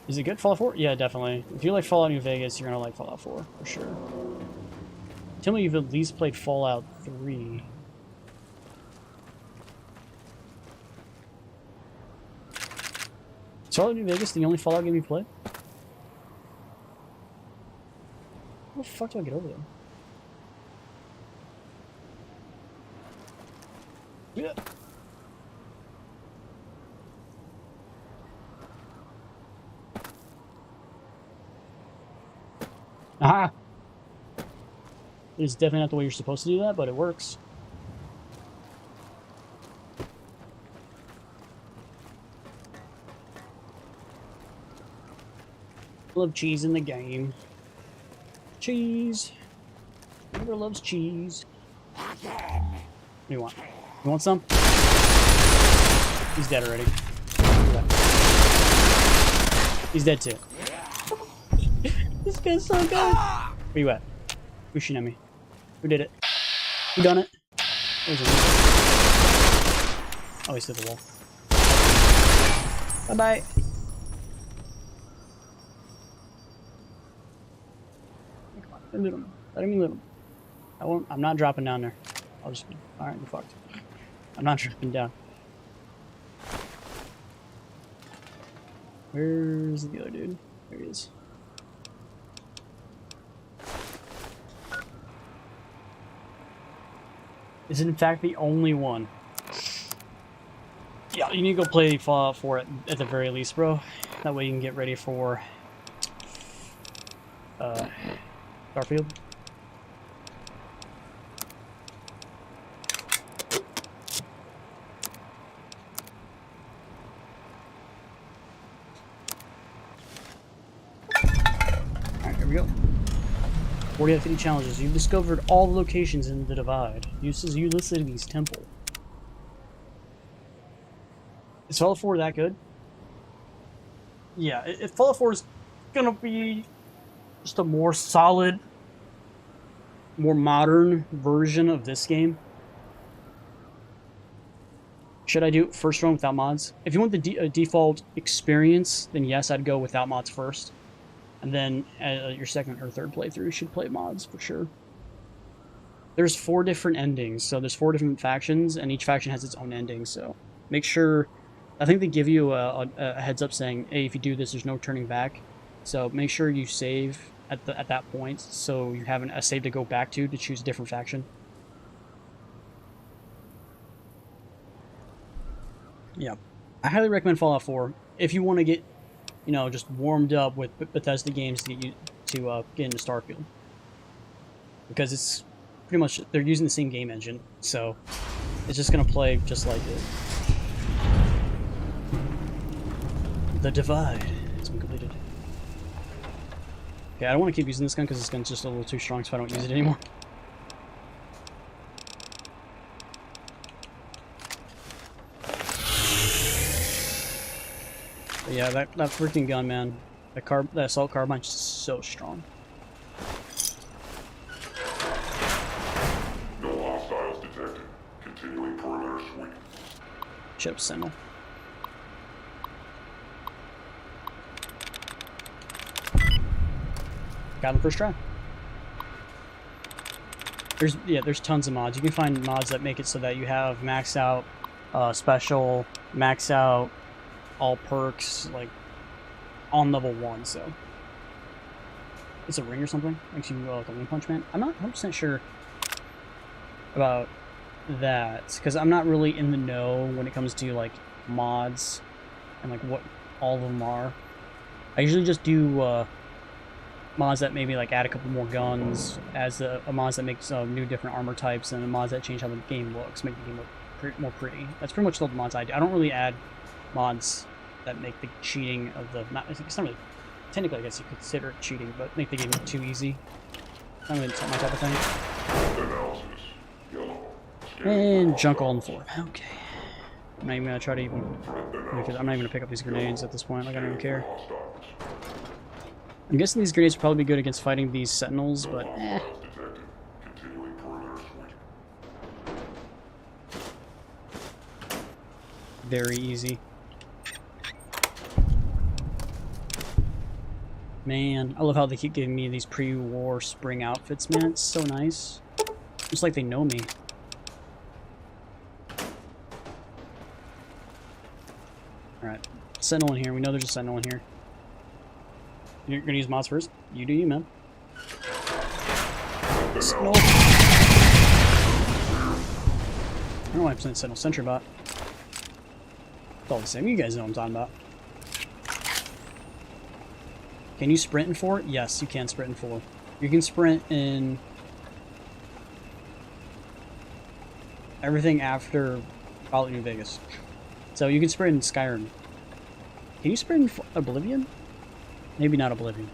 Is it good, Fallout 4? Yeah, definitely. If you like Fallout New Vegas, you're gonna like Fallout 4, for sure. Tell me you've at least played Fallout 3. Is Fallout New Vegas the only Fallout game you played? How the fuck do I get over there? Yeah. Aha! It's definitely not the way you're supposed to do that, but it works. Love cheese in the game. Cheese. Everybody loves cheese. What do you want? You want some? He's dead already. He's dead too. This guy's so good. Where you at? Who's shooting at me? Who did it? Who done it? Where's it? Oh, he's through the wall. Bye-bye. Loot him. Let me loot him. I'm not dropping down there. I'll just... Alright, you're fucked. I'm not dropping down. Where's the other dude? There he is. Is it in fact the only one? Yeah, you need to go play Fallout 4 at the very least, bro. That way you can get ready for... Starfield. Alright, here we go. 40 out of 50 challenges. You've discovered all the locations in the Divide. Uses Ulysses Temple. Is Fallout 4 that good? Yeah, if Fallout 4 is gonna be just a more solid, more modern version of this game. Should I do first run without mods? If you want the default experience, then yes, I'd go without mods first. And then your second or third playthrough, you should play mods for sure. There's 4 different endings, so there's 4 different factions, and each faction has its own ending, so make sure... I think they give you a heads up saying, hey, if you do this, there's no turning back. So make sure you save at that point, so you have a save to go back to choose a different faction. Yeah, I highly recommend Fallout 4 if you want to get, you know, just warmed up with Bethesda games to get into Starfield, because it's pretty much they're using the same game engine, so it's just gonna play just like it. The Divide has been completed. Okay, I don't want to keep using this gun because this gun's just a little too strong, so I don't use it anymore. But yeah, that freaking gun, man. That assault carbine's so strong. No hostiles detected. Continuing perimeter sweep. Chip Sentinel. got them first try. There's tons of mods. You can find mods that make it so that you have max out special, max out all perks, like on level 1. So it's a ring or something. Makes you like a One Punch Man. I'm not 100% sure about that because I'm not really in the know when it comes to like mods and like what all of them are. I usually just do mods that maybe like add a couple more guns, as a mods that makes new different armor types, and mods that change how the game looks, make the game look more pretty. That's pretty much all the mods I do. I don't really add mods that make the cheating of the it's not really technically, I guess you could consider it cheating, but make the game look too easy. Not really my type of thing. Analysis. Yellow. And junk all on the floor. Okay. I'm not even gonna try to even. I'm not even gonna pick up these grenades at this point. Like I don't even care. I'm guessing these grenades would probably be good against fighting these sentinels, but eh. Continuing perimeter swing. Very easy. Man, I love how they keep giving me these pre-war spring outfits, man. It's so nice. Just like they know me. Alright. Sentinel in here. We know there's a sentinel in here. You're gonna use mods first? You do you, man. Sentinel. I don't know why I'm saying Sentinel Sentry Bot. It's all the same. You guys know what I'm talking about. Can you sprint in 4? Yes, you can sprint in 4. You can sprint in everything after Fallout New Vegas. So you can sprint in Skyrim. Can you sprint in Oblivion? Maybe not Oblivion.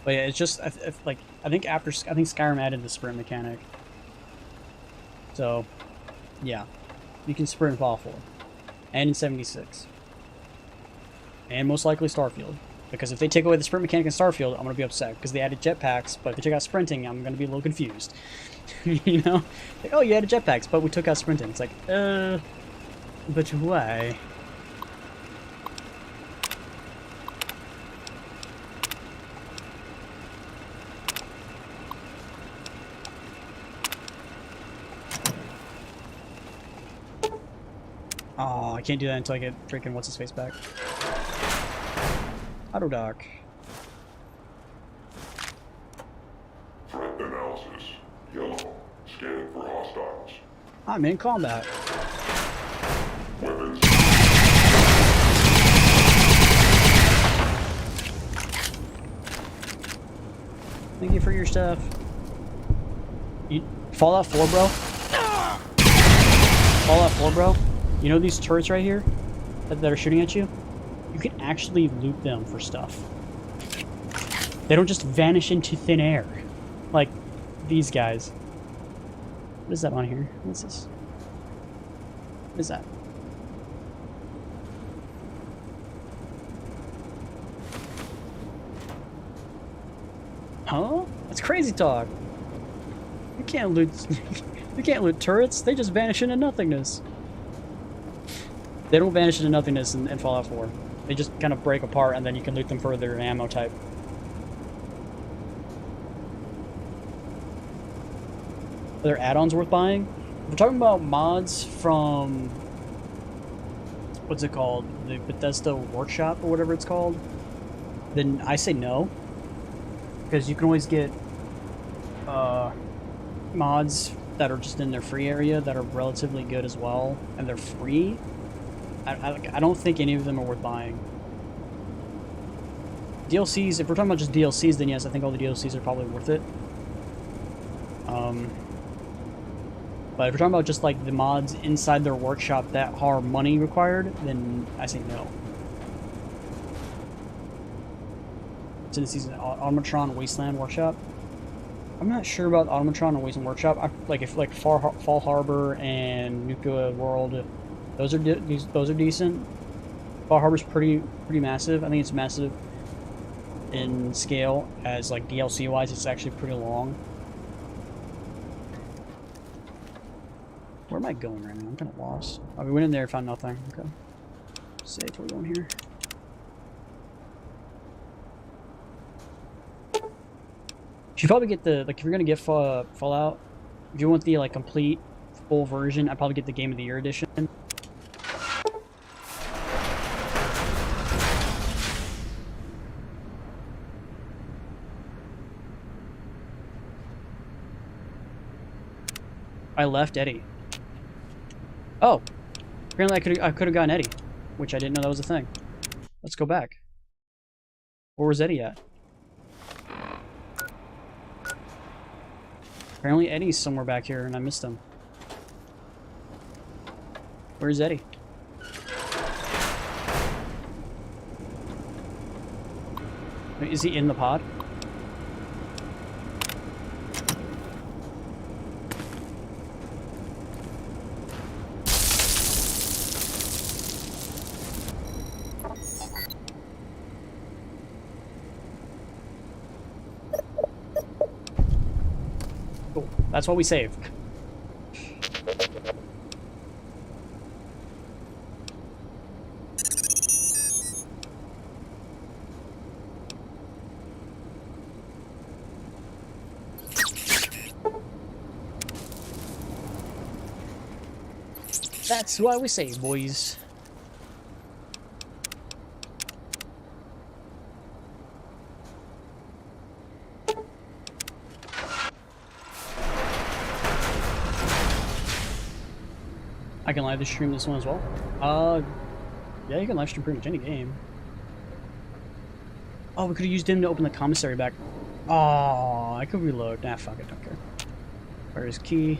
But yeah, it's just I think Skyrim added the sprint mechanic. So yeah, you can sprint in Fallout 4 and in 76. And most likely Starfield. Because if they take away the sprint mechanic in Starfield, I'm going to be upset. Because they added jetpacks, but if they took out sprinting, I'm going to be a little confused. You know? Like, oh, you added jetpacks, but we took out sprinting. It's like, but why? Oh, I can't do that until I get freaking what's-his-face back. Auto dock. Threat analysis. Yellow. Scanning for hostiles. I'm in combat. Weapons. Thank you for your stuff. Fallout 4, bro? Fallout 4, bro? You know these turrets right here that are shooting at you? You can actually loot them for stuff. They don't just vanish into thin air. Like these guys. What is that on here? What's this? What is that? Huh? That's crazy talk. You can't loot you can't loot turrets, they just vanish into nothingness. They don't vanish into nothingness in Fallout 4. They just kind of break apart and then you can loot them for their ammo type. Are there add-ons worth buying? If we're talking about mods from... what's it called? The Bethesda Workshop or whatever it's called? Then I say no. Because you can always get mods that are just in their free area that are relatively good as well. And they're free. I don't think any of them are worth buying. DLCs, if we're talking about just DLCs, then yes, I think all the DLCs are probably worth it. But if we're talking about just like the mods inside their workshop that are money required, then I say no. Tennessee's Automatron Wasteland Workshop. I'm not sure about Automatron and Wasteland Workshop. If Fall Harbor and Nuka World, those are decent. Fall Harbor's pretty massive. I think it's massive in scale. As like DLC wise, it's actually pretty long. Where am I going right now? I'm kind of lost. Oh, we went in there, found nothing. Okay. Say, where are we going here? should probably get the, like, if you're gonna get Fallout, if you want the, like, complete, full version, I'd probably get the Game of the Year edition. I left Eddie. Oh, apparently I could have gotten Eddie, which I didn't know that was a thing. Let's go back. Where was Eddie at? Apparently Eddie's somewhere back here, and I missed him. Where's Eddie? Wait, is he in the pod? Cool. That's what we save. That's why we save, boys. I can live stream this one as well. Yeah, you can live stream pretty much any game. Oh, we could have used him to open the commissary back. Oh, I could reload. Nah, fuck it, don't care. Where's key?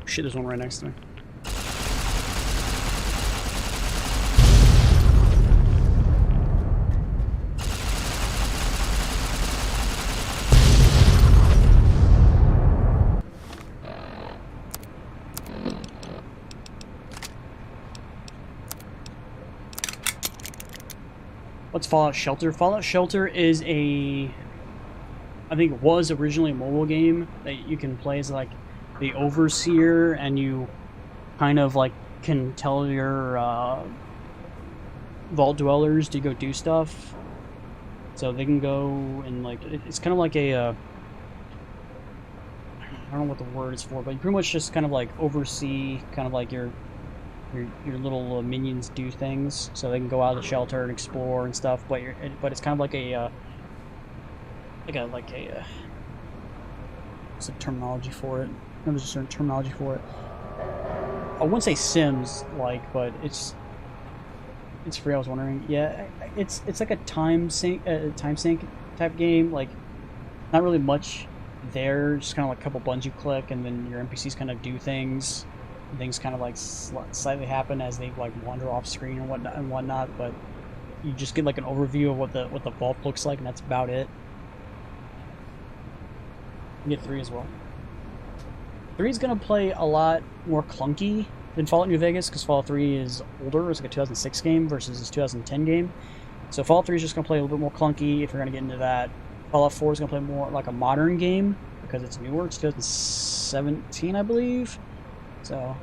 Shit, there's one right next to me. What's Fallout Shelter? Fallout Shelter is I think it was originally a mobile game that you can play as like the overseer, and you kind of like can tell your vault dwellers to go do stuff, so they can go and like it's kind of like a I don't know what the word is for, but you pretty much just kind of like oversee kind of like your little minions do things, so they can go out of the shelter and explore and stuff. But it's kind of like a what's the terminology for it? There's a certain terminology for it. I wouldn't say Sims like, but it's free. I was wondering. Yeah, it's like a time sync type game. Like, not really much there. Just kind of like a couple buttons you click, and then your NPCs kind of do things. Things kind of like slightly happen as they like wander off screen and whatnot. But you just get like an overview of what the vault looks like, and that's about it. You get 3 as well. 3 is going to play a lot more clunky than Fallout New Vegas, because Fallout 3 is older. It's like a 2006 game versus a 2010 game. So Fallout 3 is just going to play a little bit more clunky if you're going to get into that. Fallout 4 is going to play more like a modern game, because it's newer. It's 2017, I believe. So,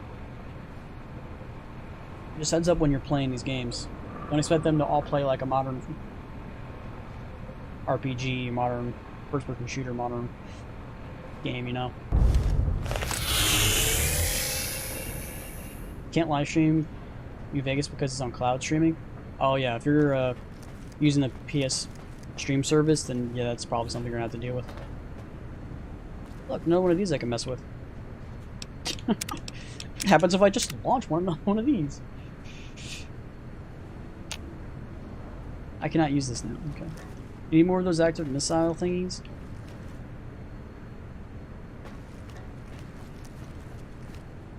just heads up when you're playing these games. Don't expect them to all play like a modern RPG, modern first-person shooter, modern game, you know? Can't live stream New Vegas because it's on cloud streaming. Oh yeah, if you're using the PS stream service, then yeah, that's probably something you're gonna have to deal with. Look, another one of these I can mess with. What happens if I just launch one of these? I cannot use this now. Okay. Any more of those active missile thingies?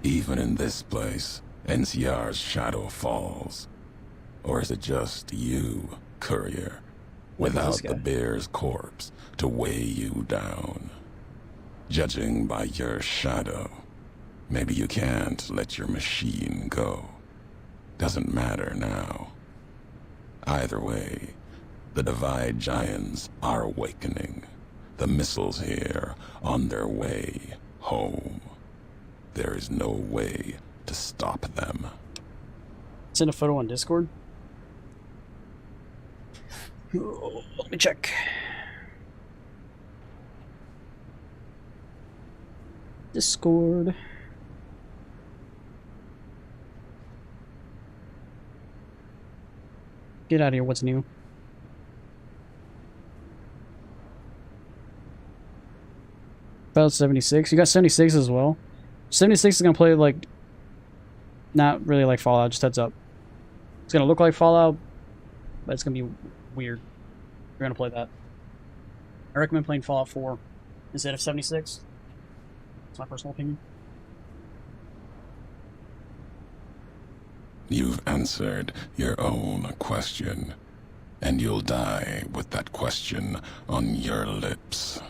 Even in this place, NCR's shadow falls. Or is it just you, courier, Look at this without the guy. bear's corpse to weigh you down? Judging by your shadow, maybe you can't let your machine go. Doesn't matter now. Either way, the Divide Giants are awakening. The missiles here on their way home. There is no way to stop them. Send a photo on Discord. Oh, let me check. Discord. Get out of here, what's new? About 76. You got 76 as well. 76 is gonna play like not really like Fallout, just heads up. It's gonna look like Fallout, but it's gonna be weird. You're gonna play that. I recommend playing Fallout 4 instead of 76. That's my personal opinion. You've answered your own question, and you'll die with that question on your lips.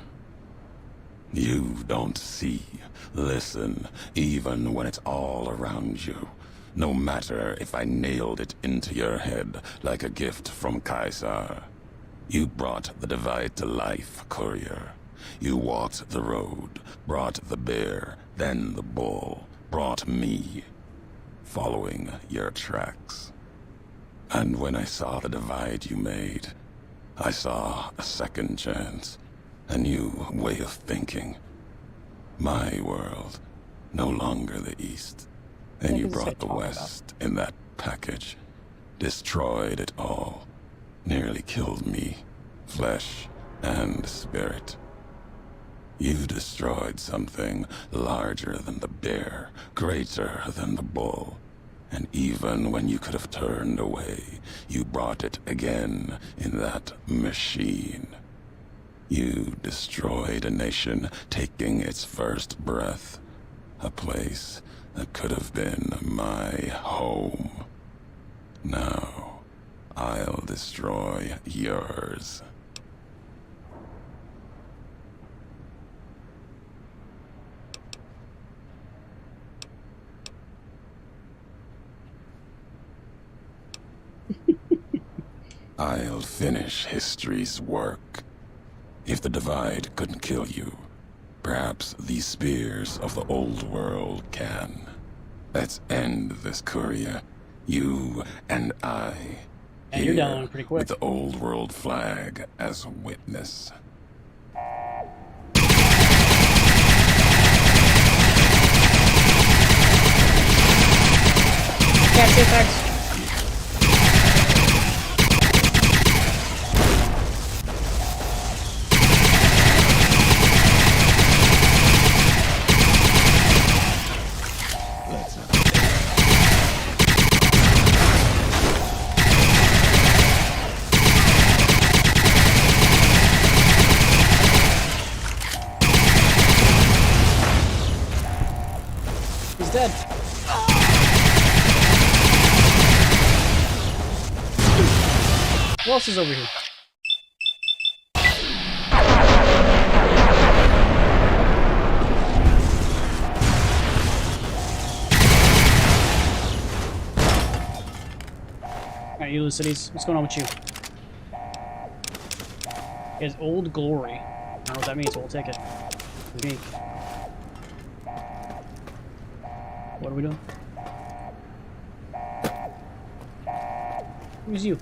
You don't see, listen, even when it's all around you. No matter if I nailed it into your head like a gift from Caesar. You brought the Divide to life, courier. You walked the road, brought the bear, then the bull, brought me, following your tracks. And when I saw the divide you made, I saw a second chance, a new way of thinking. My world, no longer the East. And you brought the West in that package. Destroyed it all. Nearly killed me, flesh and spirit. You destroyed something larger than the bear, greater than the bull. And even when you could have turned away, you brought it again in that machine. You destroyed a nation taking its first breath. A place that could have been my home. Now, I'll destroy yours. I'll finish history's work. If the Divide couldn't kill you, perhaps these spears of the old world can. Let's end this, courier. You and I. And you're down pretty quick. With the old world flag as witness. Can't see effects. He's dead. Who else is over here? Alright, Ulysses, what's going on with you? Is Old Glory. I don't know what that means, but we'll take it. Me. What are we doing? Who's you?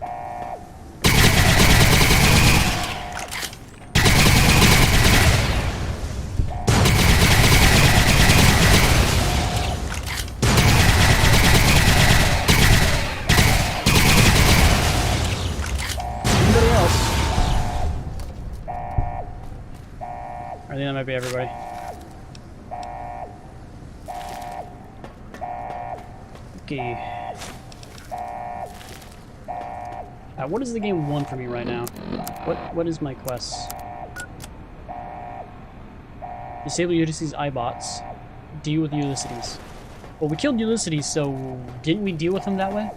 Anybody else? I think that might be everybody. Okay. What does the game want for me right now? What is my quest? Disable Ulysses' iBots. Deal with Ulysses. Well, we killed Ulysses, so didn't we deal with him that way?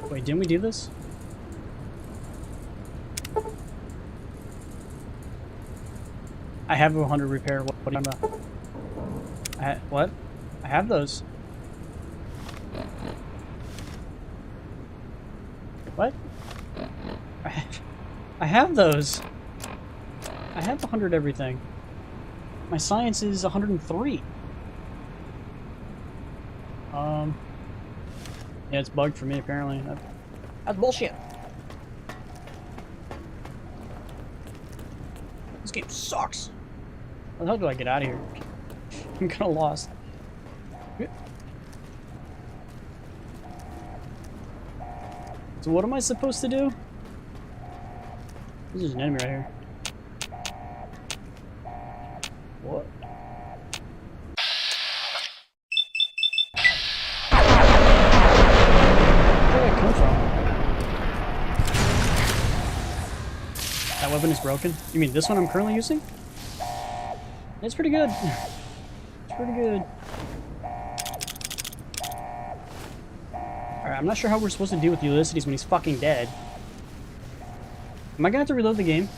Wait, didn't we do this? I have 100 repair. What are you talking about? What? I have those. What? I have those. I have 100 everything. My science is 103. Yeah, it's bugged for me apparently. That's bullshit. This game sucks. How the hell do I get out of here? I'm kinda lost. So what am I supposed to do? This is an enemy right here. What? Where did that come from? That weapon is broken? You mean this one I'm currently using? It's pretty good. It's pretty good. Alright, I'm not sure how we're supposed to deal with Ulysses when he's fucking dead. Am I gonna have to reload the game?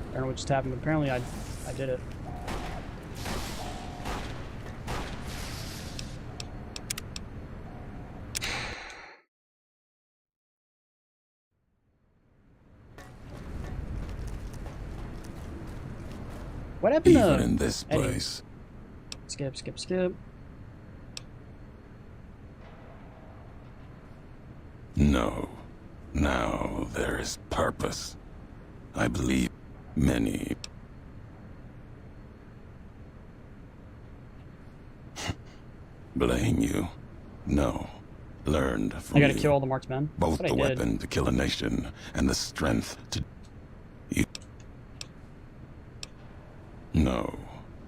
I don't know what just happened, but apparently I did it. What happened Even to in this Eddie? place. Skip, skip, skip. No. Now there is purpose. I believe many. Blame you? No. Learned from I gotta you. kill all the marksmen. Both But I the did. weapon to kill a nation and the strength to... You... No,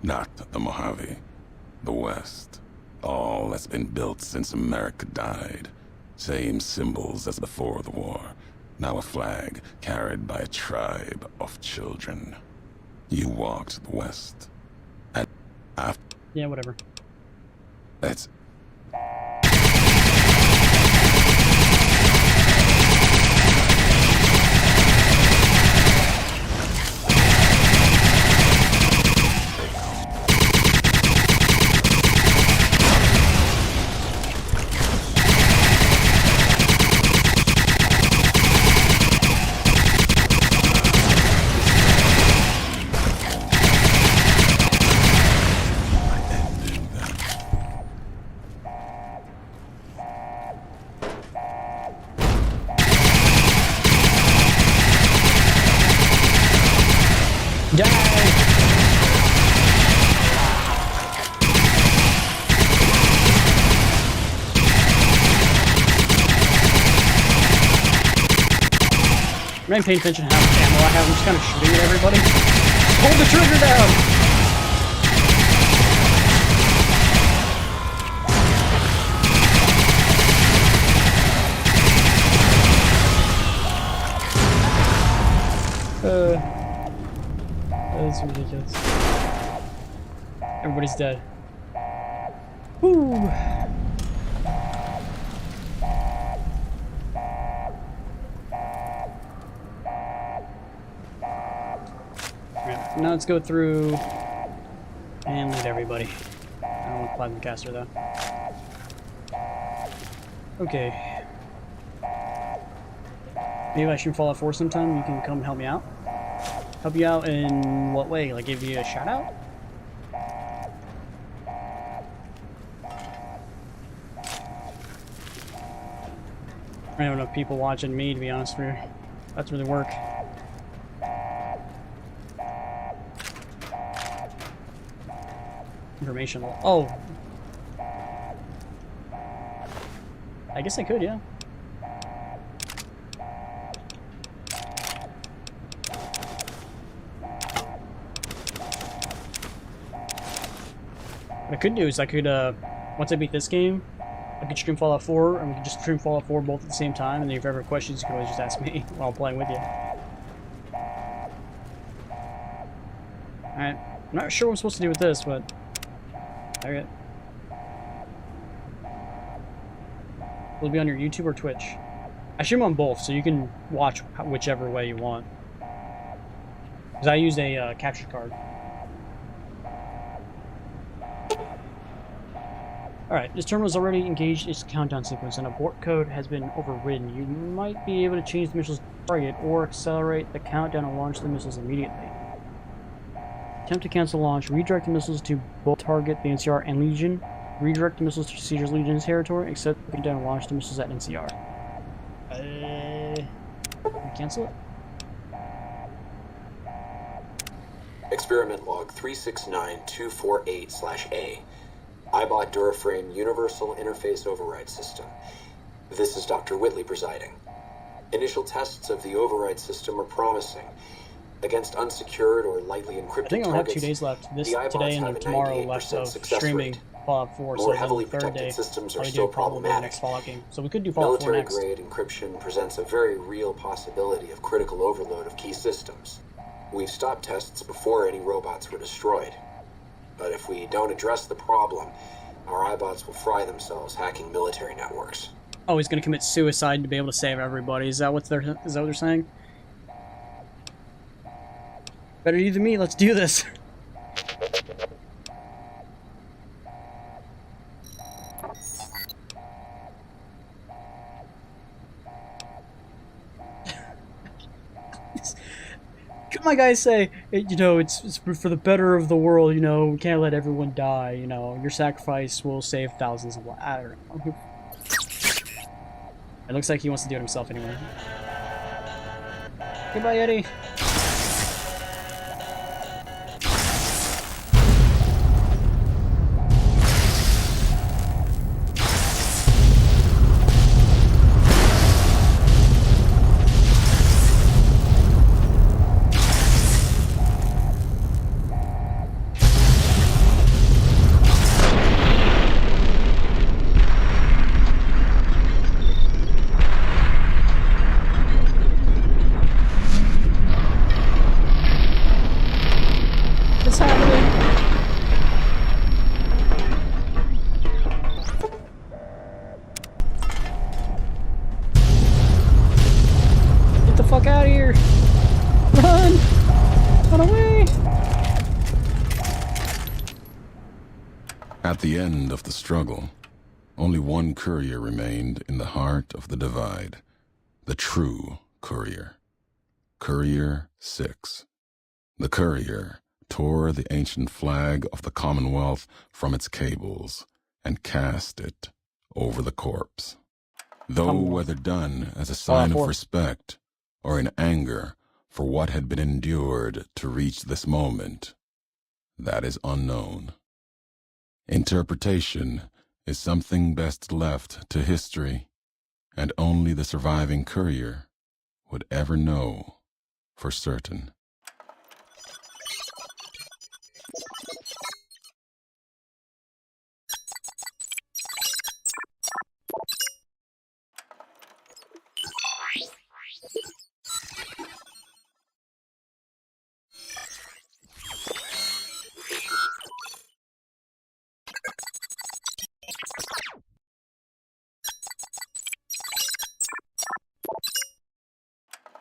not the Mojave. The West. All that's been built since America died. Same symbols as before the war. Now a flag carried by a tribe of children. You walked the West. And after... Yeah, whatever. That's... I'm not even paying attention to how much ammo I have. I'm just kind of shooting at everybody. Hold the trigger down! That's ridiculous. Everybody's dead. Woo! Alright, now let's go through and loot everybody. I don't want the plasma caster though. Okay. Maybe I should Fallout 4 sometime. You can come help me out. Help you out in what way? Like give you a shout out? I don't have enough people watching me, to be honest with you. That's really work. Information. Oh! I guess I could, yeah. What I could do is I could, once I beat this game, I I could stream Fallout 4, and we could just stream Fallout 4 both at the same time, and then if you have ever questions, you can always just ask me while I'm playing with you. Alright, I'm not sure what I'm supposed to do with this, but... Okay. Will it be on your YouTube or Twitch? I stream on both, so you can watch whichever way you want. Because I used a capture card. Alright, this terminal is already engaged its countdown sequence, and abort code has been overridden. You might be able to change the missile's target, or accelerate the countdown and launch the missiles immediately. Attempt to cancel launch. Redirect the missiles to both target the NCR and Legion. Redirect the missiles to Caesar's Legion's territory, accept the countdown and launch the missiles at NCR. Cancel it? Experiment log 369248/A. iBot Duraframe Universal Interface Override System. This is Dr. Whitley presiding. Initial tests of the override system are promising. Against unsecured or lightly encrypted I think I'll have targets, 2 days left. This the iBots today and have a tomorrow left 98% of success streaming rate. Fallout 4, More so heavily then the third protected day systems are I'll still do probably the problematic. next Fallout game. So we could do Fallout 4 next. Military-grade encryption presents a very real possibility of critical overload of key systems. We've stopped tests before any robots were destroyed. But if we don't address the problem, our iBots will fry themselves hacking military networks. Oh, he's gonna commit suicide to be able to save everybody. Is that what they're saying? Better you than me, let's do this. My guys say, you know, it's for the better of the world, you know, we can't let everyone die, you know, your sacrifice will save thousands of lives. I don't know. It looks like he wants to do it himself anyway. Goodbye, Eddie. At the end of the struggle, only one courier remained in the heart of the divide. The true courier. Courier 6. The courier tore the ancient flag of the Commonwealth from its cables and cast it over the corpse. Though whether done as a sign of respect or in anger for what had been endured to reach this moment, that is unknown. Interpretation is something best left to history, and only the surviving courier would ever know for certain.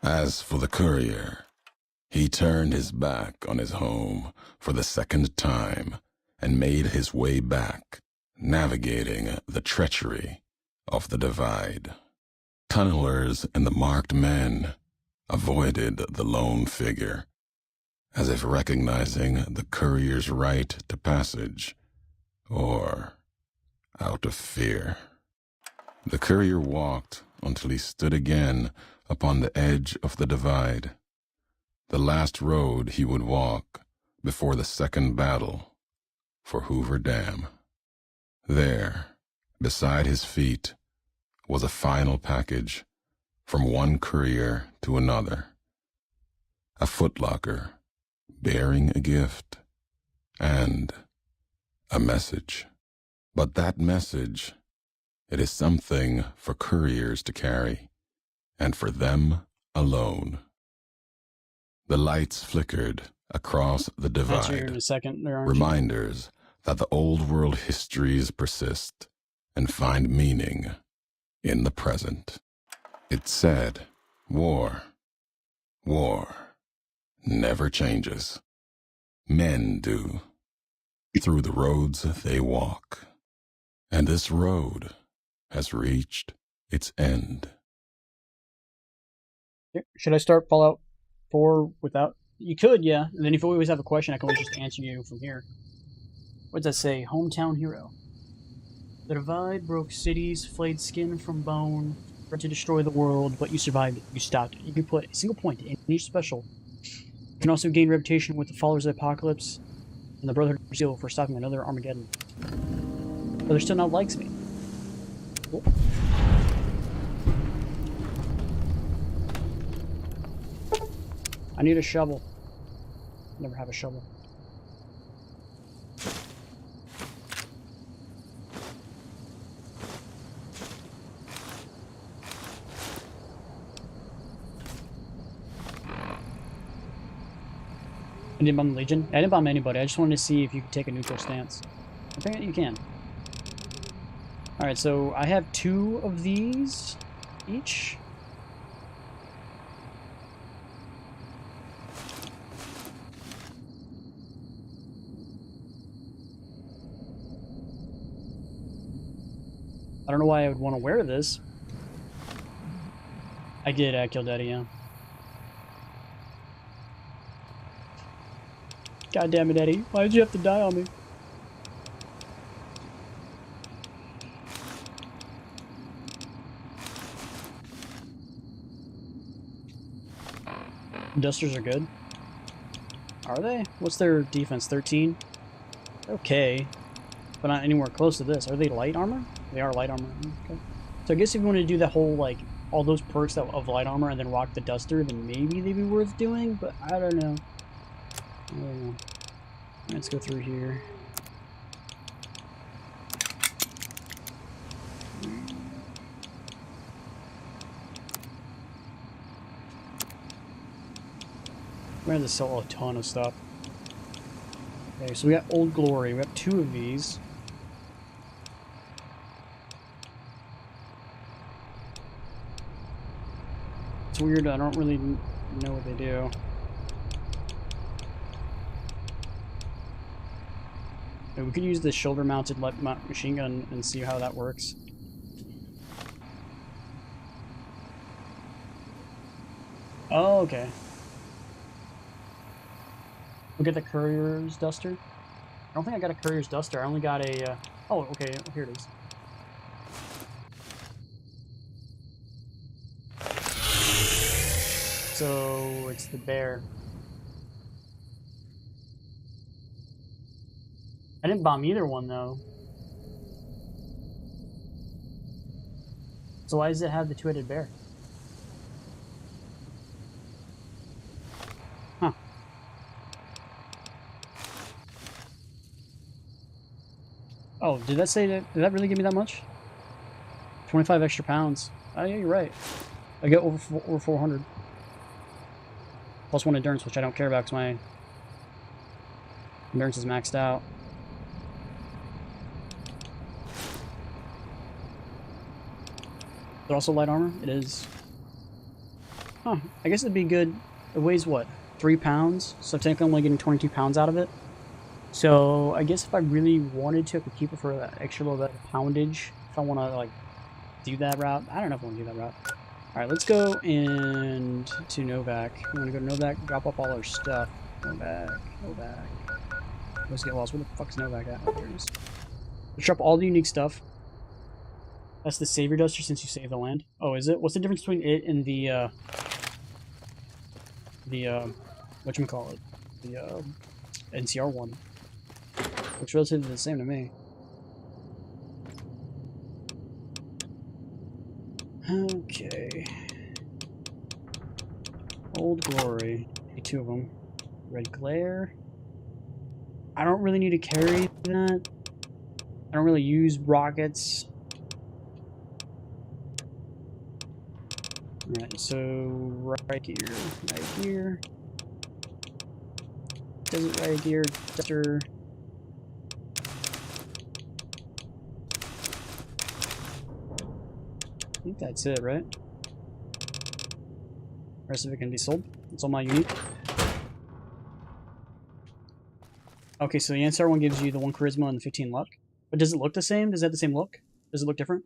As for the courier, he turned his back on his home for the second time and made his way back, navigating the treachery of the divide. Tunnelers and the marked men avoided the lone figure, as if recognizing the courier's right to passage, or out of fear. The courier walked until he stood again upon the edge of the divide, the last road he would walk before the second battle for Hoover Dam. There, beside his feet, was a final package from one courier to another, a footlocker bearing a gift and a message. But that message, It is something for couriers to carry, and for them alone. The lights flickered across the Answer here in divide, a second. There aren't reminders that the old world histories persist and find meaning in the present. It said, war never changes. Men do, through the roads they walk. And this road has reached its end. Should I start Fallout 4 without? You could, yeah. And then if you always have a question, I can always just answer you from here. What does that say? Hometown hero. The divide broke cities, flayed skin from bone, tried to destroy the world, but you survived it. You stopped it. You can put a single point in each special. You can also gain reputation with the followers of the apocalypse and the Brotherhood of Steel for stopping another Armageddon. But they're still not likes me. Cool. I need a shovel. Never have a shovel. I didn't bomb the Legion. I didn't bomb anybody. I just wanted to see if you could take a neutral stance. I think you can. Alright, so I have 2 of these each. I don't know why I would want to wear this. I did kill Daddy, yeah. God damn it, Eddie. Why did you have to die on me? Dusters are good. Are they? What's their defense? 13? Okay. But not anywhere close to this. Are they light armor? They are light armor. Okay. So I guess if you want to do the whole, like, all those perks of light armor and then rock the duster, then maybe they'd be worth doing, but I don't know. I don't know. Let's go through here. We're gonna have to sell a ton of stuff. Okay, so we got Old Glory. We got 2 of these. It's weird, I don't really know what they do. We could use the shoulder-mounted machine gun and see how that works. Oh, okay. We'll get the Courier's Duster. I don't think I got a Courier's Duster. I only got a... Oh, okay. Here it is. So, it's the bear. I didn't bomb either one, though. So why does it have the 2-headed bear? Huh. Oh, did that say that? Did that really give me that much? 25 extra pounds. Oh, yeah, you're right. I get over 400. Plus 1 endurance, which I don't care about because my endurance is maxed out. Is it also light armor? It is. Huh. I guess it'd be good. It weighs what? 3 pounds? So technically I'm only getting 22 pounds out of it. So I guess if I really wanted to, I could keep it for that extra little bit of poundage. If I want to, like, do that route. I don't know if I want to do that route. Alright, let's go and to Novak. We want to go to Novak, drop off all our stuff. Novak. Let's get lost. Where the fuck's Novak at? Oh, there it is. Let's drop all the unique stuff. That's the Savior Duster since you saved the land. Oh, is it? What's the difference between it and the whatchamacallit? The, NCR one. Looks relatively the same to me. Okay. Old Glory. 2 of them. Red Glare. I don't really need to carry that. I don't really use rockets. Alright, so right here. Desert right here, duster. I think that's it, right? The rest of it can be sold. It's all my unique. Okay, so the Ansar one gives you the 1 charisma and the 15 luck. But does it look the same? Does it have the same look? Does it look different?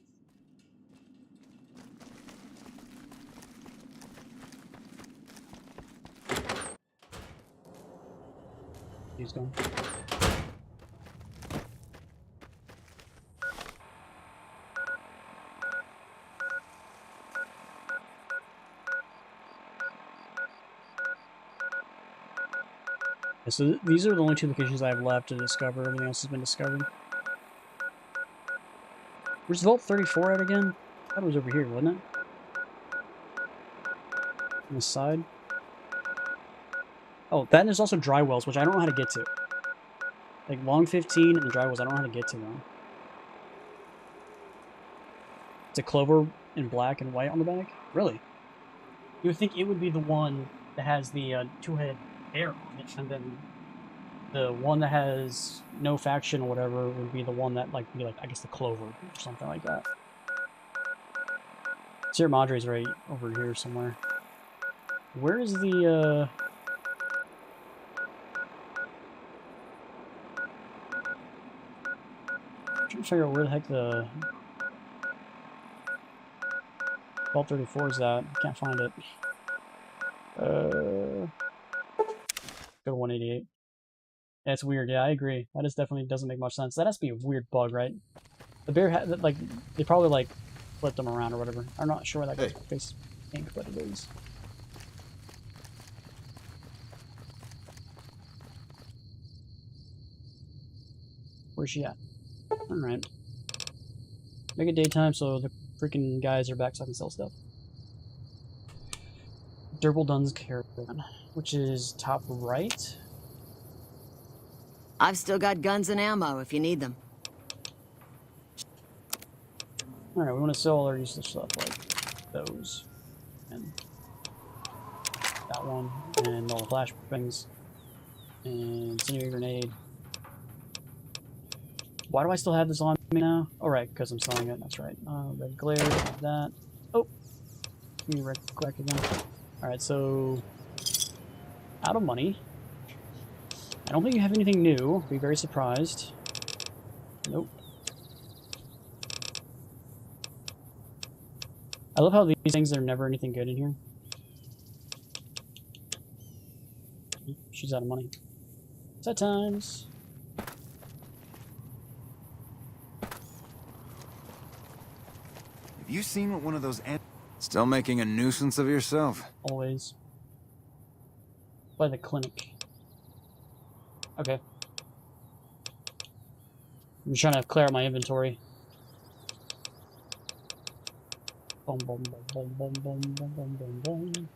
He's gone. So these are the only 2 locations I have left to discover. Everything else has been discovered. Where's Vault 34 at again? I thought it was over here, wasn't it? On the side. Oh, that and there's also dry wells, which I don't know how to get to. Like long 15 and the dry wells, I don't know how to get to them. It's a clover in black and white on the back? Really? You would think it would be the one that has the 2-headed bear on it, and then the one that has no faction or whatever would be the one that I guess the clover or something like that. Sierra Madre's right over here somewhere. Where is the I'm trying to figure out where the heck the Vault 34 is at. Can't find it. Go to 188. That's weird. Yeah, I agree. That is definitely doesn't make much sense. That has to be a weird bug, right? The bear had like they probably like flipped them around or whatever. I'm not sure where that goes face pink, but it is. Where's she at? Alright. Make it daytime so the freaking guys are back so I can sell stuff. Durable Dunn's Caravan, which is top right. I've still got guns and ammo if you need them. Alright, we want to sell all our useless stuff like those. And that one. And all the flash things. And incendiary grenade. Why do I still have this on me now? Oh, right, because I'm selling it. That's right. Red glare, that. Oh! Give me red crack again. Alright, so... out of money. I don't think you have anything new. I'll be very surprised. Nope. I love how these things are never anything good in here. She's out of money. Set times. Have you seen what one of those still making a nuisance of yourself? Always. By the clinic. Okay. I'm just trying to clear out my inventory. Boom, boom, boom, boom, boom, boom, boom, boom, boom, boom.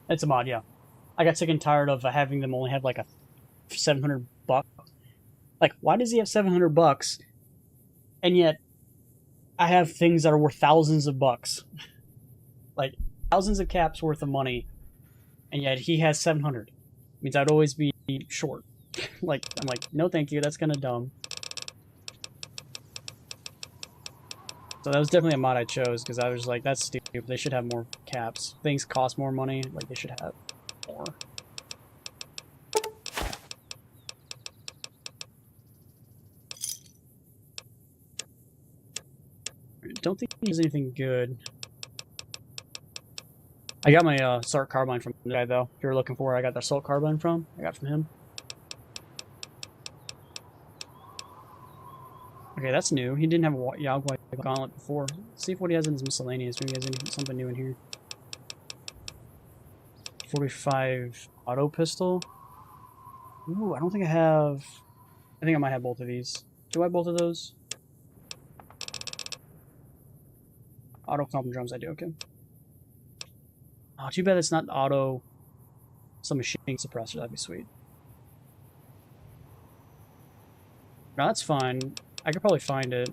It's a mod, yeah. I got sick and tired of having them only have like a $700. Like, why does he have $700? And yet, I have things that are worth thousands of bucks. Like, thousands of caps worth of money. And yet, he has 700. Means I'd always be short. Like, I'm like, no thank you, that's kind of dumb. So that was definitely a mod I chose, because I was like, that's stupid. They should have more caps. Things cost more money, like, they should have more. Don't think he has anything good. I got my assault carbine from the guy, though. If you're looking for where I got the assault carbine from, I got from him. Okay, that's new. He didn't have a Yagwai gauntlet before. Let's see if what he has in his miscellaneous. Maybe he has something new in here. 45 auto pistol. Ooh, I don't think I have I think I might have both of these. Do I have both of those? Auto clump drums, I do, okay. Oh, too bad it's not auto some machine suppressor, that'd be sweet. No, that's fine. I could probably find it.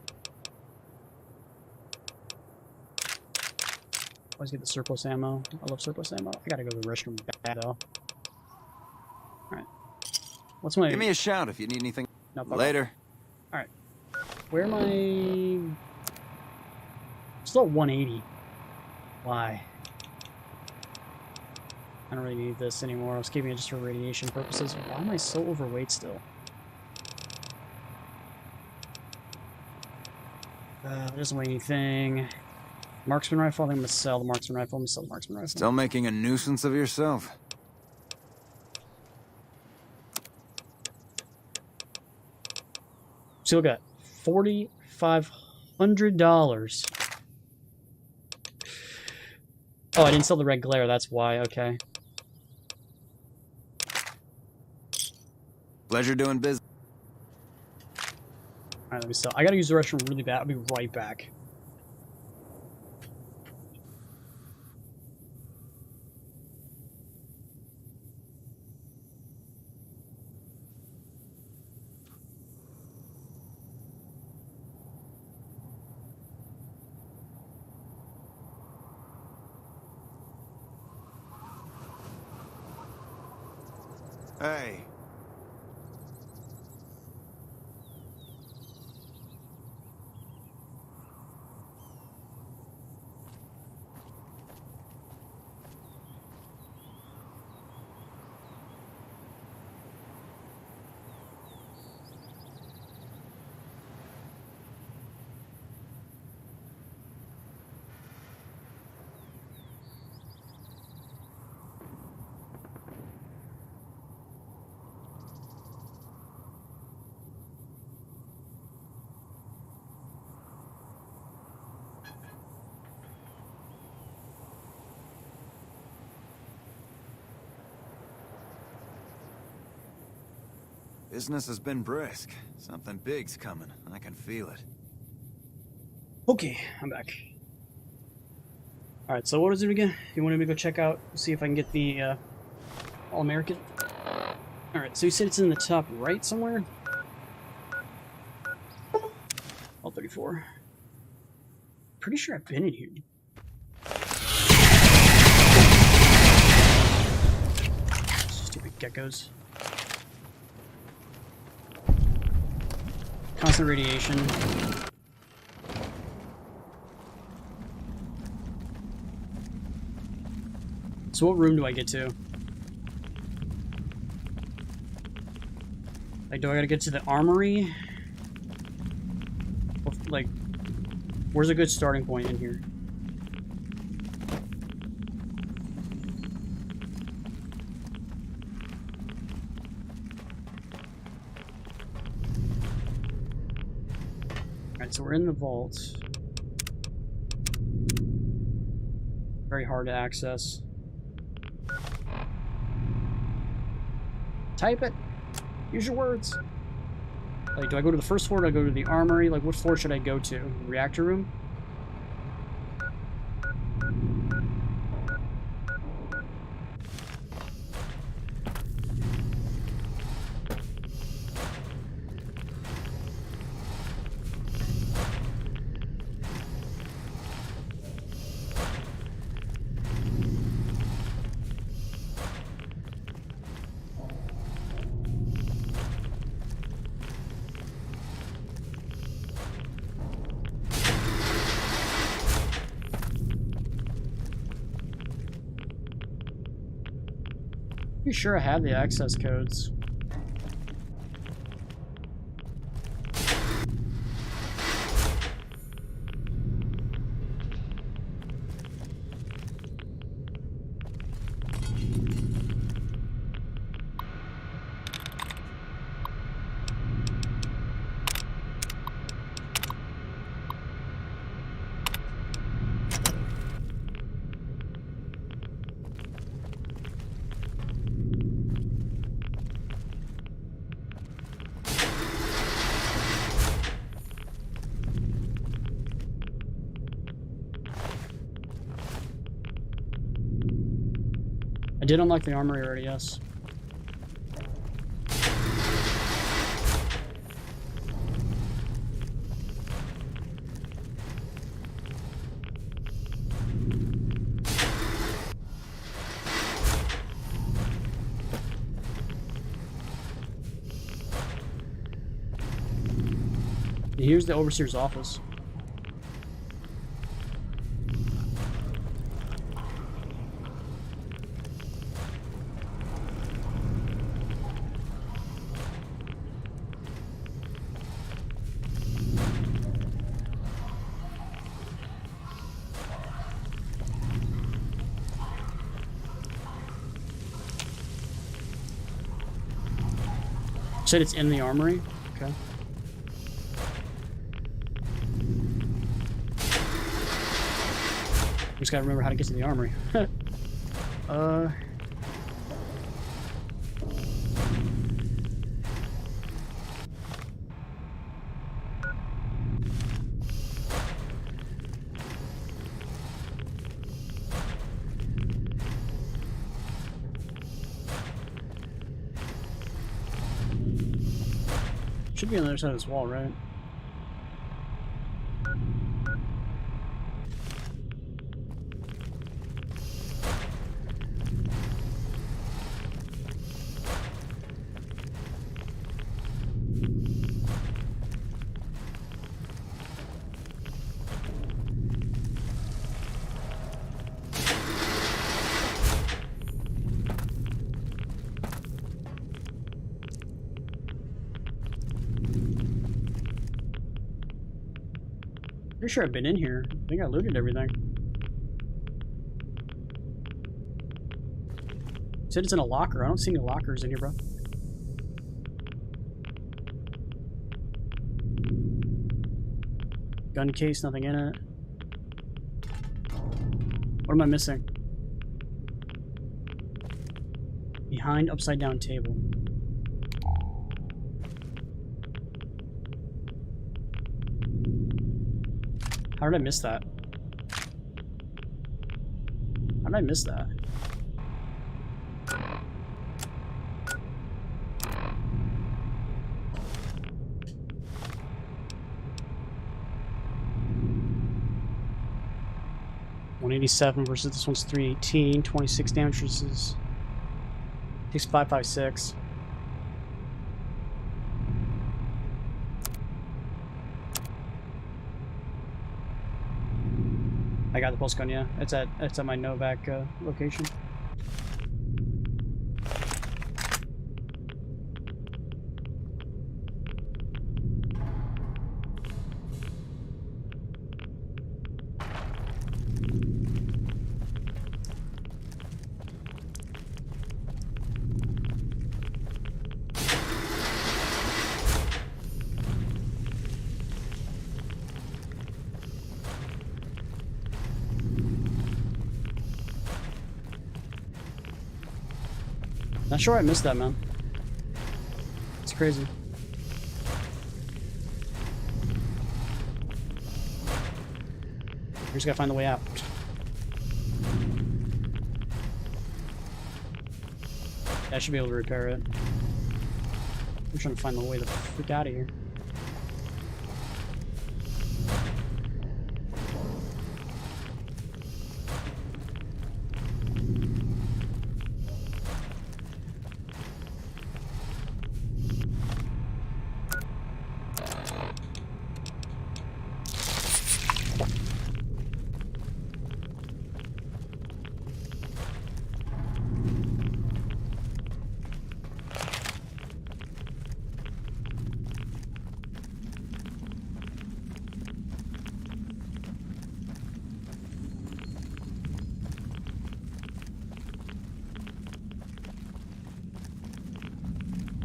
Always get the surplus ammo. I love surplus ammo. I gotta go to the restroom bad though. Alright. What's my... Give me a shout if you need anything. No, Later. Alright. Where am I... Still at 180. Why? I don't really need this anymore. I was keeping it just for radiation purposes. Why am I so overweight still? Doesn't weigh anything. Marksman rifle, I think I'm gonna sell the marksman rifle. I'm gonna sell the marksman rifle. Still making a nuisance of yourself? Still got $4,500. Oh, I didn't sell the red glare, that's why, okay. Pleasure doing business. Alright, let me sell. I gotta use the restroom really bad. I'll be right back. Hey. Business has been brisk. Something big's coming. I can feel it. Okay, I'm back. Alright, so what is it again? You wanted me to go check out, see if I can get the All-American? Alright, so you said it's in the top right somewhere? All 34. Pretty sure I've been in here. Stupid geckos. Constant radiation. So what room do I get to? Like, do I gotta get to the armory? Or, like, where's a good starting point in here? Alright, so we're in the vault. Very hard to access. Type it. Use your words. Like, do I go to the first floor? Do I go to the armory? Like, what floor should I go to? Reactor room? Pretty sure I have the access codes. did unlock the armory already, yes. Here's the overseer's office. You said it's in the armory? Okay. Just gotta remember how to get to the armory. Should be on the other side of this wall, right? Pretty sure I've been in here. I think I looted everything. You said it's in a locker. I don't see any lockers in here, bro. Gun case, nothing in it. What am I missing? Behind upside down table. How did I miss that? How did I miss that? $187 versus this one's 318, 26 damage versus 6556. I got the pulse gun, yeah. It's at my Novak location. Not sure I missed that, man. It's crazy. We just gotta find the way out. I should be able to repair it. I'm trying to find the way the freak out of here.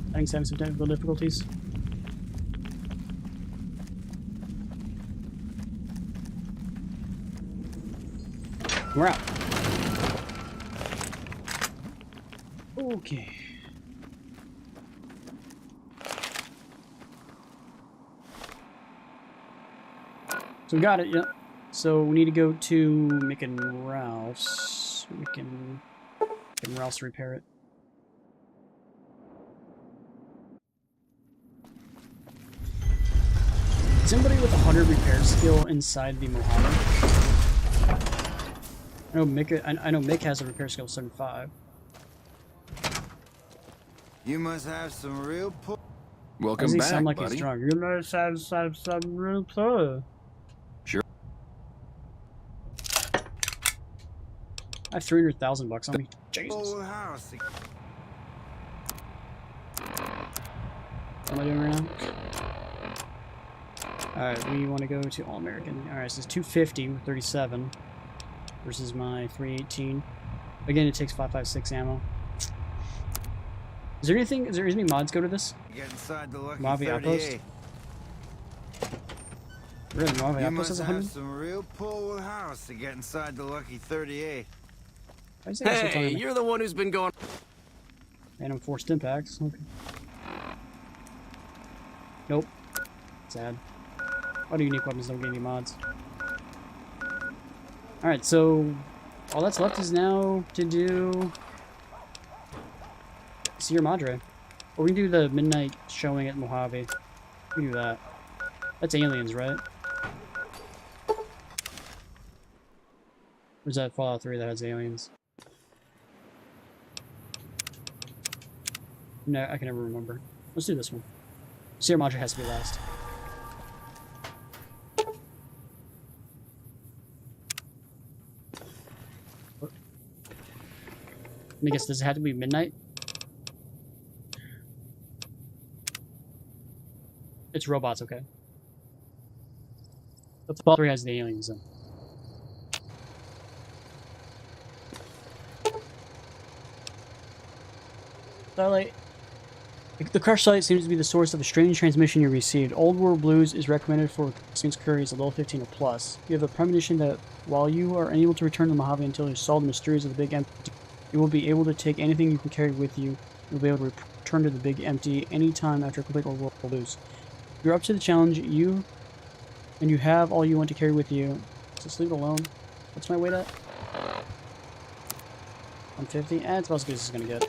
I think having some technical difficulties. We're out. Okay. So we got it, yeah. So we need to go to Mick and Ralph's. We can anywhere else to repair it. Is anybody with 100 repair skill inside the Mojave? I know Mick has a repair skill of 75. You must have some real pull. Why Welcome does he back, sound like buddy. he's drunk? You must have some real pull. Sure. I have 300,000 bucks on me. Jesus. Full house. What am I doing right now? Alright, we want to go to All American. Alright, so it's 250 with 37 versus my 318. Again, it takes 556 ammo. Is there any mods go to this? Get inside the lucky Mojave Outpost? 38. Really, Mojave You Outpost must has have 100? some real pull with house to get inside the lucky 38. Why is that Hey, you're the one who's been going. Random 4 stim packs. Okay. Nope. Sad. Auto unique weapons don't give you mods. Alright, so all that's left is now to do Sierra Madre. Or we can do the midnight showing at Mojave. We can do that. That's aliens, right? Or is that Fallout 3 that has aliens? No, I can never remember. Let's do this one. Sierra Madre has to be last. Let me guess, does it have to be midnight? It's robots, okay. The Fallout 3 has the aliens then. Starlight. The crush site seems to be the source of a strange transmission you received. Old World Blues is recommended for Saints Curries a level 15 or plus. You have a premonition that while you are unable to return to Mojave until you solve the mysteries of the Big Empty, you will be able to take anything you can carry with you. You'll be able to return to the Big Empty anytime after complete Old World Blues. You're up to the challenge, you have all you want to carry with you. Just leave it alone. What's my weight at? 150? It's about as good as it's gonna get.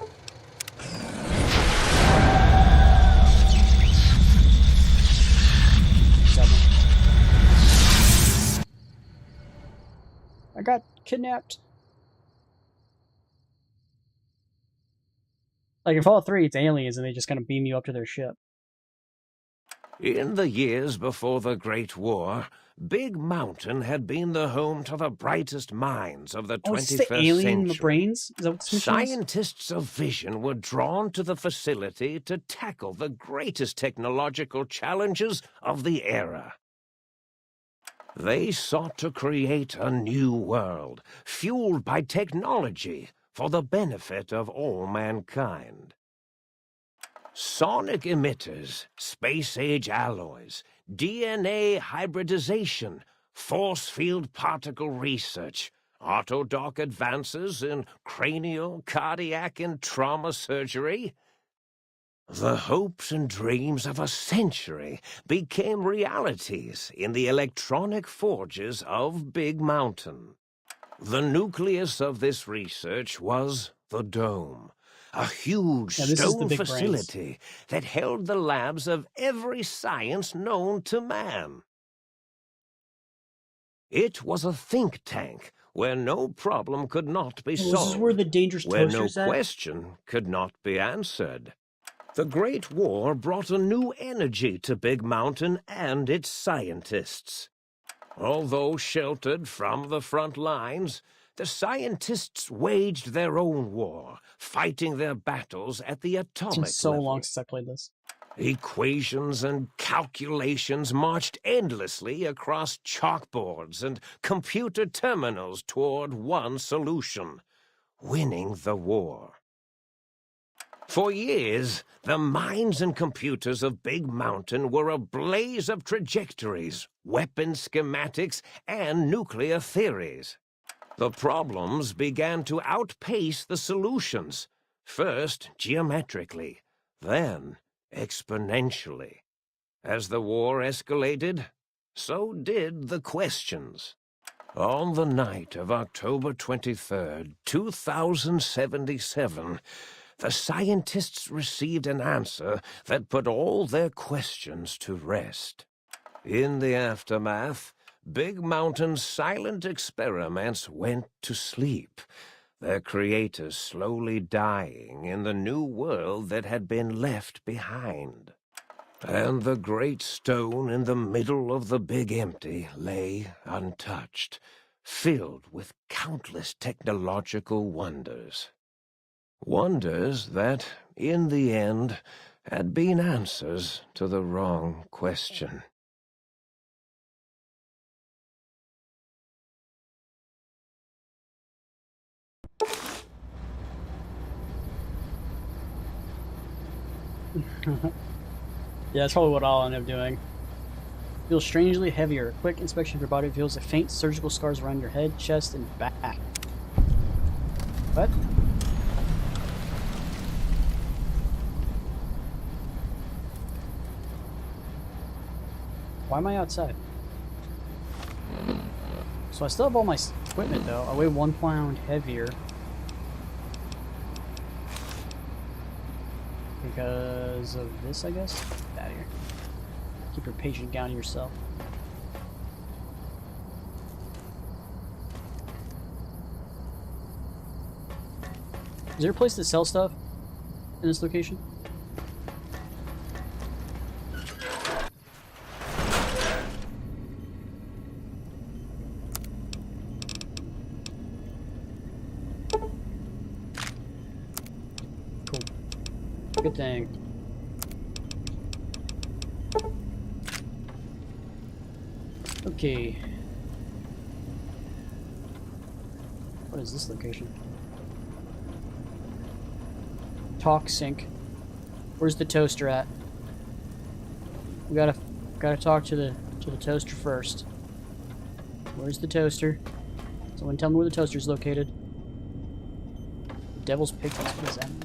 I got kidnapped. Like in Fallout 3, it's aliens and they just kind of beam you up to their ship. In the years before the Great War, Big Mountain had been the home to the brightest minds of the 21st is this the alien century. brains? Is that what this mission is? Scientists of vision were drawn to the facility to tackle the greatest technological challenges of the era. They sought to create a new world, fueled by technology for the benefit of all mankind. Sonic emitters, space-age alloys, DNA hybridization, force field particle research, autodoc advances in cranial, cardiac, and trauma surgery. The hopes and dreams of a century became realities in the electronic forges of Big Mountain. The nucleus of this research was the Dome, a huge stone facility that held the labs of every science known to man. It was a think tank where no problem could not be solved, this is where the dangerous where no toaster's at? question could not be answered. The Great War brought a new energy to Big Mountain and its scientists. Although sheltered from the front lines, the scientists waged their own war, fighting their battles at the atomic It's been so level. long since I played this. Equations and calculations marched endlessly across chalkboards and computer terminals toward one solution: winning the war. For years, the minds and computers of Big Mountain were a blaze of trajectories, weapon schematics, and nuclear theories. The problems began to outpace the solutions, first geometrically, then exponentially. As the war escalated, so did the questions. On the night of October 23rd, 2077, the scientists received an answer that put all their questions to rest. In the aftermath, Big Mountain's silent experiments went to sleep, their creators slowly dying in the new world that had been left behind. And the great stone in the middle of the Big Empty lay untouched, filled with countless technological wonders. Wonders that, in the end, had been answers to the wrong question. Yeah, that's probably what I'll end up doing. Feels strangely heavier. A quick inspection of your body reveals a faint surgical scars around your head, chest, and back. What? Why am I outside? So I still have all my equipment though. I weigh 1 pound heavier. Because of this, I guess? Get out of here. Keep your patient down to yourself. Is there a place to sell stuff in this location? Cool. Good thing. Okay. What is this location? Talk sync. Where's the toaster at? We gotta talk to the toaster first. Where's the toaster? Someone tell me where the toaster's located. Devil's Picnics, what does that mean?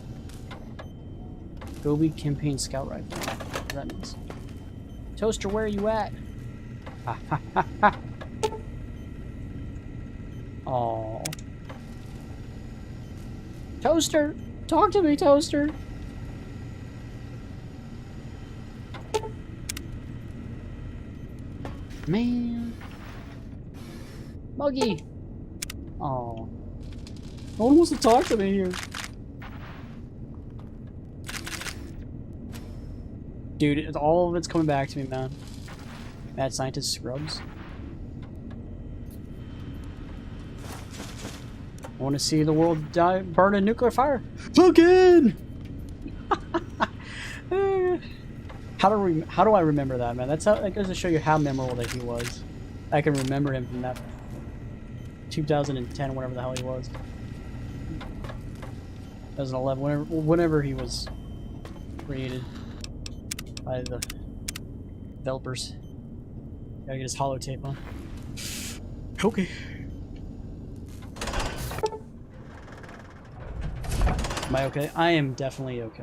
Gobi Campaign Scout Rifle. What that means? Toaster, where are you at? Ha ha ha ha. Aww. Toaster! Talk to me, Toaster! Man. Muggy! Aww. No one wants to talk to me here. Dude, all of it's coming back to me, man. Mad Scientist Scrubs. I want to see the world die, burn in nuclear fire. Fucking! How do I remember that, man? That goes to show you how memorable that he was. I can remember him from that 2010, whatever the hell he was. 2011, whenever he was created by the developers. Gotta get his holotape on. Okay. Am I okay? I am definitely okay.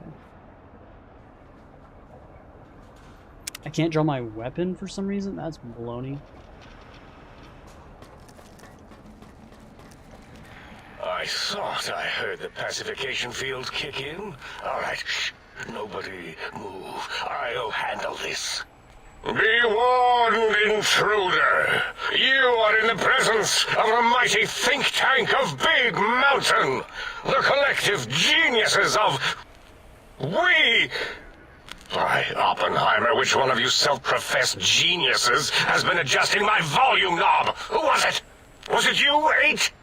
I can't draw my weapon for some reason? That's baloney. I thought I heard the pacification field kick in. All right, shh. Nobody move. I'll handle this. Be warned, intruder. You are in the presence of the mighty think tank of Big Mountain. The collective geniuses of... We... By Oppenheimer, which one of you self-professed geniuses has been adjusting my volume knob? Who was it? Was it you, 8?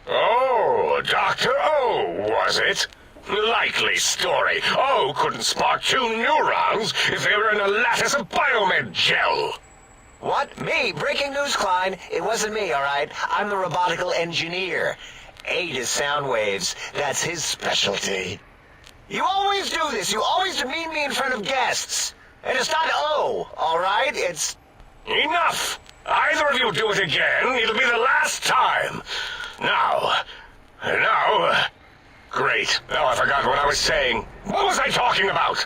Oh, Dr. O, was it? Likely story. O couldn't spark 2 neurons if they were in a lattice of biomed gel. What? Me? Breaking news, Klein. It wasn't me, all right? I'm the robotical engineer. 8 is sound waves. That's his specialty. You always do this. You always demean me in front of guests. And it's not O, all right? It's... Enough! Either of you do it again, it'll be the last time. Now... Great. Now I forgot what I was saying. What was I talking about?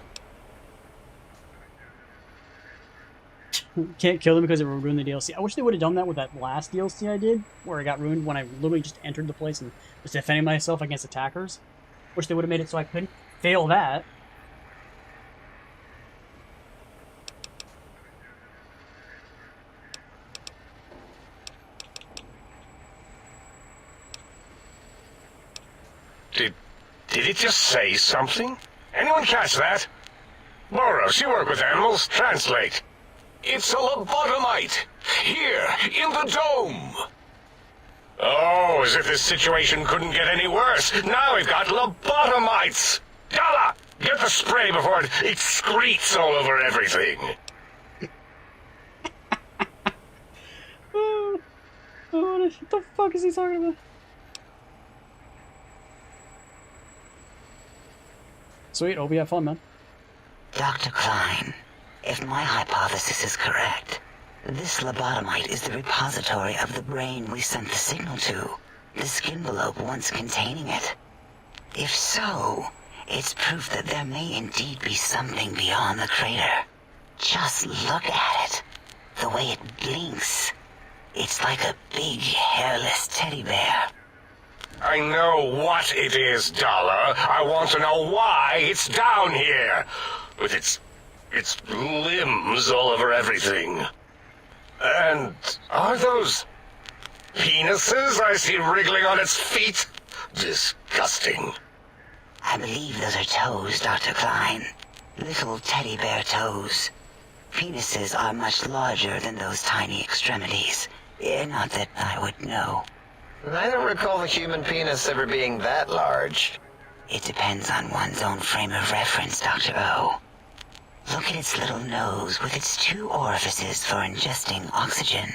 Can't kill them because it would ruin the DLC. I wish they would have done that with that last DLC I did, where it got ruined when I literally just entered the place and was defending myself against attackers. Wish they would have made it so I couldn't fail that. Did it just say something? Anyone catch that? Boros, you work with animals. Translate. It's a lobotomite. Here, in the dome. Oh, as if this situation couldn't get any worse. Now we've got lobotomites. Gala, get the spray before it excretes all over everything. What the fuck is he talking about? Sweet, hope you have fun, man. Dr. Klein, if my hypothesis is correct, this lobotomite is the repository of the brain we sent the signal to, the skin envelope once containing it. If so, it's proof that there may indeed be something beyond the crater. Just look at it. The way it blinks. It's like a big, hairless teddy bear. I know what it is, Dollar. I want to know why it's down here. With its limbs all over everything. And are those penises I see wriggling on its feet? Disgusting. I believe those are toes, Dr. Klein. Little teddy bear toes. Penises are much larger than those tiny extremities. Not that I would know. I don't recall the human penis ever being that large. It depends on one's own frame of reference, Dr. O. Look at its little nose with its 2 orifices for ingesting oxygen.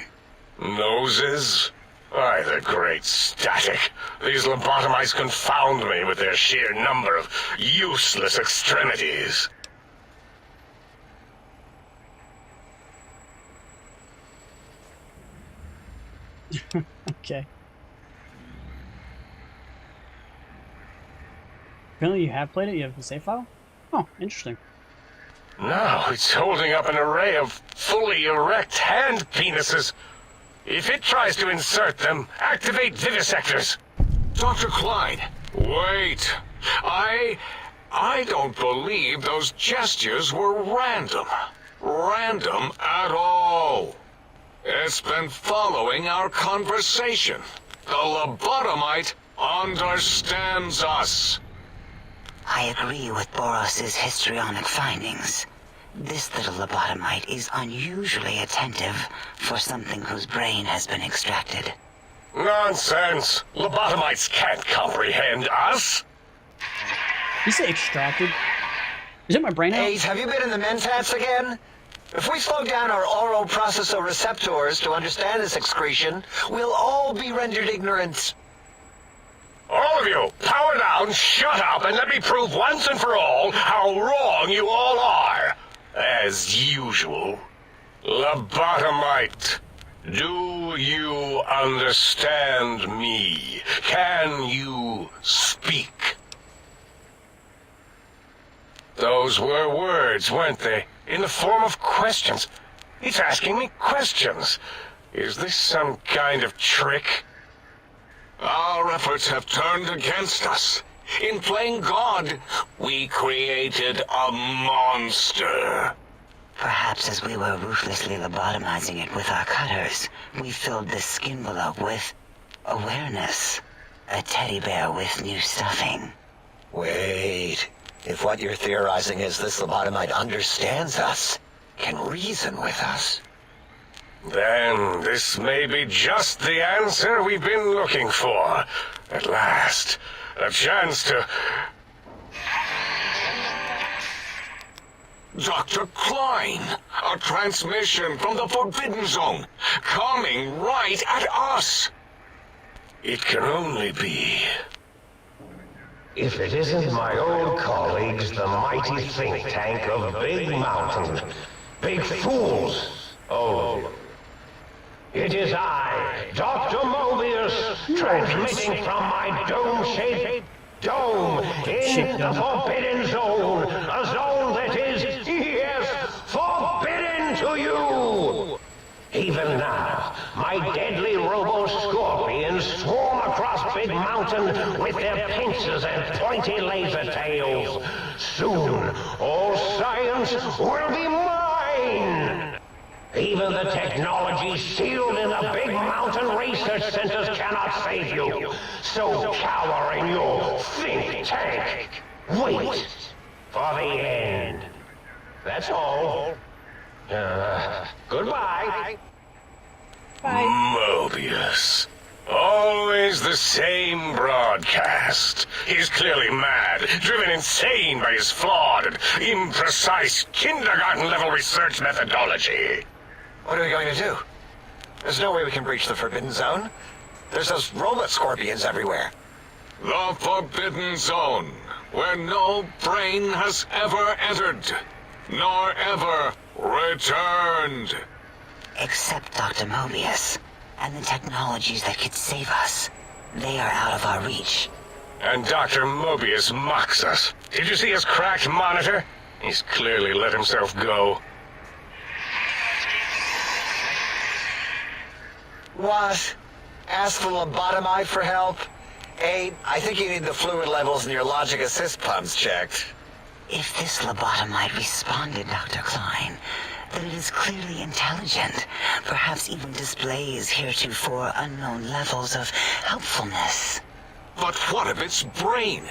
Noses? Why, the great static. These lobotomites confound me with their sheer number of useless extremities. Okay. Apparently you have played it? You have the save file? Oh, interesting. Now it's holding up an array of fully erect hand penises. If it tries to insert them, activate vivisectors. Dr. Klein, Wait. I don't believe those gestures were random. Random at all. It's been following our conversation. The lobotomite understands us. I agree with Boros's histrionic findings. This little lobotomite is unusually attentive for something whose brain has been extracted. Nonsense. Lobotomites can't comprehend us. You say extracted? Is it my brain out? Ace, have you been in the mentats again? If we slow down our oral processoreceptors to understand this excretion, we'll all be rendered ignorant. All of you, power down, shut up, and let me prove once and for all how wrong you all are. As usual. Lobotomite, do you understand me? Can you speak? Those were words, weren't they? In the form of questions. It's asking me questions. Is this some kind of trick? Our efforts have turned against us. In playing God, we created a monster. Perhaps as we were ruthlessly lobotomizing it with our cutters, we filled the skin envelope with awareness. A teddy bear with new stuffing. Wait. If what you're theorizing is this lobotomite understands us, can reason with us, then this may be just the answer we've been looking for. At last, a chance to... Dr. Klein, a transmission from the Forbidden Zone, coming right at us. It can only be... If it isn't my old colleagues, the mighty think tank of Big Mountain. Big fools, all of you. It is I, Dr. Mobius, transmitting from my dome-shaped dome in the Forbidden Zone. A zone that is, yes, forbidden to you. my deadly robo-scorpions swarm across Big Mountain with their pincers and pointy laser tails. Soon, all science will be mine! Even the technology sealed in the Big Mountain research centers cannot save you. So cower in your think tank. Wait for the end. That's all. Goodbye. Mobius. Always the same broadcast. He's clearly mad, driven insane by his flawed and imprecise kindergarten-level research methodology. What are we going to do? There's no way we can breach the Forbidden Zone. There's those robot scorpions everywhere. The Forbidden Zone, where no brain has ever entered, nor ever returned. Except Dr. Mobius, and the technologies that could save us. They are out of our reach. And Dr. Mobius mocks us. Did you see his cracked monitor? He's clearly let himself go. What? Ask the lobotomite for help? Aid, I think you need the fluid levels in your logic assist pumps checked. If this lobotomite responded, Dr. Klein, then it is clearly intelligent, perhaps even displays heretofore unknown levels of helpfulness. But what of its brain?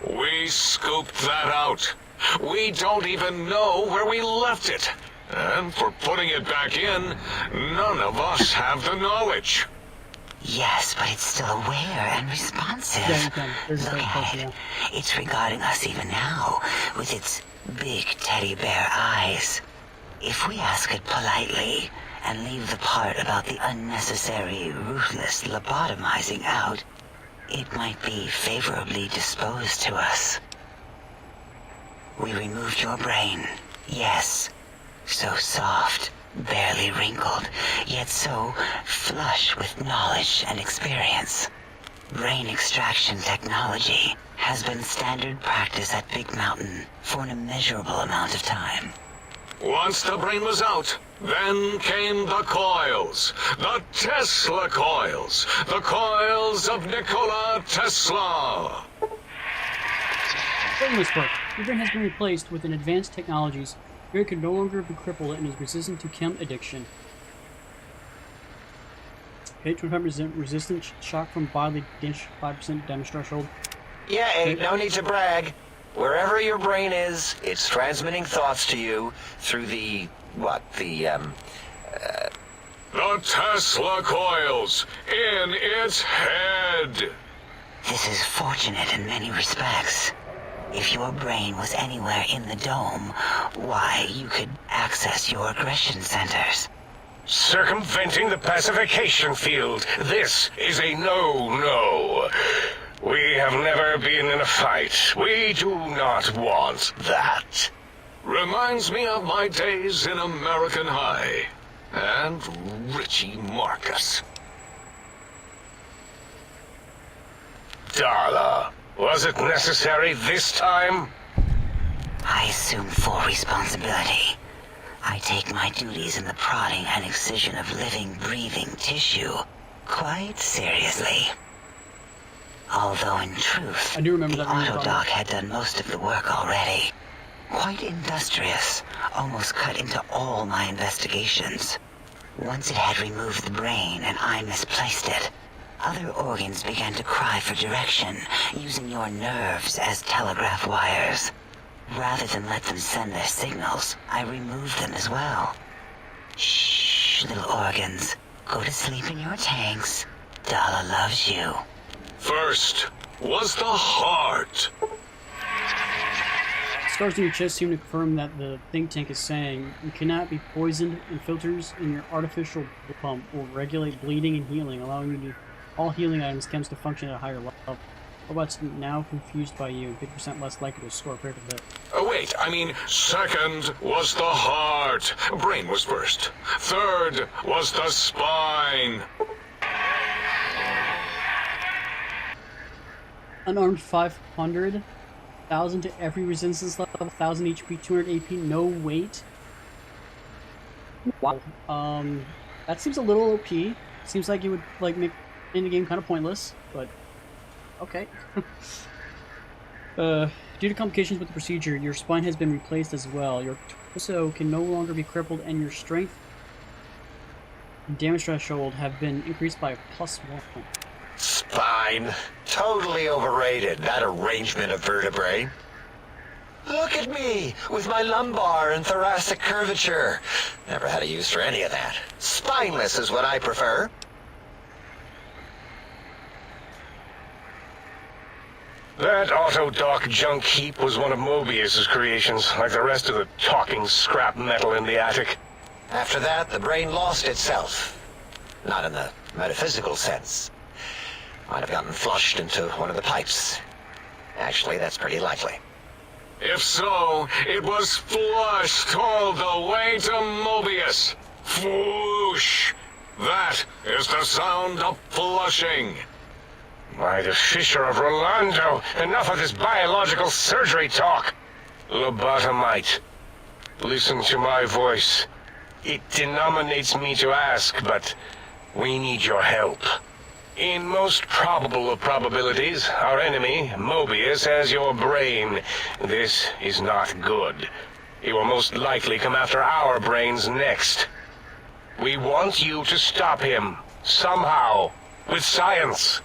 We scooped that out. We don't even know where we left it. And for putting it back in, none of us have the knowledge. Yes, but it's still aware and responsive. Look at it. It's regarding us even now, with its big teddy bear eyes. If we ask it politely, and leave the part about the unnecessary, ruthless lobotomizing out, it might be favorably disposed to us. We removed your brain, yes. So soft, barely wrinkled, yet so flush with knowledge and experience. Brain extraction technology has been standard practice at Big Mountain for an immeasurable amount of time. Once the brain was out, then came the coils. The Tesla coils. The coils of Nikola Tesla. Brain whisper. Your brain has been replaced with an advanced technologies. Your can no longer be crippled and is resistant to chem addiction. Okay, 25% resistant shock from bodily damage, 5% damage threshold. Yeah, Abe, no need to brag. Wherever your brain is, it's transmitting thoughts to you through the Tesla coils in its head. This is fortunate in many respects. If your brain was anywhere in the dome, why, you could access your aggression centers. Circumventing the pacification field. This is a no-no. We have never been in a fight. We do not want that. Reminds me of my days in American High. And Richie Marcus. Darla, was it necessary this time? I assume full responsibility. I take my duties in the prodding and excision of living, breathing tissue quite seriously. Although in truth, I do remember the that Autodoc had done most of the work already. Quite industrious, almost cut into all my investigations. Once it had removed the brain and I misplaced it, other organs began to cry for direction, using your nerves as telegraph wires. Rather than let them send their signals, I removed them as well. Shh, little organs. Go to sleep in your tanks. Dala loves you. First was the heart. Scars in your chest seem to confirm that the think tank is saying you cannot be poisoned, and filters in your artificial pump will regulate bleeding and healing, allowing you to all healing items chems to function at a higher level. Robots now confused by you, 50% less likely to score a critical hit. Wait, I mean, second was the heart. Brain was first. Third was the spine. Unarmed 500, 1,000 to every resistance level, 1,000 HP, 200 AP, no weight. Wow. That seems a little OP. Seems like it would like make in the game kind of pointless, but okay. Due to complications with the procedure, your spine has been replaced as well. Your torso can no longer be crippled, and your strength and damage threshold have been increased by +1. Spine. Totally overrated, that arrangement of vertebrae. Look at me, with my lumbar and thoracic curvature. Never had a use for any of that. Spineless is what I prefer. That Autodoc junk heap was one of Mobius's creations, like the rest of the talking scrap metal in the attic. After that, the brain lost itself. Not in the metaphysical sense. Might have gotten flushed into one of the pipes. Actually, that's pretty likely. If so, it was flushed all the way to Mobius. Flush! That is the sound of flushing. By the Fisher of Rolando, enough of this biological surgery talk. Lobotomite, listen to my voice. It denominates me to ask, but we need your help. In most probable of probabilities, our enemy, Mobius, has your brain. This is not good. He will most likely come after our brains next. We want you to stop him, somehow, with science.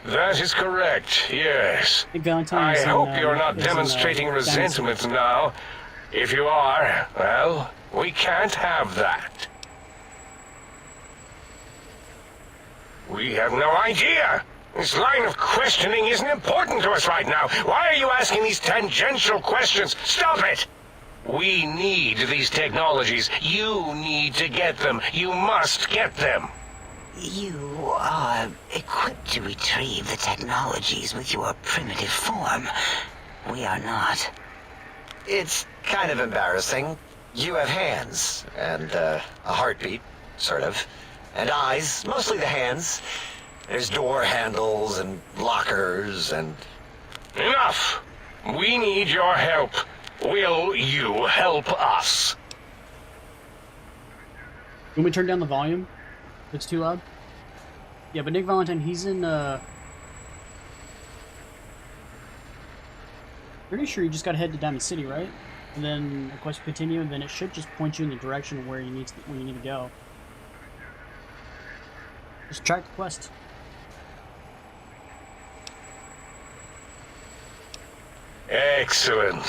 That is correct, yes. I hope you're not demonstrating resentment now. If you are, well, we can't have that. We have no idea. This line of questioning isn't important to us right now. Why are you asking these tangential questions? Stop it! We need these technologies. You need to get them. You must get them. You are equipped to retrieve the technologies with your primitive form. We are not. It's kind of embarrassing. You have hands, and a heartbeat, sort of, and eyes, mostly the hands. There's door handles and lockers and... Enough! We need your help. Will you help us? Can we turn down the volume? It's too loud? Yeah, but Nick Valentine, he's in, pretty sure you just gotta head to Diamond City, right? And then the quest will continue, and then it should just point you in the direction of where you need to go. Just track the quest. Excellent.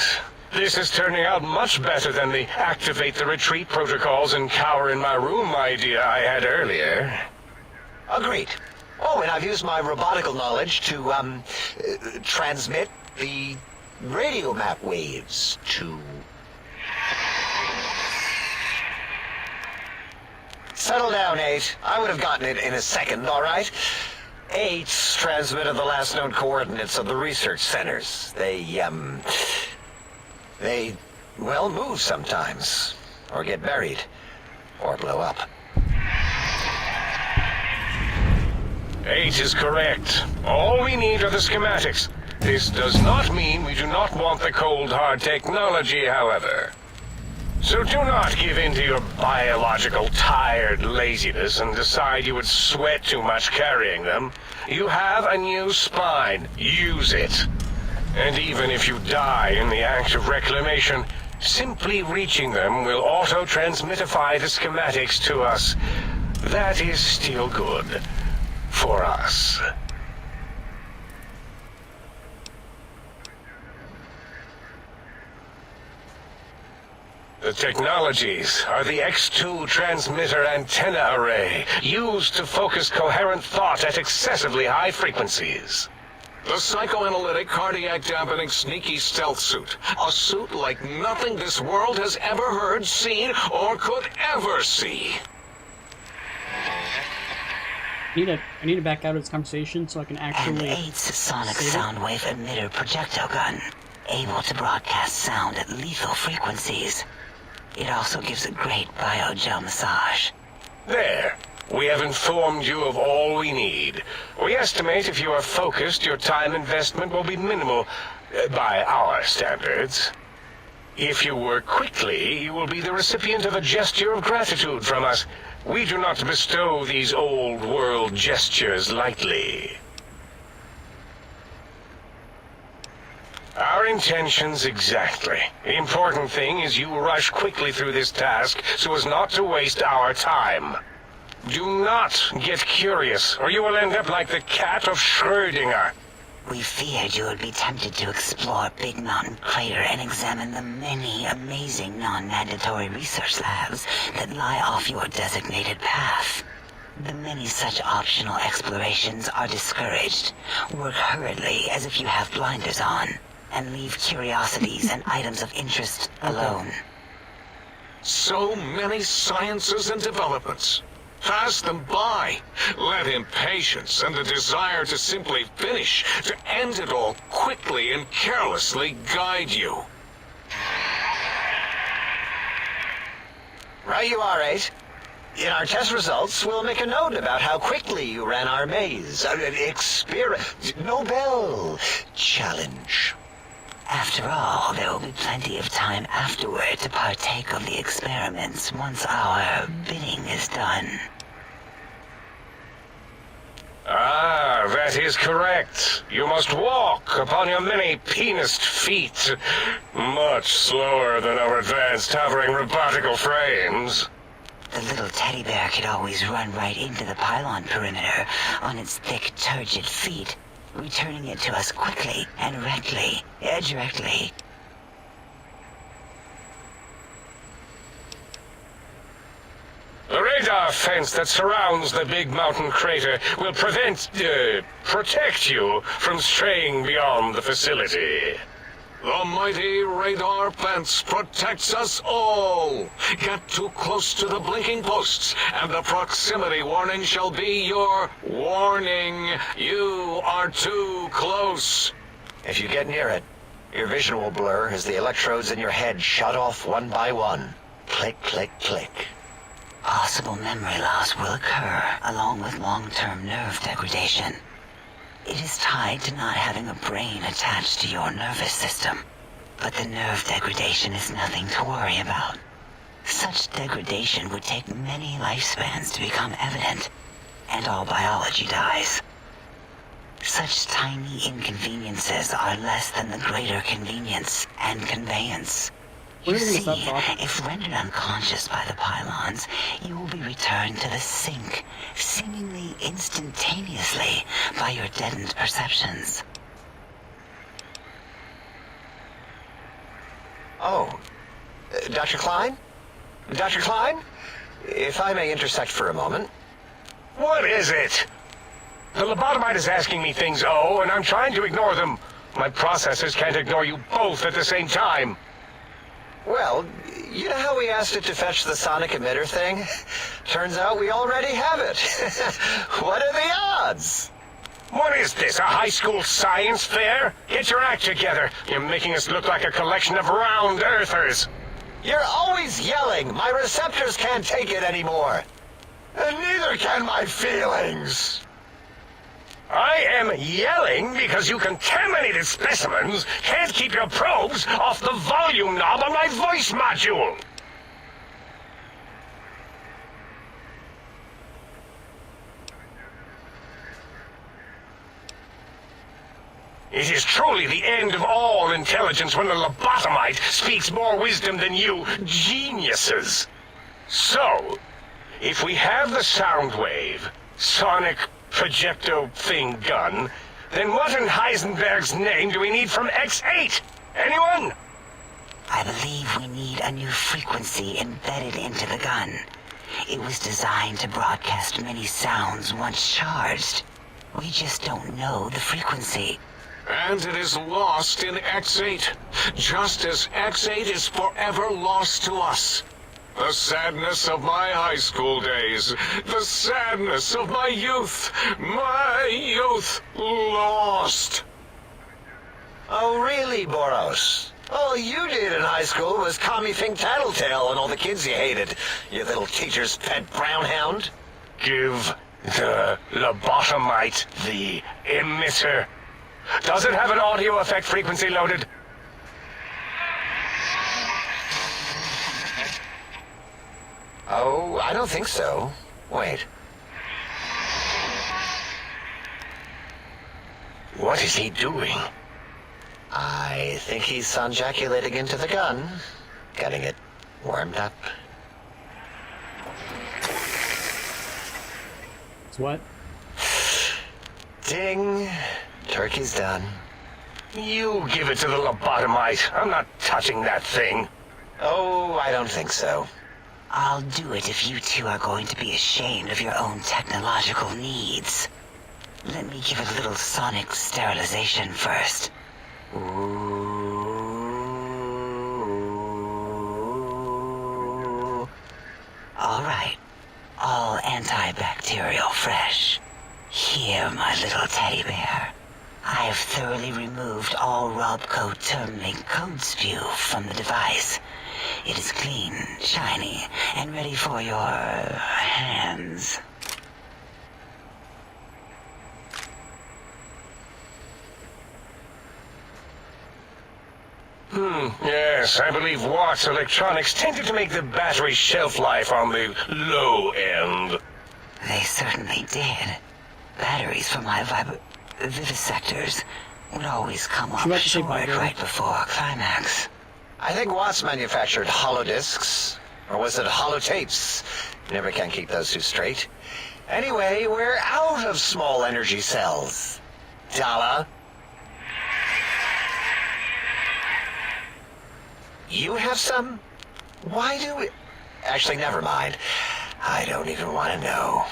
This is turning out much better than the activate the retreat protocols and cower in my room idea I had earlier. Agreed. Oh, and I've used my robotical knowledge to, transmit the radio map waves to... Settle down, 8. I would have gotten it in a second, all right? 8's transmitted the last known coordinates of the research centers. They, well, move sometimes. Or get buried. Or blow up. 8 is correct. All we need are the schematics. This does not mean we do not want the cold hard technology, however. So do not give in to your biological tired laziness and decide you would sweat too much carrying them. You have a new spine. Use it. And even if you die in the act of reclamation, simply reaching them will auto-transmitify the schematics to us. That is still good. For us. The technologies are the X2 transmitter antenna array, used to focus coherent thought at excessively high frequencies. The psychoanalytic, cardiac dampening, sneaky stealth suit. A suit like nothing this world has ever heard, seen, or could ever see. I need to back out of this conversation so I can actually... And 8's sonic soundwave emitter projectile gun, able to broadcast sound at lethal frequencies. It also gives a great biogel massage. There. We have informed you of all we need. We estimate if you are focused, your time investment will be minimal, by our standards. If you work quickly, you will be the recipient of a gesture of gratitude from us. We do not bestow these old-world gestures lightly. Our intentions exactly. The important thing is you rush quickly through this task so as not to waste our time. Do not get curious, or you will end up like the cat of Schrödinger. We feared you would be tempted to explore Big Mountain Crater and examine the many amazing non-mandatory research labs that lie off your designated path. The many such optional explorations are discouraged. Work hurriedly as if you have blinders on, and leave curiosities and items of interest alone. So many sciences and developments. Pass them by. Let impatience and the desire to simply finish, to end it all quickly and carelessly guide you. Right you are, 8. In our test results, we'll make a note about how quickly you ran our maze. Nobel challenge. After all, there will be plenty of time afterward to partake of the experiments once our bidding is done. Ah, that is correct. You must walk upon your many penised feet, much slower than our advanced hovering robotical frames. The little teddy bear could always run right into the pylon perimeter on its thick, turgid feet, returning it to us quickly and directly. The radar fence that surrounds the Big Mountain Crater will protect you from straying beyond the facility. The mighty radar fence protects us all. Get too close to the blinking posts, and the proximity warning shall be your warning. You are too close. If you get near it, your vision will blur as the electrodes in your head shut off one by one. Click, click, click. Possible memory loss will occur, along with long-term nerve degradation. It is tied to not having a brain attached to your nervous system, but the nerve degradation is nothing to worry about. Such degradation would take many lifespans to become evident, and all biology dies. Such tiny inconveniences are less than the greater convenience and conveyance. You see, if rendered unconscious by the pylons, you will be returned to the sink, seemingly instantaneously, by your deadened perceptions. Oh, Dr. Klein? Dr. Klein? If I may intersect for a moment. What is it? The lobotomite is asking me things, and I'm trying to ignore them. My processors can't ignore you both at the same time. Well, you know how we asked it to fetch the sonic emitter thing? Turns out we already have it. What are the odds? What is this, a high school science fair? Get your act together. You're making us look like a collection of round earthers. You're always yelling. My receptors can't take it anymore. And neither can my feelings. I am yelling because you contaminated specimens can't keep your probes off the volume knob on my voice module. It is truly the end of all intelligence when the lobotomite speaks more wisdom than you geniuses. So, if we have the sound wave, sonic projecto thing gun, then what in Heisenberg's name do we need from X8? Anyone? I believe we need a new frequency embedded into the gun. It was designed to broadcast many sounds once charged. We just don't know the frequency. And it is lost in X8, just as X8 is forever lost to us. The sadness of my high school days, the sadness of my youth lost. Oh, really, Boros? All you did in high school was call me Fink Tattletale and all the kids you hated, you little teacher's pet brown hound. Give the lobotomite the emitter. Does it have an audio effect frequency loaded? Oh, I don't think so. Wait. What is he doing? I think he's sonjaculating into the gun. Getting it warmed up. It's what? Ding. Turkey's done. You give it to the lobotomite. I'm not touching that thing. Oh, I don't think so. I'll do it if you two are going to be ashamed of your own technological needs. Let me give it a little sonic sterilization first. Ooh. All right. All antibacterial fresh. Here, my little teddy bear. I have thoroughly removed all Robco terminate code spew from the device. It is clean, shiny, and ready for your hands. Yes, I believe Watt's Electronics tended to make the battery shelf life on the low end. They certainly did. Batteries for my vivisectors would always come up short right before climax. I think Watts manufactured holodiscs. Or was it holotapes? Never can keep those two straight. Anyway, we're out of small energy cells. Dala? You have some? Why do we... Actually, never mind. I don't even want to know.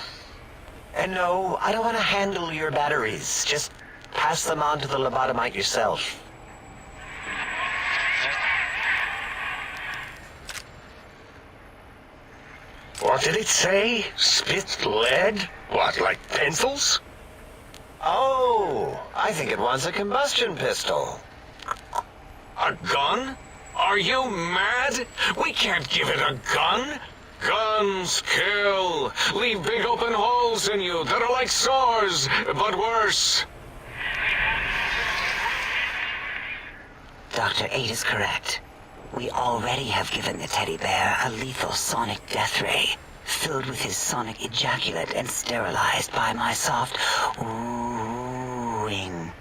And no, I don't want to handle your batteries. Just pass them on to the lobotomite yourself. What did it say? Spit lead? What, like pencils? Oh, I think it wants a combustion pistol. A gun? Are you mad? We can't give it a gun. Guns kill. Leave big open holes in you that are like sores, but worse. Dr. 8 is correct. We already have given the teddy bear a lethal sonic death ray, filled with his sonic ejaculate and sterilized by my soft oohing.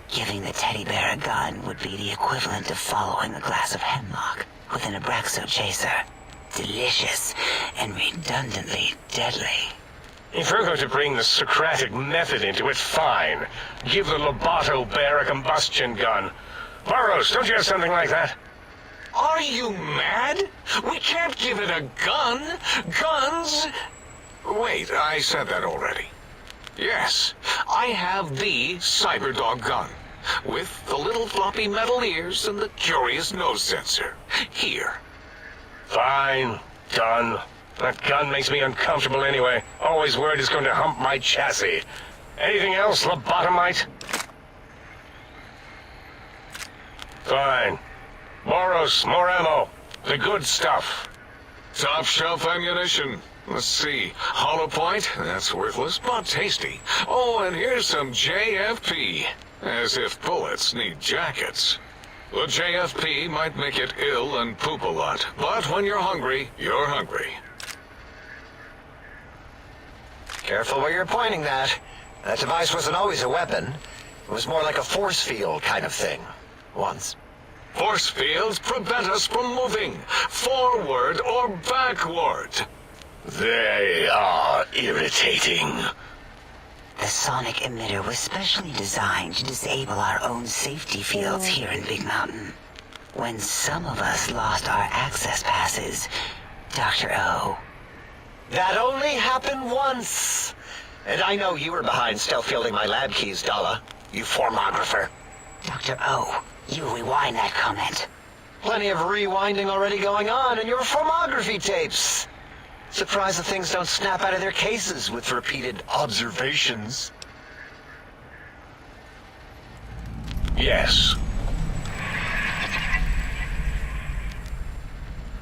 Giving the teddy bear a gun would be the equivalent of following a glass of hemlock with an Abraxo chaser. Delicious and redundantly deadly. If you're going to bring the Socratic method into it, fine. Give the Loboto bear a combustion gun. Burroughs, don't you have something like that? Are you mad? We can't give it a gun. Guns... Wait, I said that already. Yes, I have the Cyberdog gun, with the little floppy metal ears and the curious nose sensor. Here. Fine. Gun. That gun makes me uncomfortable anyway. Always worried it's going to hump my chassis. Anything else, lobotomite? Fine. Boros, more ammo. The good stuff. Top shelf ammunition. Let's see. Hollow point? That's worthless, but tasty. Oh, and here's some JFP. As if bullets need jackets. The JFP might make it ill and poop a lot, but when you're hungry, you're hungry. Careful where you're pointing that. That device wasn't always a weapon. It was more like a force field kind of thing. Once. Force fields prevent us from moving, forward or backward. They are irritating. The sonic emitter was specially designed to disable our own safety fields here in Big Mountain. When some of us lost our access passes, Dr. O. That only happened once. And I know you were behind stealth fielding my lab keys, Dala. You formographer. Dr. O, you rewind that comment. Plenty of rewinding already going on in your formography tapes. Surprised the things don't snap out of their cases with repeated observations. Yes.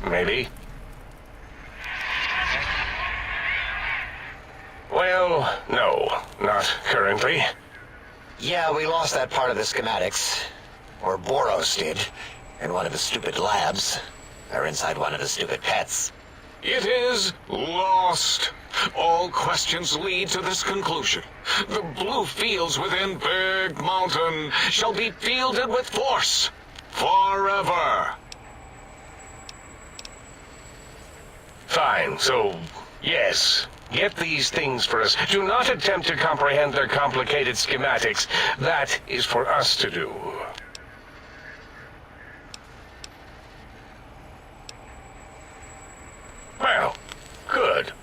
Maybe. Well, no, not currently. Yeah, we lost that part of the schematics. Or Boros did, in one of his stupid labs. Or inside one of his stupid pets. It is lost. All questions lead to this conclusion. The blue fields within Big Mountain shall be fielded with force forever. Fine, so, yes. Get these things for us. Do not attempt to comprehend their complicated schematics. That is for us to do. Well, good.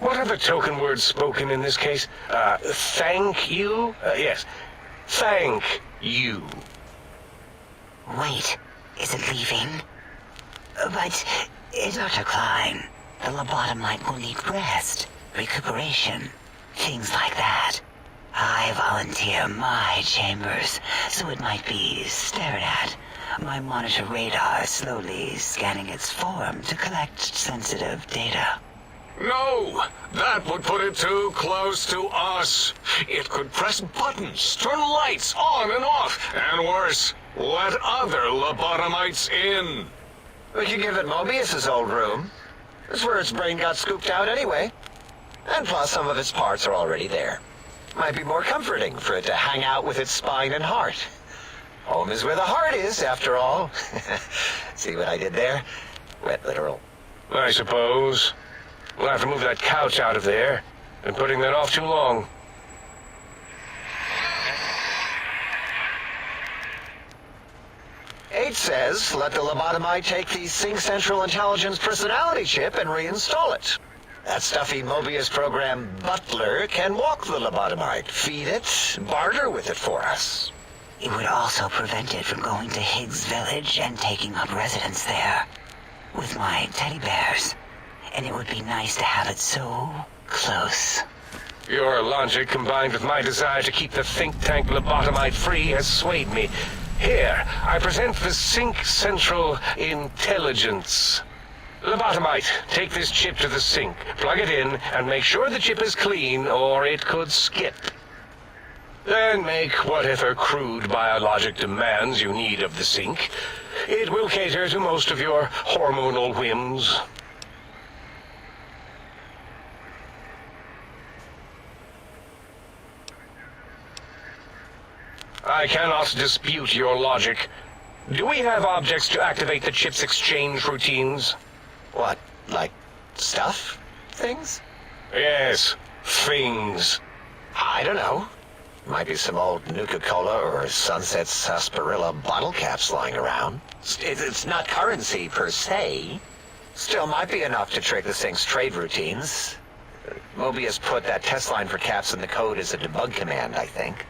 What are the token words spoken in this case? Thank you? Yes. Thank you. Wait, is it leaving? But, Dr. Klein, the lobotomite will need rest, recuperation, things like that. I volunteer my chambers, so it might be stared at. My monitor radar slowly scanning its form to collect sensitive data. No, that would put it too close to us. It could press buttons, turn lights on and off, and worse, let other lobotomites in. We could give it Mobius's old room. That's where its brain got scooped out anyway. And plus, some of its parts are already there. Might be more comforting for it to hang out with its spine and heart. Home is where the heart is, after all. See what I did there? Wet literal. I suppose. We'll have to move that couch out of there. Been putting that off too long. H says, let the lobotomite take the Sync Central Intelligence personality chip and reinstall it. That stuffy Mobius program Butler can walk the lobotomite, feed it, barter with it for us. It would also prevent it from going to Higgs Village and taking up residence there with my teddy bears. And it would be nice to have it so close. Your logic, combined with my desire to keep the think tank lobotomite free, has swayed me. Here, I present the Sync Central Intelligence. Lobotomite, take this chip to the sink, plug it in, and make sure the chip is clean, or it could skip. Then make whatever crude biologic demands you need of the sink. It will cater to most of your hormonal whims. I cannot dispute your logic. Do we have objects to activate the chip's exchange routines? What, like stuff? Things? Yes, things. I don't know. Might be some old Nuka-Cola or Sunset Sarsaparilla bottle caps lying around. It's not currency per se. Still might be enough to trick the Sync's trade routines. Mobius put that test line for caps in the code as a debug command, I think.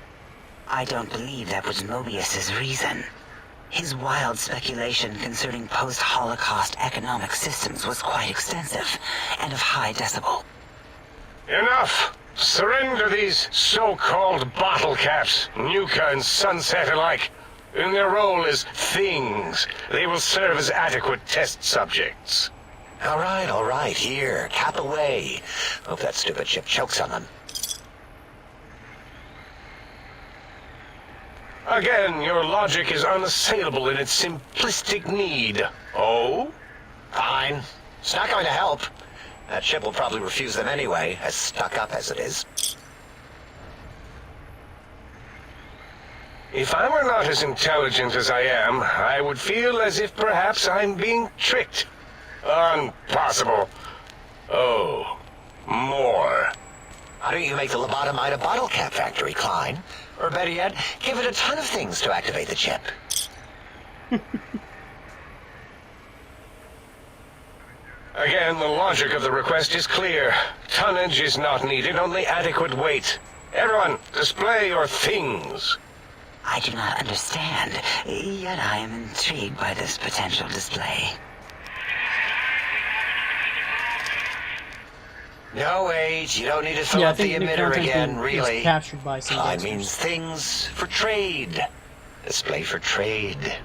I don't believe that was Mobius's reason. His wild speculation concerning post-Holocaust economic systems was quite extensive and of high decibel. Enough! Surrender these so-called bottle caps, Nuka and Sunset alike. In their role as things, they will serve as adequate test subjects. All right, here, cap away. Hope that stupid chip chokes on them. Again, your logic is unassailable in its simplistic need. Oh? Fine. It's not going to help. That chip will probably refuse them anyway, as stuck up as it is. If I were not as intelligent as I am, I would feel as if perhaps I'm being tricked. Impossible. Oh, more. Why don't you make the lobotomite a bottle cap factory, Klein? Or better yet, give it a ton of things to activate the chip. Again, the logic of the request is clear. Tonnage is not needed, only adequate weight. Everyone, display your things. I do not understand, yet I am intrigued by this potential display. No, Age, you don't need to throw up the emitter again, really. Captured by some I means things for trade. Display for trade.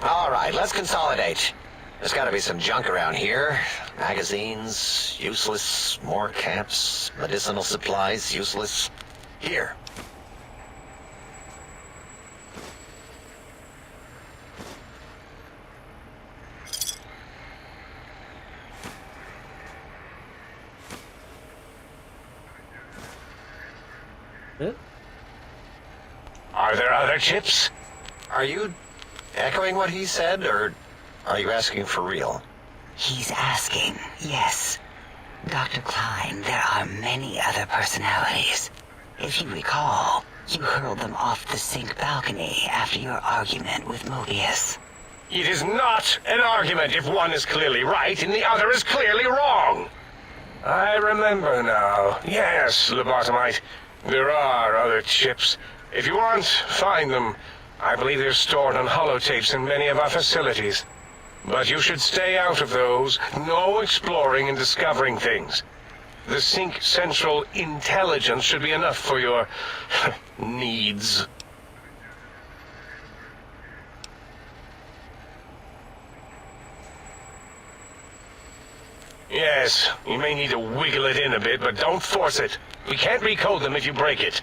All right, let's consolidate. There's got to be some junk around here. Magazines, useless. More caps, medicinal supplies, useless. Here. Are there other chips? Are you echoing what he said, or are you asking for real? He's asking, yes. Dr. Klein, there are many other personalities. If you recall, you hurled them off the sink balcony after your argument with Mobius. It is not an argument if one is clearly right and the other is clearly wrong. I remember now. Yes, Lobotomite. There are other chips. If you want, find them. I believe they're stored on holotapes in many of our facilities. But you should stay out of those. No exploring and discovering things. The Sync Central intelligence should be enough for your needs. Yes, you may need to wiggle it in a bit, but don't force it. We can't recode them if you break it.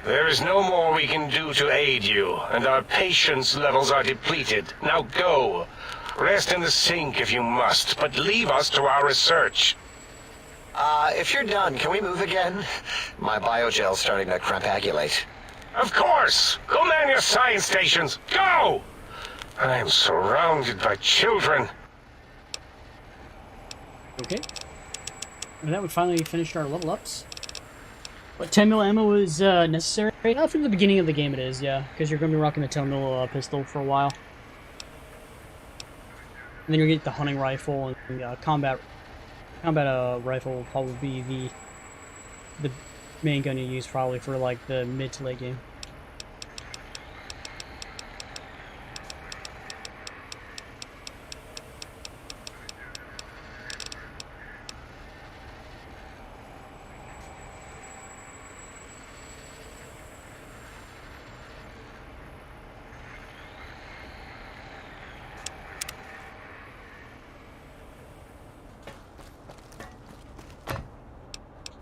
There is no more we can do to aid you, and our patience levels are depleted. Now go. Rest in the sink if you must, but leave us to our research. If you're done, can we move again? My biogel's starting to crampagulate. Of course! Go man your science stations! Go! I am surrounded by children. Okay. And that we finally finished our level ups. But 10 mil ammo is necessary? From the beginning of the game it is, yeah. Because you're going to be rocking a 10 mil pistol for a while. And then you'll get the hunting rifle and combat rifle will probably be the main gun you use probably for like the mid to late game.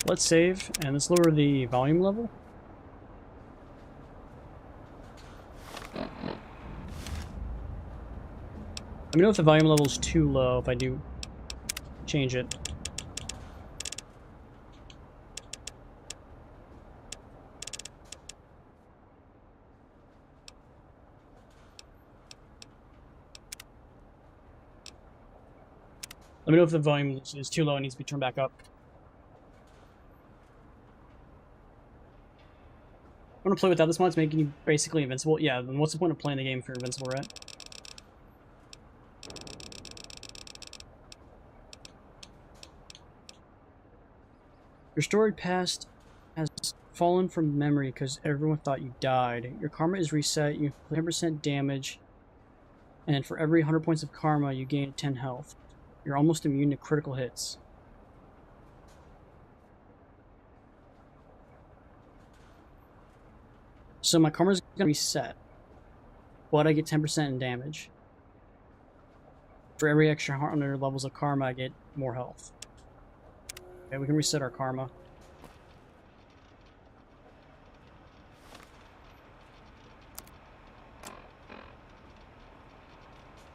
Let's save, and let's lower the volume level. Let me know if the volume level is too low if I do change it. Let me know if the volume is too low and needs to be turned back up. I want to play without this mod, it's making you basically invincible. Yeah, then what's the point of playing the game if you're invincible, right? Your storied past has fallen from memory because everyone thought you died. Your karma is reset, you have 10% damage, and for every 100 points of karma, you gain 10 health. You're almost immune to critical hits. So my karma is going to reset, but I get 10% in damage. For every extra 100 levels of karma, I get more health. Okay, we can reset our karma.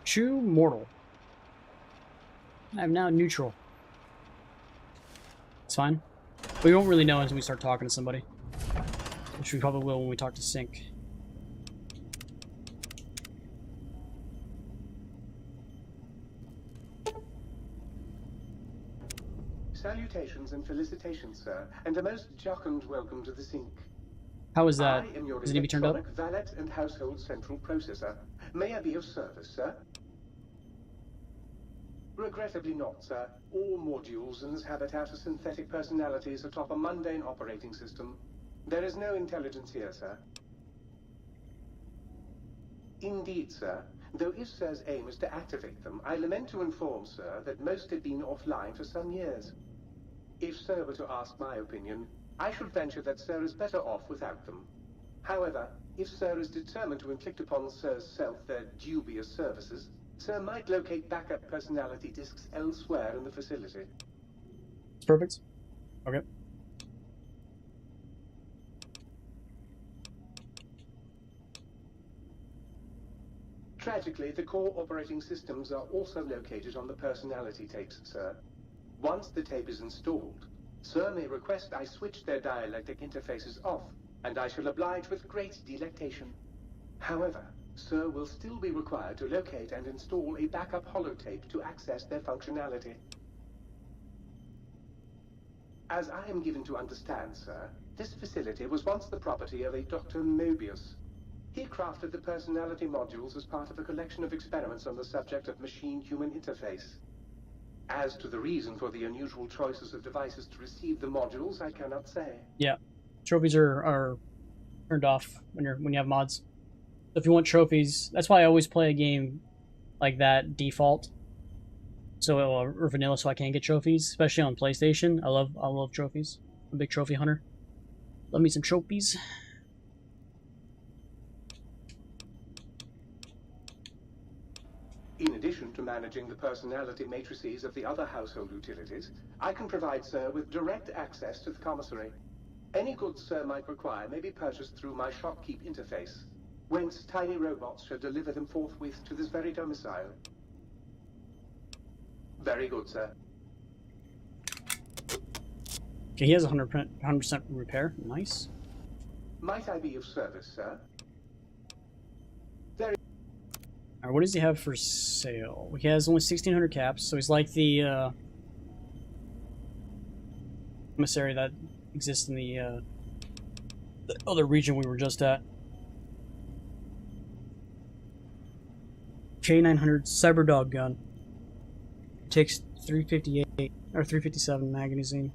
True mortal. I'm now neutral. It's fine. But we won't really know until we start talking to somebody. Which we probably will when we talk to Sync. Salutations and felicitations, sir, and a most jocund welcome to the Sync. How is that? I am your Does it need to be turned up? electronic valet and household central processor. May I be of service, sir? Regrettably not, sir. All modules in this habitat are synthetic personalities atop a mundane operating system. There is no intelligence here, sir. Indeed, sir. Though if Sir's aim is to activate them, I lament to inform, sir, that most have been offline for some years. If Sir were to ask my opinion, I should venture that Sir is better off without them. However, if Sir is determined to inflict upon Sir's self their dubious services, Sir might locate backup personality disks elsewhere in the facility. Perfect. Okay. Tragically, the core operating systems are also located on the personality tapes, sir. Once the tape is installed, Sir may request I switch their dialectic interfaces off and I shall oblige with great delectation. However, Sir will still be required to locate and install a backup holotape to access their functionality. As I am given to understand, sir, this facility was once the property of a Dr. Mobius. He crafted the personality modules as part of a collection of experiments on the subject of machine-human interface. As to the reason for the unusual choices of devices to receive the modules, I cannot say. Yeah, trophies are turned off when you have mods. So if you want trophies, that's why I always play a game like that default. So or vanilla, so I can get trophies, especially on PlayStation. I love trophies. I'm a big trophy hunter. Love me some trophies. In addition to managing the personality matrices of the other household utilities, I can provide Sir with direct access to the commissary. Any goods Sir might require may be purchased through my shopkeep interface, whence tiny robots shall deliver them forthwith to this very domicile. Very good, sir. Okay, he has 100% repair. Nice. Might I be of service, sir? Alright, what does he have for sale? He has only 1,600 caps, so he's like the commissary that exists in the other region we were just at. K900 Cyberdog gun. Takes 358 or 357 magazine.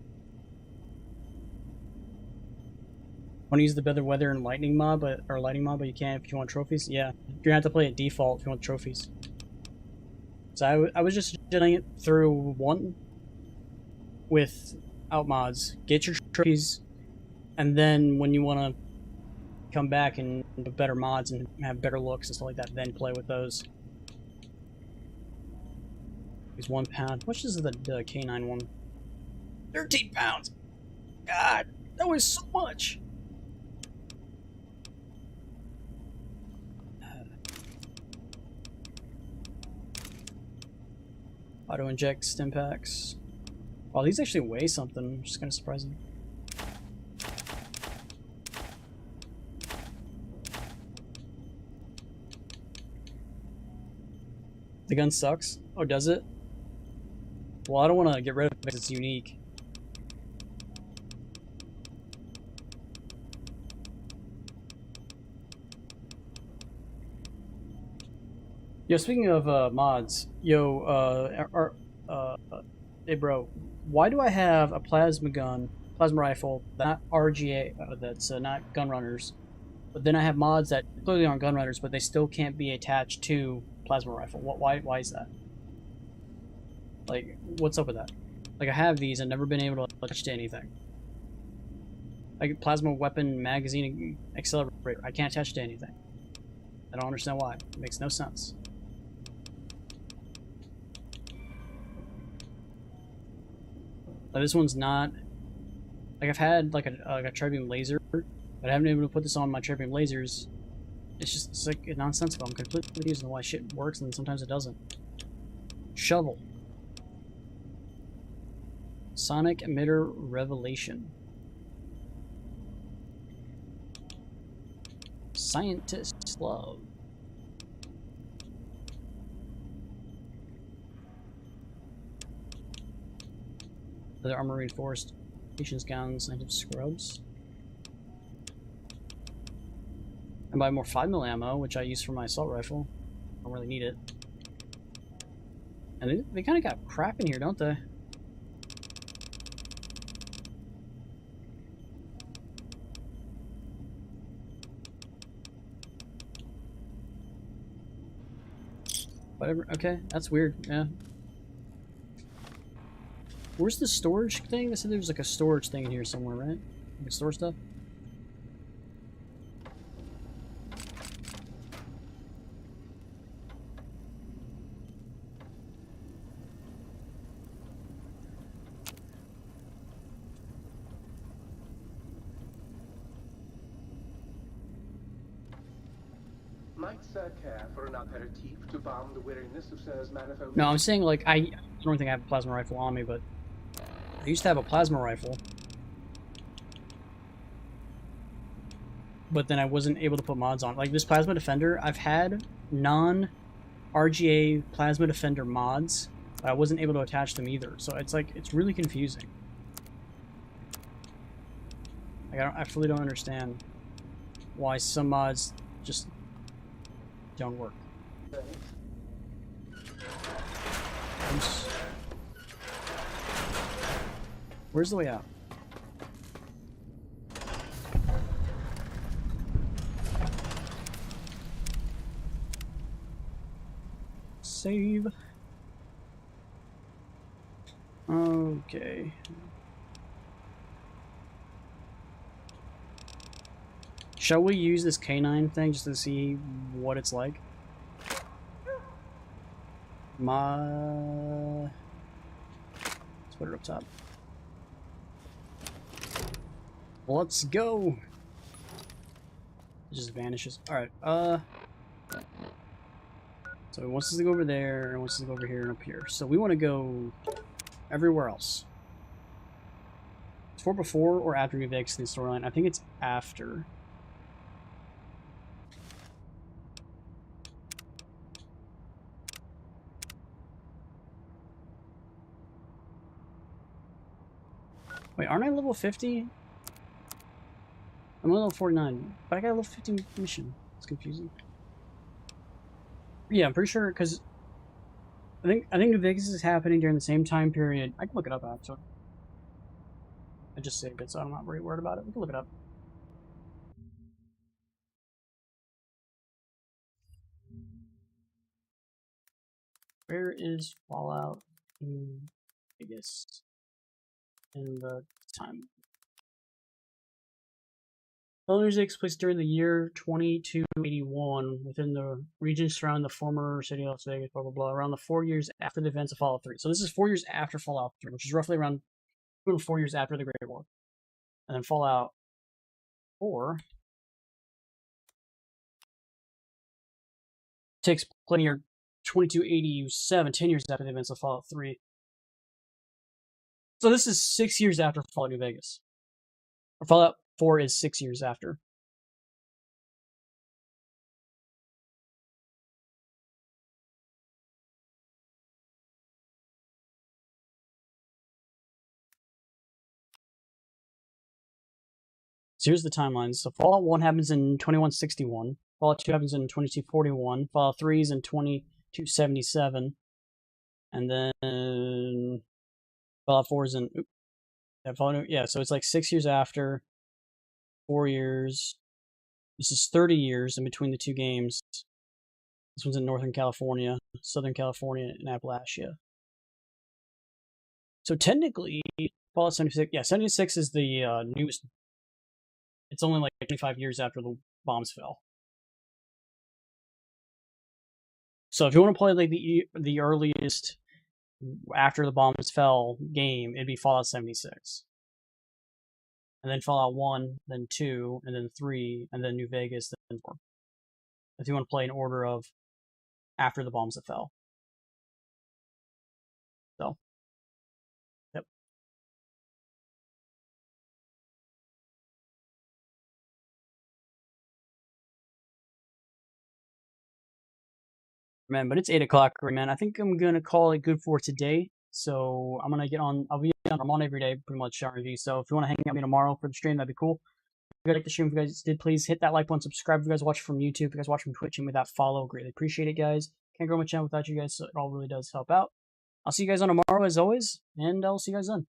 Want to use the better weather and lightning mod, but you can't if you want trophies. Yeah, you're gonna have to play it default if you want trophies. So I was just doing it through one without mods. Get your trophies, and then when you want to come back and do better mods and have better looks and stuff like that, then play with those. He's 1 pound. How much is the K9 one? 13 pounds! God, that was so much! Auto inject stim packs. Wow, these actually weigh something, which is kind of surprising. The gun sucks? Oh, does it? Well, I don't want to get rid of it because it's unique. Yo, speaking of mods, hey bro, why do I have a plasma rifle, not RGA, that's not gun runners, but then I have mods that clearly aren't gun runners, but they still can't be attached to plasma rifle? Why is that? Like, what's up with that? Like, I have these and never been able to attach to anything. Like, plasma weapon magazine accelerator, I can't attach to anything. I don't understand why. It makes no sense. Like, this one's not... Like, I've had, like, a Tribeam laser, but I haven't been able to put this on my Tribeam lasers. It's like, nonsensical. I'm completely confused on why shit works and sometimes it doesn't. Shovel. Sonic Emitter Revelation. Scientist's Love. Leather armor reinforced. Patience gowns, scientific scrubs. And buy more 5mm ammo, which I use for my assault rifle. I don't really need it. And they kind of got crap in here, don't they? Whatever. Okay, that's weird. Yeah. Where's the storage thing? They said there's like a storage thing in here somewhere, right? Like store stuff? Might Sir care for an aperitif to balm the weariness of Sir's manifold? No, I'm saying like I don't think I have a plasma rifle on me, but I used to have a plasma rifle. but then I wasn't able to put mods on. Like this Plasma Defender, I've had non-RGA Plasma Defender mods, but I wasn't able to attach them either. So it's like, it's really confusing. Like I fully don't understand why some mods just don't work. Oops. Where's the way out? Save. Okay. Shall we use this canine thing just to see what it's like? Let's put it up top. Let's go. It just vanishes. Alright, so it wants us to go over there, and it wants us to go over here and up here. So we want to go everywhere else. It's for before or after we exit the storyline. I think it's after. Wait, aren't I level 50? I'm level 49, but I got a level 50 mission. It's confusing. Yeah, I'm pretty sure because I think New Vegas is happening during the same time period. I can look it up actually. I just saved it, so I'm not very worried about it. We can look it up. Where is Fallout in Vegas in the time? Fallout takes place during the year 2281 within the region surrounding the former city of Las Vegas, blah, blah, blah, around the 4 years after the events of Fallout 3. So this is 4 years after Fallout 3, which is roughly around 4 years after the Great War. And then Fallout 4 takes place in the year 2287, 10 years after the events of Fallout 3. So this is 6 years after Fallout New Vegas. Or Fallout 4 is 6 years after. So here's the timeline. So Fallout 1 happens in 2161. Fallout 2 happens in 2241. Fallout 3 is in 2277. And then Fallout 4 is in... yeah, so it's like 6 years after. 4 years. This is 30 years in between the two games. This one's in Northern California, Southern California, and Appalachia. So technically, Fallout 76... Yeah, 76 is the newest... It's only like 25 years after the bombs fell. So if you want to play like the earliest after the bombs fell game, it'd be Fallout 76. And then Fallout 1, then 2, and then 3, and then New Vegas, then 4. If you want to play in order of after the bombs that fell. So, yep. Man, but it's 8 o'clock right, man. I think I'm going to call it good for today. So I'm going to get on, I'm on every day, pretty much, shot review. So if you want to hang out with me tomorrow for the stream, that'd be cool. If you guys like the stream, if you guys did, please hit that like button, subscribe if you guys watch from YouTube, if you guys watch from Twitch, and with that follow, greatly appreciate it, guys. Can't grow my channel without you guys, so it all really does help out. I'll see you guys on tomorrow, as always, and I'll see you guys then.